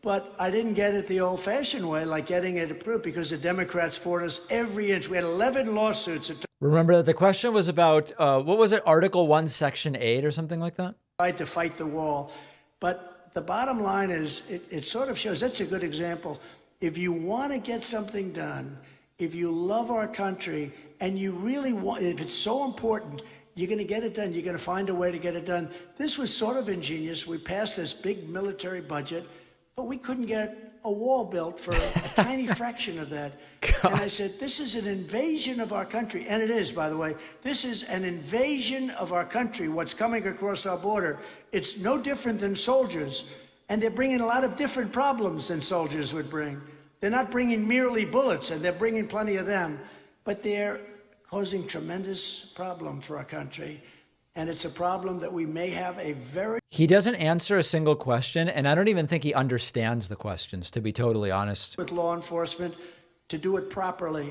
But I didn't get it the old-fashioned way, like getting it approved, because the Democrats fought us every inch. We had 11 lawsuits. Remember that the question was about, what was it, Article 1, Section 8 or something like that? Tried to fight the wall. But the bottom line is, it sort of shows, that's a good example. If you want to get something done, if you love our country, and you really want, if it's so important, you're going to get it done. You're going to find a way to get it done. This was sort of ingenious. We passed this big military budget. but we couldn't get a wall built for a tiny fraction of that. And I said, this is an invasion of our country. And it is, by the way. This is an invasion of our country, what's coming across our border. It's no different than soldiers. And they're bringing a lot of different problems than soldiers would bring. They're not bringing merely bullets, and they're bringing plenty of them. But they're causing tremendous problem for our country. And it's a problem that we may have a very... He doesn't answer a single question, and I don't even think he understands the questions, to be totally honest. ...with law enforcement to do it properly.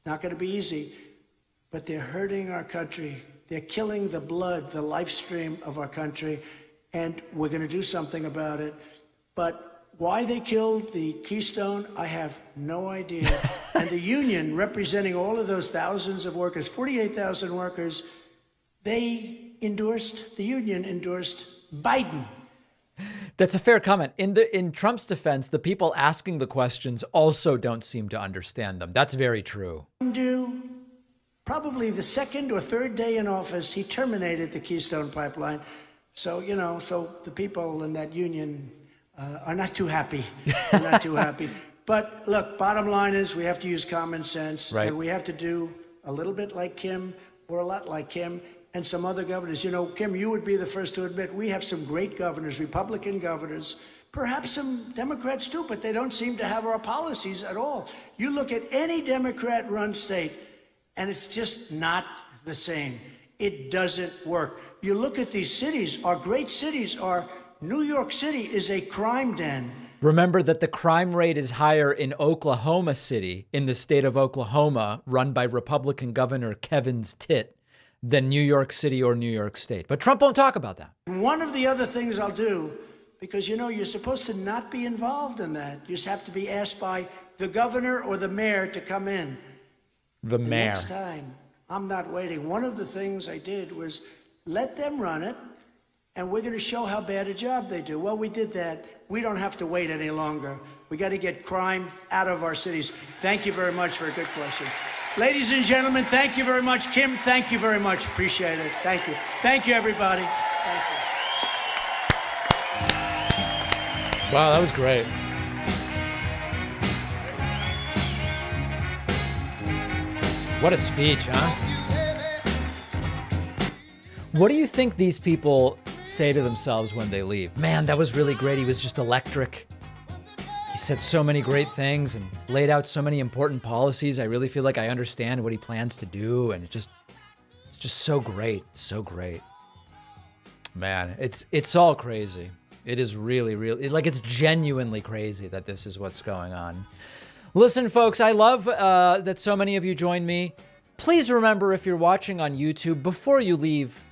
Not going to be easy, but they're hurting our country. They're killing the blood, the life stream of our country, and we're going to do something about it. But why they killed the Keystone, I have no idea. And the union, representing all of those thousands of workers, 48,000 workers, the union endorsed Biden. That's a fair comment. In Trump's defense, the people asking the questions also don't seem to understand them. That's very true. Probably the second or third day in office, he terminated the Keystone Pipeline. So, so the people in that union are not too happy. They're not too happy. But look, bottom line is we have to use common sense. Right. And we have to do a little bit like Kim or a lot like Kim. And some other governors. Kim, you would be the first to admit we have some great governors, Republican governors, perhaps some Democrats too, but they don't seem to have our policies at all. You look at any Democrat-run state, and it's just not the same. It doesn't work. You look at these cities, our great cities, New York City is a crime den. Remember that the crime rate is higher in Oklahoma City, in the state of Oklahoma, run by Republican Governor Kevin's tit, than New York City or New York State. But Trump won't talk about that. One of the other things I'll do, because, you're supposed to not be involved in that. You just have to be asked by the governor or the mayor to come in. The mayor. Next time, I'm not waiting. One of the things I did was let them run it, and we're going to show how bad a job they do. Well, we did that. We don't have to wait any longer. We got to get crime out of our cities. Thank you very much for a good question. Ladies and gentlemen, thank you very much. Kim, thank you very much. Appreciate it. Thank you. Thank you, everybody. Thank you. Wow, that was great. What a speech, huh? What do you think these people say to themselves when they leave? Man, that was really great. He was just electric. He said so many great things and laid out so many important policies. I really feel like I understand what he plans to do, and it's just so great, so great. Man, it's all crazy. It is really, really, it's genuinely crazy that this is what's going on. Listen, folks, I love that so many of you joined me. Please remember, if you're watching on YouTube, before you leave,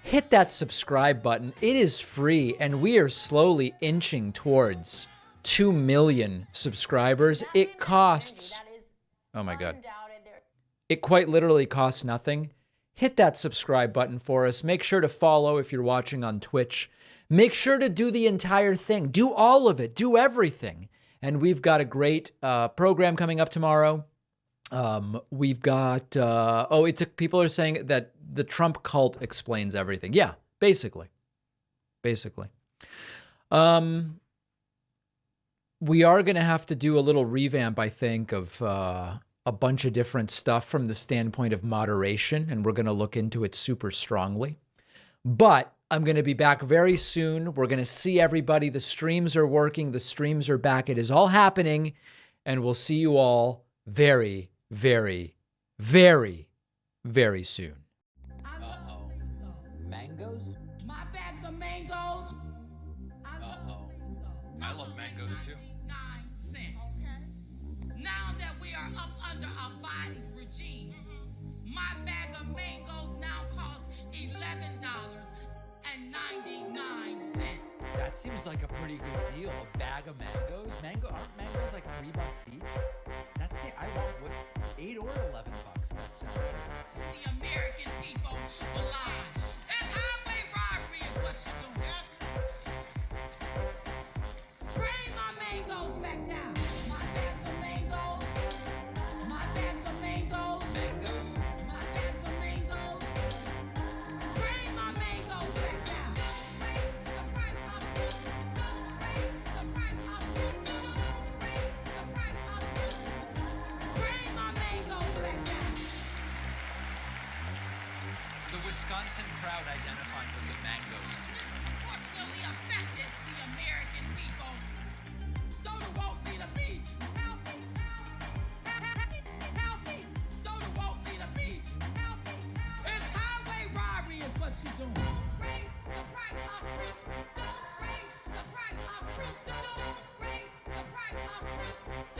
hit that subscribe button. It is free, and we are slowly inching towards 2 million subscribers. It costs, oh my God, it quite literally costs nothing. Hit that subscribe button for us. Make sure to follow if you're watching on Twitch. Make sure to do the entire thing. Do all of it. Do everything. And we've got a great program coming up tomorrow. We've got, people are saying that the Trump cult explains everything. Yeah, basically. We are going to have to do a little revamp, I think, of a bunch of different stuff from the standpoint of moderation, and we're going to look into it super strongly. But I'm going to be back very soon. We're going to see everybody. The streams are working. The streams are back. It is all happening, and we'll see you all very, very, very, very soon. Uh-oh. Mangoes? My bag of mangoes. Uh-oh. I love mangoes too. 99 cents. Okay. Now that we are up under Biden's regime, my bag of mangoes now costs $11.99. That seems like a pretty good deal. A bag of mangoes. Aren't mangoes like $3 each? That's it. I want what, $8 or $11. That sounds good. The American people will lie. And highway robbery is what you're doing. Bring my mangoes back down. My bag of mangoes. My bag of mangoes. Mangoes? My bag of mangoes. Bring my mangoes back down. Raise the price of food. Don't raise the price of about identifying with the mangoes? Disproportionately affected the American people. Don't want me to be healthy. Healthy. Don't want me to be healthy. It's highway robbery is what you doing. Don't raise the price of fruit.